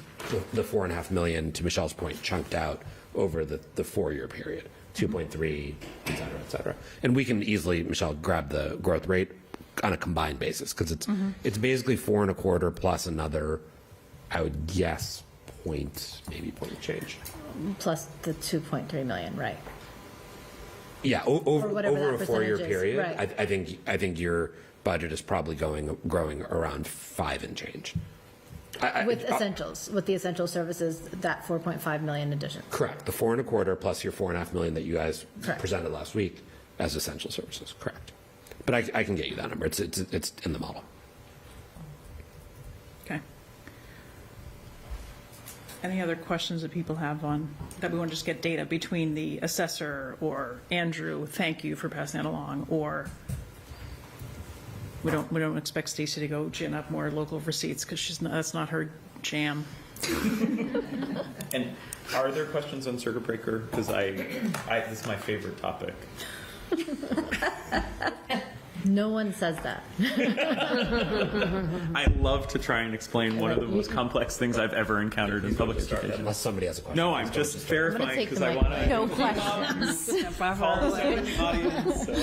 the 4.5 million, to Michelle's point, chunked out over the 4-year period, 2.3, et cetera, et cetera. And we can easily, Michelle, grab the growth rate on a combined basis, because it's basically 4.25 plus another, I would guess, point change. Plus the 2.3 million, right? Yeah, over a 4-year percentage is, period, right. I think your budget is probably growing around 5 and change. With the essential services, that 4.5 million addition. Correct. The 4.25 plus your 4.5 million that you guys Correct. presented last week as essential services. Correct. But I can get you that number. It's in the model. Okay. Any other questions that people have on that we want to just get data between the assessor or Andrew? Thank you for passing that along. Or we don't expect Stacy to go gin up more local receipts, because that's not her jam. And are there questions on circuit breaker? Because this is my favorite topic. No one says that. I love to try and explain one of the most complex things I've ever encountered in public education. Unless somebody has a question. No, I'm just verifying because I want to. No questions. Follow the audience. So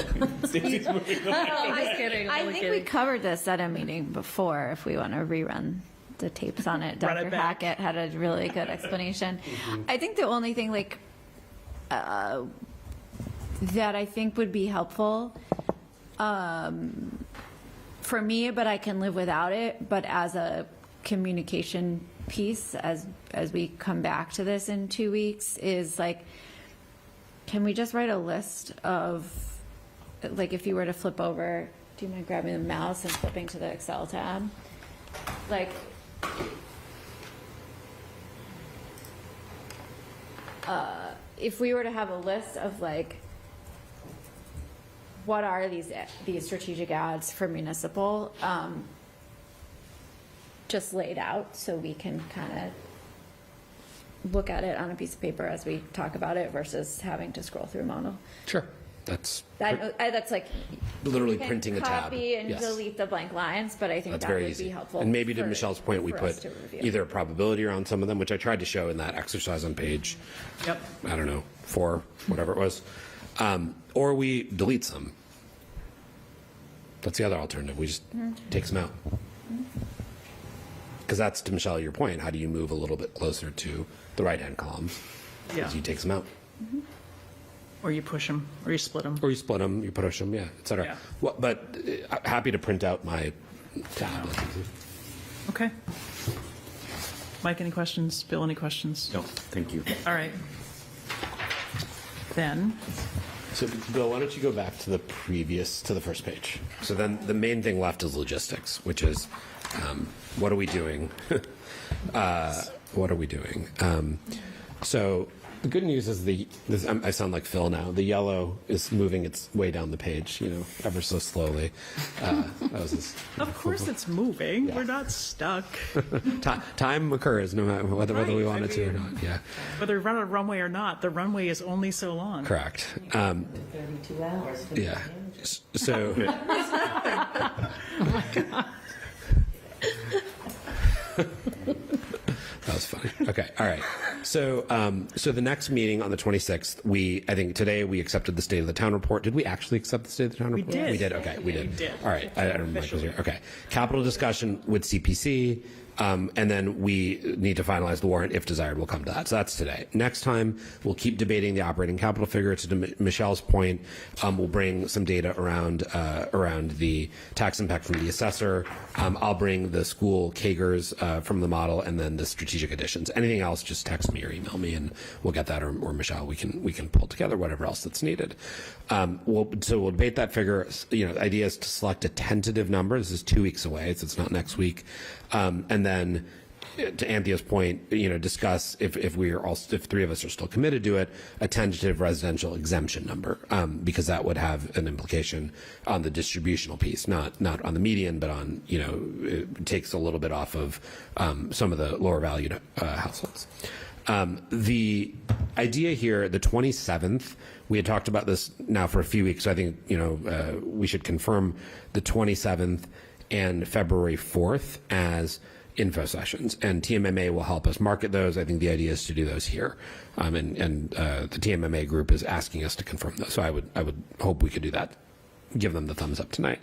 Stacey's moving the mic. I'm kidding. I think we covered this at a meeting before. If we want to rerun the tapes on it, Run Dr. it back. Hackett had a really good explanation. I think the only thing that I think would be helpful for me, but I can live without it, but as a communication piece, as we come back to this in 2 weeks, is can we just write a list of, if you were to flip over, do you mind grabbing the mouse and flipping to the Excel tab? If we were to have a list of what are these strategic ads for municipal, just laid out so we can kind of look at it on a piece of paper as we talk about it versus having to scroll through a model. Sure. That's literally you can printing a tab. Copy and Yes. delete the blank lines, but I think That's that very would easy. be helpful. And maybe to Michelle's point, we for us put to review. either a probability around some of them, which I tried to show in that exercise on page, Yep. I don't know, 4, whatever it was. Or we delete some. That's the other alternative. We just take some out. Because that's, to Michelle, your point. How do you move a little bit closer to the right-hand columns? Yeah. You take some out. Or you push them, or you split them. Or you split them, you push them, yeah, et cetera. Yeah. Well, but happy to print out my tab. Okay. Mike, any questions? Bill, any questions? No, thank you. All right. Then, So, Bill, why don't you go back to the first page? So then the main thing left is logistics, which is what are we doing? What are we doing? So the good news is I sound like Phil now. The yellow is moving its way down the page, ever so slowly. That was his, of course it's moving. Yeah. We're not stuck. Time occurs no matter whether we want it to or not. Yeah. Whether we run a runway or not, the runway is only so long. Correct. 32 hours. Yeah. So. Oh my God. That was funny. Okay. All right. So, so the next meeting on the 26th, I think today we accepted the State of the Town report. Did we actually accept the State of the Town report? We did. We did. Okay. We did. We did. All right. I don't remember Mike was here. Okay. Capital discussion with CPC. And then we need to finalize the warrant. If desired, we'll come to that. So that's today. Next time, we'll keep debating the operating capital figure. To Michelle's point, we'll bring some data around the tax impact from the assessor. I'll bring the school KGERs from the model, and then the strategic additions. Anything else, just text me or email me, and we'll get that. Or Michelle, we can pull together whatever else that's needed. We'll debate that figure. The idea is to select a tentative number. This is 2 weeks away, so it's not next week. And then, to Anthea's point, discuss if three of us are still committed to it, a tentative residential exemption number, because that would have an implication on the distributional piece, not on the median, but on it takes a little bit off of some of the lower valued households. The idea here, the 27th, we had talked about this now for a few weeks, so I think we should confirm the 27th and February 4th as info sessions, and TMMA will help us market those. I think the idea is to do those here, and the TMMA group is asking us to confirm those. So I would hope we could do that. Give them the thumbs up tonight.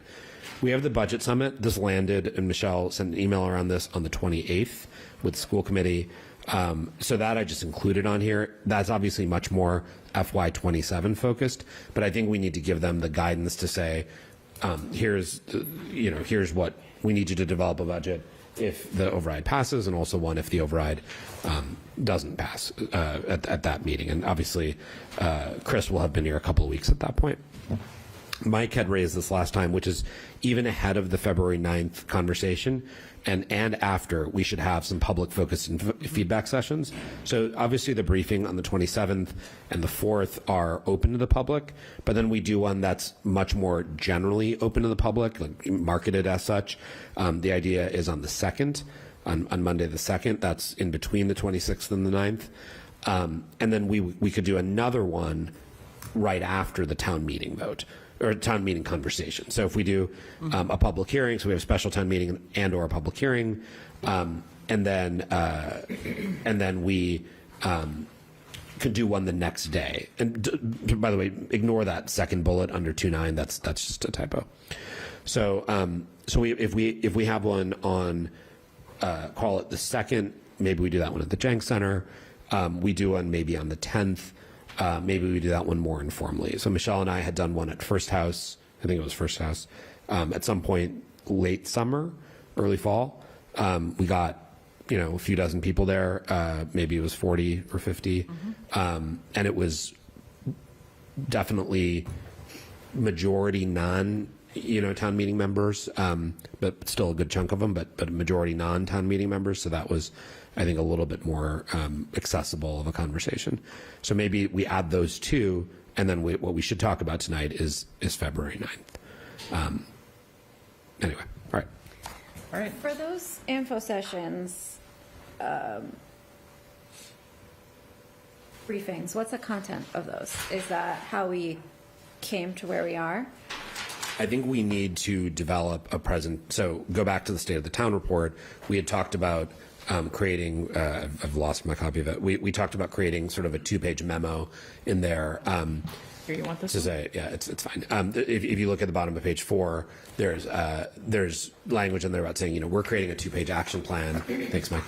We have the budget summit. This landed, and Michelle sent an email around this on the 28th with the school committee. So that I just included on here. That's obviously much more FY27 focused, but I think we need to give them the guidance to say, here's what we need you to develop a budget if the override passes, and also one if the override doesn't pass at that meeting. And obviously, Chris will have been here a couple of weeks at that point. Mike had raised this last time, which is even ahead of the February 9th conversation, and after, we should have some public focus and feedback sessions. So obviously the briefing on the 27th and the 4th are open to the public, but then we do one that's much more generally open to the public, like marketed as such. The idea is on the 2nd, on Monday the 2nd. That's in between the 26th and the 9th. And then we could do another one right after the town meeting vote, or town meeting conversation. So if we do a public hearing, so we have a special town meeting and or a public hearing, and then we could do one the next day. And by the way, ignore that second bullet under 2.9. That's just a typo. So if we have one on call it the 2nd, maybe we do that one at the Jenks Center. We do one maybe on the 10th. Maybe we do that one more informally. So Michelle and I had done one at First House. I think it was First House at some point late summer, early fall. We got a few dozen people there. Maybe it was 40 or 50, and it was definitely majority town meeting members, but still a good chunk of them. But a majority non-town meeting members. So that was, I think, a little bit more accessible of a conversation. So maybe we add those two, and then what we should talk about tonight is February 9th. Anyway, all right. For those info sessions, briefings, what's the content of those? Is that how we came to where we are? I think we need to develop a present. So go back to the State of the Town report. We had talked about creating, I've lost my copy of it. We talked about creating sort of a 2-page memo in there. Here, you want this? To say, yeah, it's fine. If you look at the bottom of page 4, there's language in there about saying, we're creating a 2-page action plan. Thanks, Mike.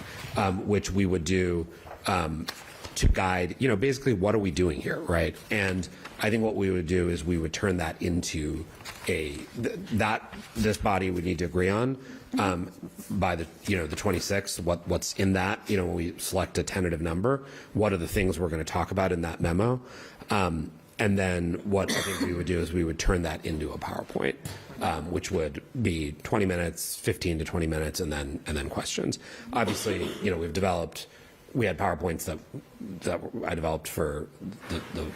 Which we would do to guide, basically what are we doing here, right? And I think what we would do is we would turn that into this body would need to agree on by the 26th. What's in that? When we select a tentative number, what are the things we're going to talk about in that memo? And then what I think we would do is we would turn that into a PowerPoint, which would be 20 minutes, 15 to 20 minutes, and then questions. Obviously, we had PowerPoints that I developed for the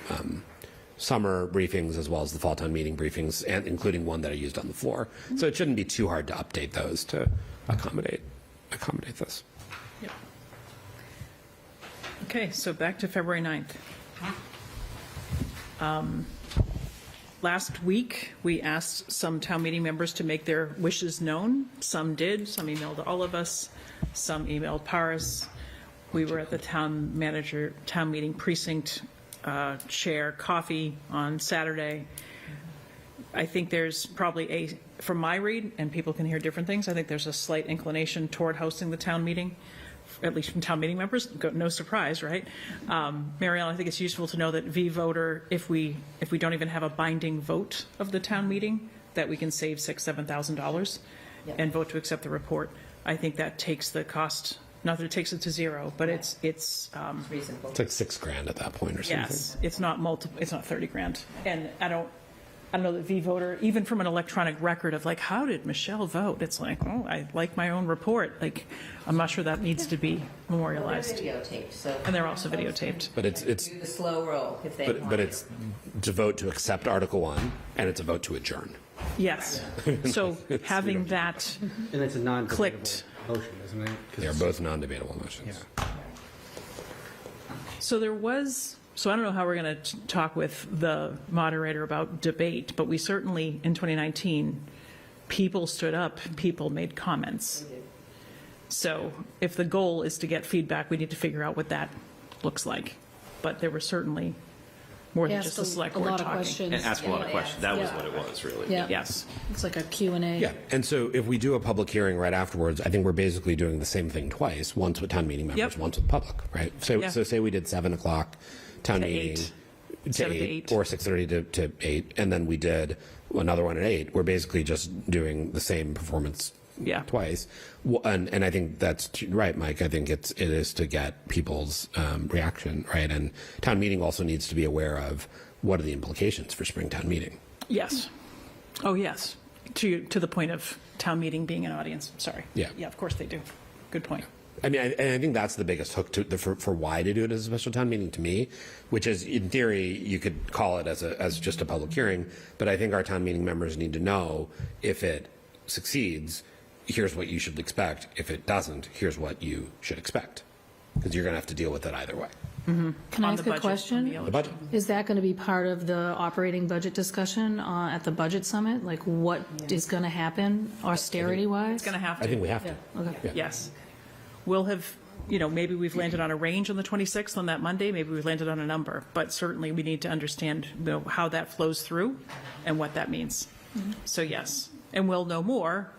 summer briefings as well as the fall town meeting briefings, and including one that I used on the floor. So it shouldn't be too hard to update those to accommodate this. Yep. Okay, so back to February 9th. Last week, we asked some town meeting members to make their wishes known. Some did. Some emailed all of us. Some emailed Paris. We were at the town meeting precinct chair coffee on Saturday. I think there's probably from my read, and people can hear different things, I think there's a slight inclination toward hosting the town meeting, at least from town meeting members. No surprise, right? Marielle, I think it's useful to know that V-voter, if we don't even have a binding vote of the town meeting, that we can save $6,000-7,000 and vote to accept the report. I think that takes the cost. Not that it takes it to zero, but it's reasonable. It's like $6,000 at that point or something. Yes, it's not It's not $30,000, and I don't know that V-voter, even from an electronic record of like, how did Michelle vote? It's like, oh, I like my own report. Like, I'm not sure that needs to be memorialized. They're videotaped, so. And they're also videotaped. But it's Do the slow roll if they want. but it's to vote to accept Article 1, and it's a vote to adjourn. Yes. So having that And it's a non-debatable clicked. motion, isn't it? They are both non-debatable motions. So I don't know how we're going to talk with the moderator about debate, but we certainly, in 2019, people stood up, people made comments. So if the goal is to get feedback, we need to figure out what that looks like. But there were certainly more than just the select board lot of talking. questions. And ask a lot of questions. That was what it was, really. Yeah. Yes. It's like a Q&A. Yeah, and so if we do a public hearing right afterwards, I think we're basically doing the same thing twice, once with town meeting members, Yep. once with public, right? So Yeah. so say we did 7 o'clock town To meeting 8. to 7 to 8, 8. or 6:30 to 8, and then we did another one at 8. We're basically just doing the same performance twice. And I think that's right, Mike. I think it is to get people's reaction, right? And town meeting also needs to be aware of what are the implications for spring town meeting. Yes. Oh, yes. To the point of town meeting being an audience. Sorry. Yeah. Yeah, of course they do. Good point. I mean, I think that's the biggest hook for why to do it as a special town meeting to me, which is, in theory, you could call it as just a public hearing, but I think our town meeting members need to know if it succeeds, here's what you should expect. If it doesn't, here's what you should expect, because you're going to have to deal with it either way. Can I On ask the a budget, question? The budget. Is that going to be part of the operating budget discussion at the budget summit? Like what is going to happen austerity-wise? It's going to have to. I think we have to. Okay. Yeah. Yes. We'll have, maybe we've landed on a range on the 26th on that Monday. Maybe we've landed on a number. But certainly we need to understand how that flows through and what that means. So yes. And we'll know more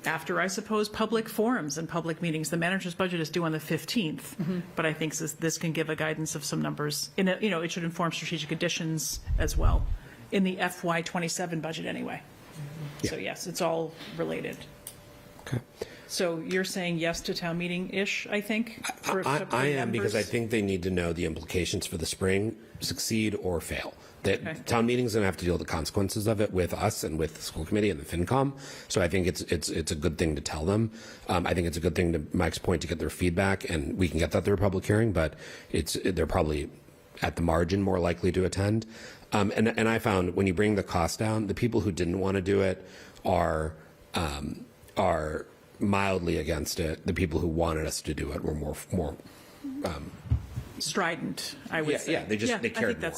after, I suppose, public forums and public meetings. The manager's budget is due on the 15th. But I think this can give a guidance of some numbers. It should inform strategic additions as well in the FY27 budget anyway. So yes, it's all related. Okay. So you're saying yes to town meeting-ish, I think? I am, because I think they need to know the implications for the spring, succeed or fail. Town meeting's going to have to deal with the consequences of it with us and with the school committee and the FinCom. So I think it's a good thing to tell them. I think it's a good thing, to Mike's point, to get their feedback, and we can get that through a public hearing, but they're probably at the margin more likely to attend. And I found when you bring the cost down, the people who didn't want to do it are mildly against it. The people who wanted us to do it were more Strident, I would say. Yeah, they cared more.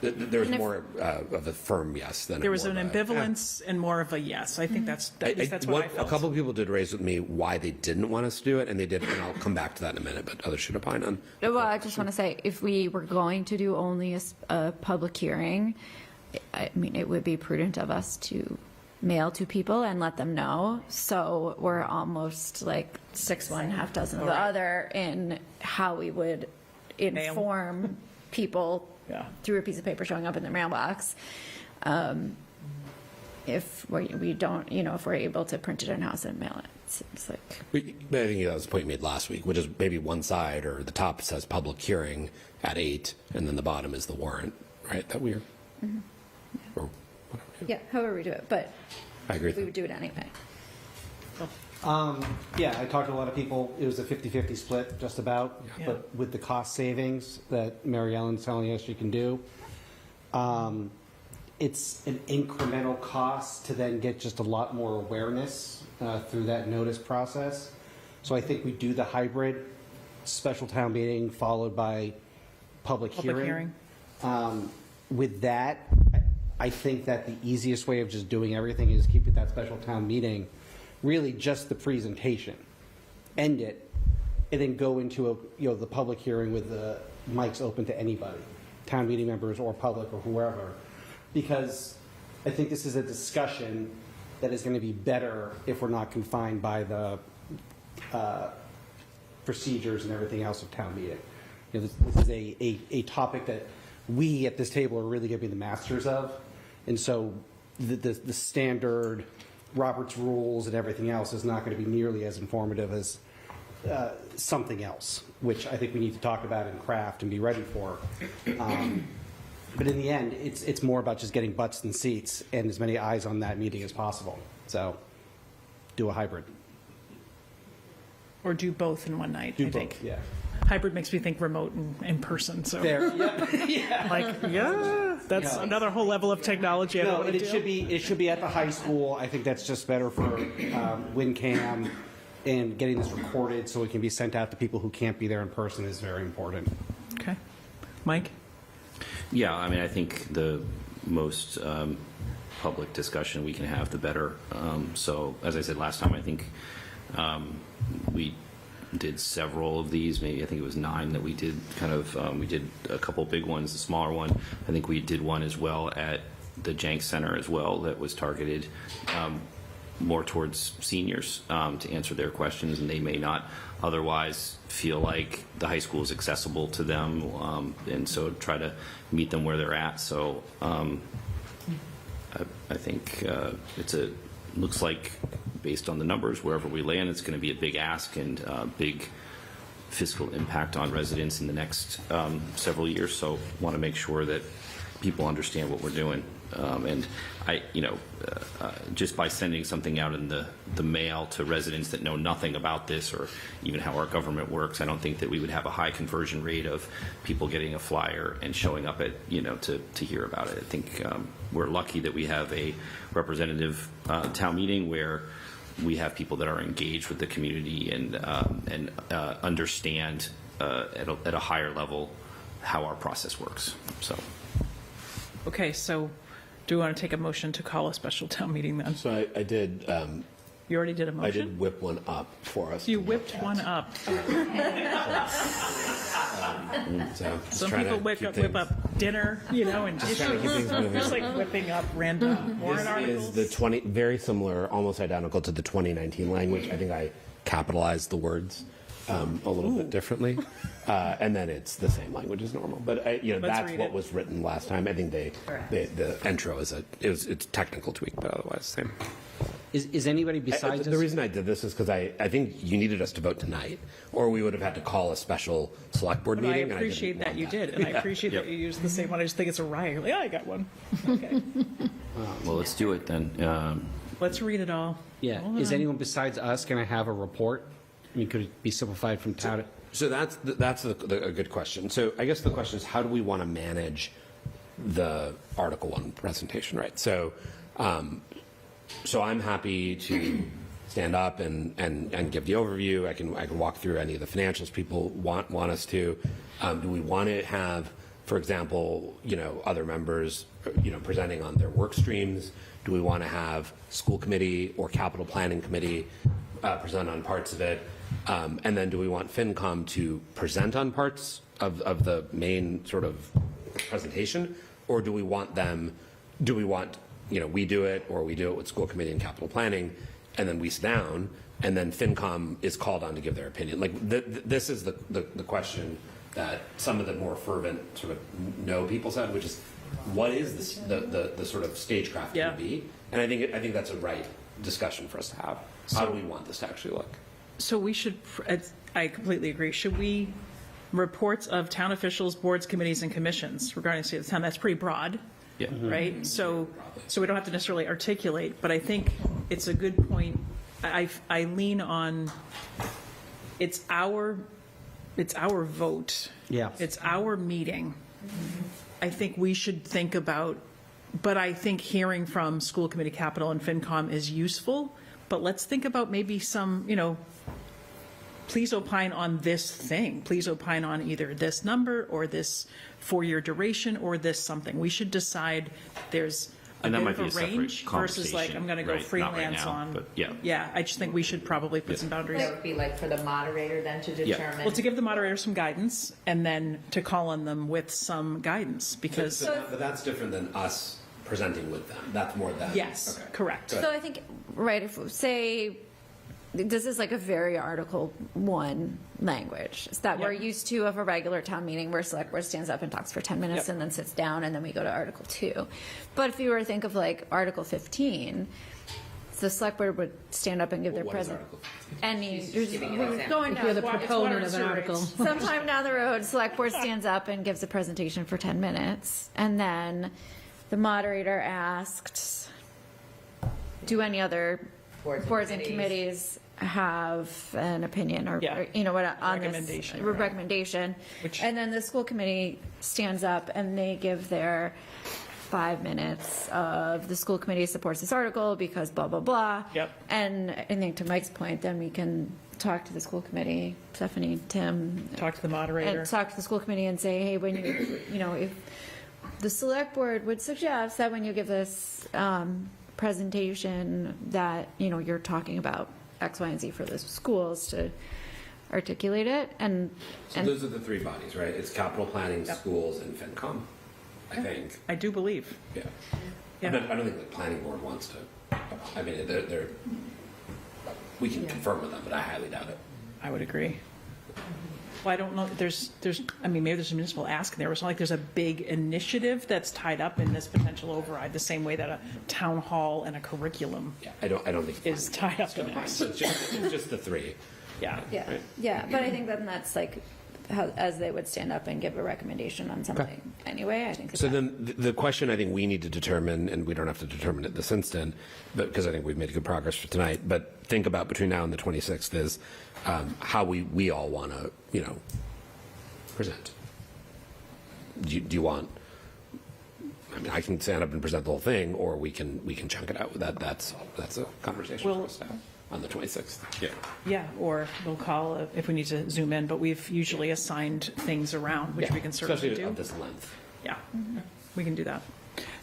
There was more of a firm yes than There was more an of a- ambivalence and more of a yes. I think that's what I felt. A couple of people did raise with me why they didn't want us to do it, and they did, and I'll come back to that in a minute, but others should opine on. Well, I just want to say, if we were going to do only a public hearing, I mean, it would be prudent of us to mail to people and let them know. So we're almost like 6 one, half dozen of the other in how we would inform people through a piece of paper showing up in their mailbox. If we don't, if we're able to print it in-house and mail it, it seems like. But I think that was the point you made last week, which is maybe one side or the top says public hearing at 8, and then the bottom is the warrant, right? That we're. Or Yeah, however we do it, but I agree with we that. would do it anyway. Yeah, I talked to a lot of people. It was a 50-50 split, just about. Yeah. But with the cost savings that Mary Ellen's telling us you can do, it's an incremental cost to then get just a lot more awareness through that notice process. So I think we do the hybrid special town meeting followed by public hearing. With that, I think that the easiest way of just doing everything is keep it that special town meeting, really just the presentation, end it, and then go into the public hearing with the mics open to anybody, town meeting members or public or whoever, because I think this is a discussion that is going to be better if we're not confined by the procedures and everything else of town meeting. This is a topic that we at this table are really going to be the masters of. And so the standard Robert's rules and everything else is not going to be nearly as informative as something else, which I think we need to talk about and craft and be ready for. But in the end, it's more about just getting butts and seats and as many eyes on that meeting as possible. So do a hybrid. Or do both in one night, Do I both, think. yeah. Hybrid makes me think remote and in person. So There, yeah. That's another whole level of technology. I don't No, want and to do. it should be at the high school. I think that's just better for WinCam, and getting this recorded so it can be sent out to people who can't be there in person is very important. Okay. Mike? Yeah, I mean, I think the most public discussion we can have, the better. So, as I said last time, I think we did several of these. Maybe I think it was 9 that we did. We did a couple big ones, a smaller one. I think we did one as well at the Jenks Center as well that was targeted more towards seniors to answer their questions, and they may not otherwise feel like the high school is accessible to them, and so try to meet them where they're at. So I think looks like, based on the numbers, wherever we land, it's going to be a big ask and big fiscal impact on residents in the next several years. So want to make sure that people understand what we're doing. And just by sending something out in the mail to residents that know nothing about this or even how our government works, I don't think that we would have a high conversion rate of people getting a flyer and showing up at, to hear about it. I think we're lucky that we have a representative town meeting where we have people that are engaged with the community and understand at a higher level how our process works. So. Okay, so do we want to take a motion to call a special town meeting then? So I did. You already did a motion? I did whip one up for us. You whipped one up. Some people whip up dinner, and Just trying to keep things moving. just like whipping up random warrant articles. This is very similar, almost identical to the 2019 language. I think I capitalized the words a little bit differently, and then it's the same language as normal. But that's what was written last time. I think the intro it's technical tweak, but otherwise same. Is anybody besides the reason I did this is because I think you needed us to vote tonight, or we would have had to call a special select board But I meeting. appreciate that you did, and I appreciate that you used the same one. I just think it's a riot. You're like, I got one. Okay. Well, let's do it then. Let's read it all. Yeah. Hold Is on. anyone besides us going to have a report? I mean, could it be simplified from town? So that's a good question. So I guess the question is, how do we want to manage the Article 1 presentation, right? So I'm happy to stand up and give the overview. I can walk through any of the financials people want us to. Do we want to have for example, other members, presenting on their work streams? Do we want to have school committee or capital planning committee present on parts of it? And then do we want FinCom to present on parts of the main sort of presentation? Or do we want we do it, or we do it with school committee and capital planning, and then we sit down, and then FinCom is called on to give their opinion? Like, this is the question that some of the more fervent sort of no people said, which is, what is this, the sort of stagecraft going to be? And I think that's a right discussion for us to have. How do we want this to actually look? So we should, I completely agree. Should we, reports of town officials, boards, committees, and commissions regarding the state of the town, that's pretty broad. Yeah. Right? So we don't have to necessarily articulate, but I think it's a good point. I lean on, it's our vote. Yeah. It's our meeting. I think we should think about, but I think hearing from school committee, capital, and FinCom is useful, but let's think about maybe some, please opine on this thing. Please opine on either this number or this 4-year duration or this something. We should decide there's a bit of a range versus like, I'm going to go freelance on. But yeah. Yeah, I just think we should probably put some boundaries. That would be like for the moderator then to determine. Well, to give the moderator some guidance and then to call on them with some guidance because. But that's different than us presenting with them. That's more than. Yes, okay. Correct. So I think, right, if say, this is like a very Article 1 language that we're used to of a regular town meeting where select board stands up and talks for 10 minutes and then sits down and then we go to Article 2. But if you were to think of like Article 15, the select board would stand up and give their presentation. Going down. You're the proponent of an article. Sometime down the road, select board stands up and gives a presentation for 10 minutes. And then the moderator asked, do any other boards and committees have an opinion or what on this recommendation? And then the school committee stands up and they give their 5 minutes of the school committee supports this article because blah blah blah. And I think to Mike's point, then we can talk to the school committee, Stephanie, Tim, talk to the moderator, and talk to the school committee and say, hey, when you if the select board would suggest that when you give this presentation that you're talking about X, Y, and Z for the schools to articulate it. And those are the three bodies, right? It's capital planning, schools, and FinCom, I think. I do believe. Yeah. I don't think the planning board wants to. I mean, they're we can confirm with them, but I highly doubt it. I would agree. Well, I don't know. I mean, maybe there's a municipal ask in there. It's not like there's a big initiative that's tied up in this potential override, the same way that a town hall and a curriculum. Yeah, I don't think is tied up in this. It's just the three. Yeah. Yeah. Right? Yeah. But I think that's like how, as they would stand up and give a recommendation on something anyway. I think. So then the question I think we need to determine, and we don't have to determine it this instant, but because I think we've made good progress for tonight, but think about between now and the 26th is how we all want to, present. Do you want, I mean, I can stand up and present the whole thing, or we can chunk it out. That's a conversation for us to have on the 26th. Yeah. Yeah, or we'll call if we need to zoom in, but we've usually assigned things around, which we can certainly especially do. of this length. Yeah, we can do that.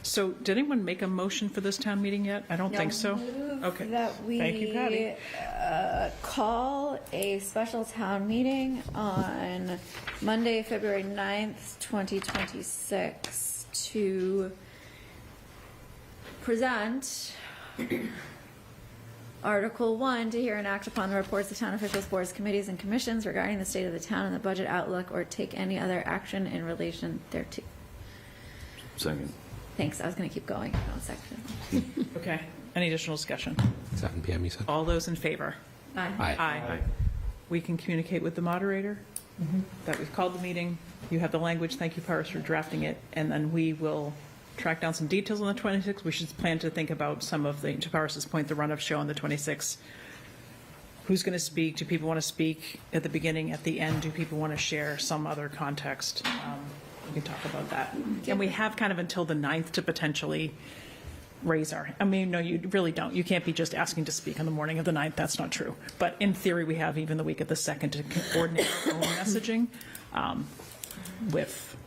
So did anyone make a motion for this town meeting yet? I don't think so. Okay. That we Thank you, Patty. Call a special town meeting on Monday, February 9th, 2026 to present Article 1 to hear and act upon the reports of town officials, boards, committees, and commissions regarding the state of the town and the budget outlook, or take any other action in relation thereto. Second. Thanks. I was going to keep going. One second. Okay. Any additional discussion? 7 p.m. you said? All those in favor? Aye. Aye. We can communicate with the moderator that we've called the meeting. You have the language. Thank you, Paris, for drafting it. And then we will track down some details on the 26th. We should plan to think about some of the, to Paris's point, the run-up show on the 26th. Who's going to speak? Do people want to speak at the beginning, at the end? Do people want to share some other context? We can talk about that. And we have kind of until the 9th to potentially raise our, I mean, no, you really don't. You can't be just asking to speak on the morning of the 9th. That's not true. But in theory, we have even the week of the 2nd to coordinate our own messaging with,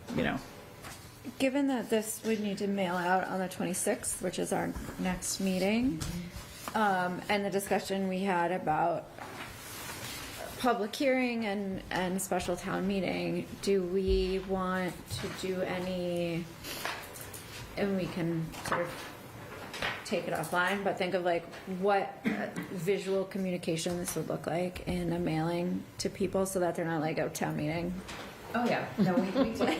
given that this would need to mail out on the 26th, which is our next meeting, and the discussion we had about public hearing and special town meeting, do we want to do any, and we can sort of take it offline, but think of like what visual communication this would look like in a mailing to people so that they're not like, oh, town meeting. Oh, yeah. No, we typically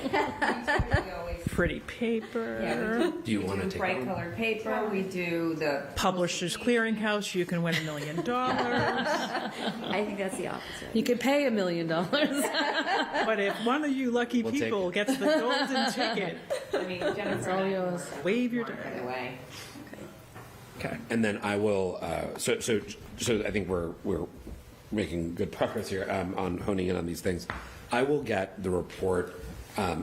always. Pretty paper. Do you want to take bright that one? colored paper. We do the Publishers Clearinghouse, you can win $1 million. I think that's the opposite. You could pay $1 million. But if one of you lucky We'll take people it. gets the golden ticket, I mean, Jennifer all and I yours. wave your right away. Okay. And then I will, so I think we're making good progress here on honing in on these things. I will get the report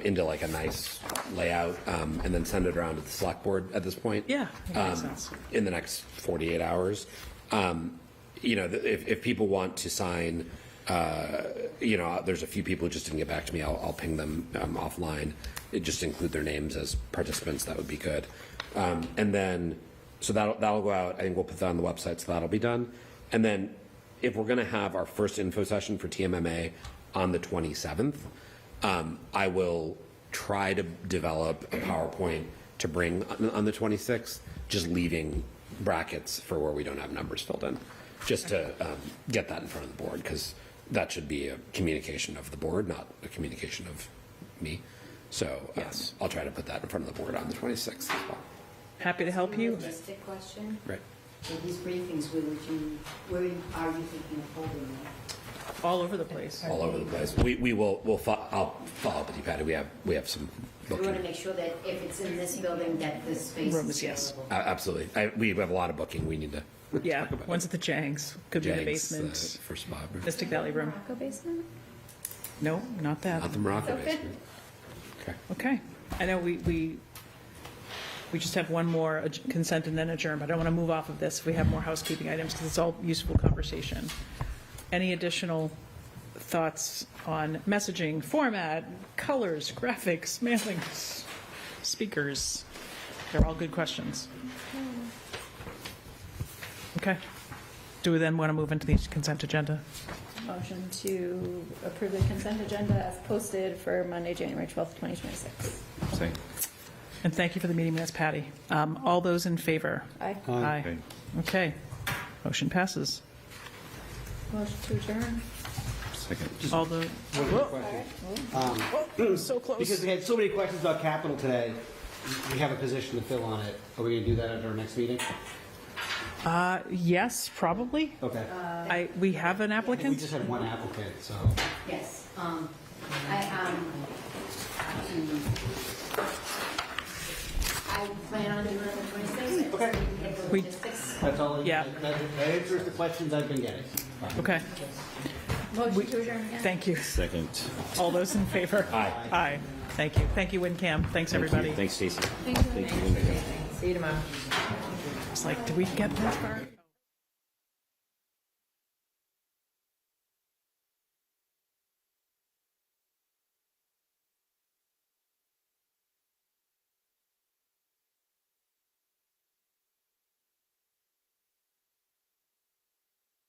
into like a nice layout and then send it around to the select board at this point. Yeah, that makes sense. In the next 48 hours. You know, if people want to sign, you know, there's a few people who just didn't get back to me. I'll ping them offline. Just include their names as participants. That would be good. And then, so that'll go out. I think we'll put that on the website, so that'll be done. And then, if we're going to have our first info session for TMMA on the 27th, I will try to develop a PowerPoint to bring on the 26th, just leaving brackets for where we don't have numbers filled in, just to get that in front of the board, because that should be a communication of the board, not a communication of me. So Yes. I'll try to put that in front of the board on the 26th as well. Happy to help you. Logistic question. Right. So these briefings, where are you thinking of holding them? All over the place. All over the place. I'll follow up with you, Patty. We have some We booking. want to make sure that if it's in this building, that the space Rooms, is yes. available. Absolutely. We have a lot of booking we need to Yeah, one's at the Jangs, could be in the Jags, basement. First Bob. Mystic Valley Room. Morocco basement? No, not that. Not the Morocco Okay. basement. Okay. Okay. I know we just have one more consent and then adjourn, but I don't want to move off of this. We have more housekeeping items because it's all useful conversation. Any additional thoughts on messaging, format, colors, graphics, mailings, speakers? They're all good questions. Okay. Do we then want to move into the consent agenda? Motion to approve the consent agenda as posted for Monday, January 12th, 2026. And thank you for the meeting minutes, Patty. All those in favor? Aye. Aye. Okay. Motion passes. Motion to adjourn. All the, so close. Because we had so many questions about capital today, we have a position to fill on it. Are we going to do that at our next meeting? Yes, probably. Okay. We have an We applicant? just had one applicant, so. Yes. I plan on doing it on the 26th. Okay. We- That's all. Yeah. That answers the questions I've been getting. Okay. Motion to adjourn again. Thank you. Second. All those in favor? Aye. Aye. Thank you. Thank you, WinCam. Thanks, everybody. Thanks, Stacy. Thank you. Thank you. See you tomorrow. It's like, did we get this far?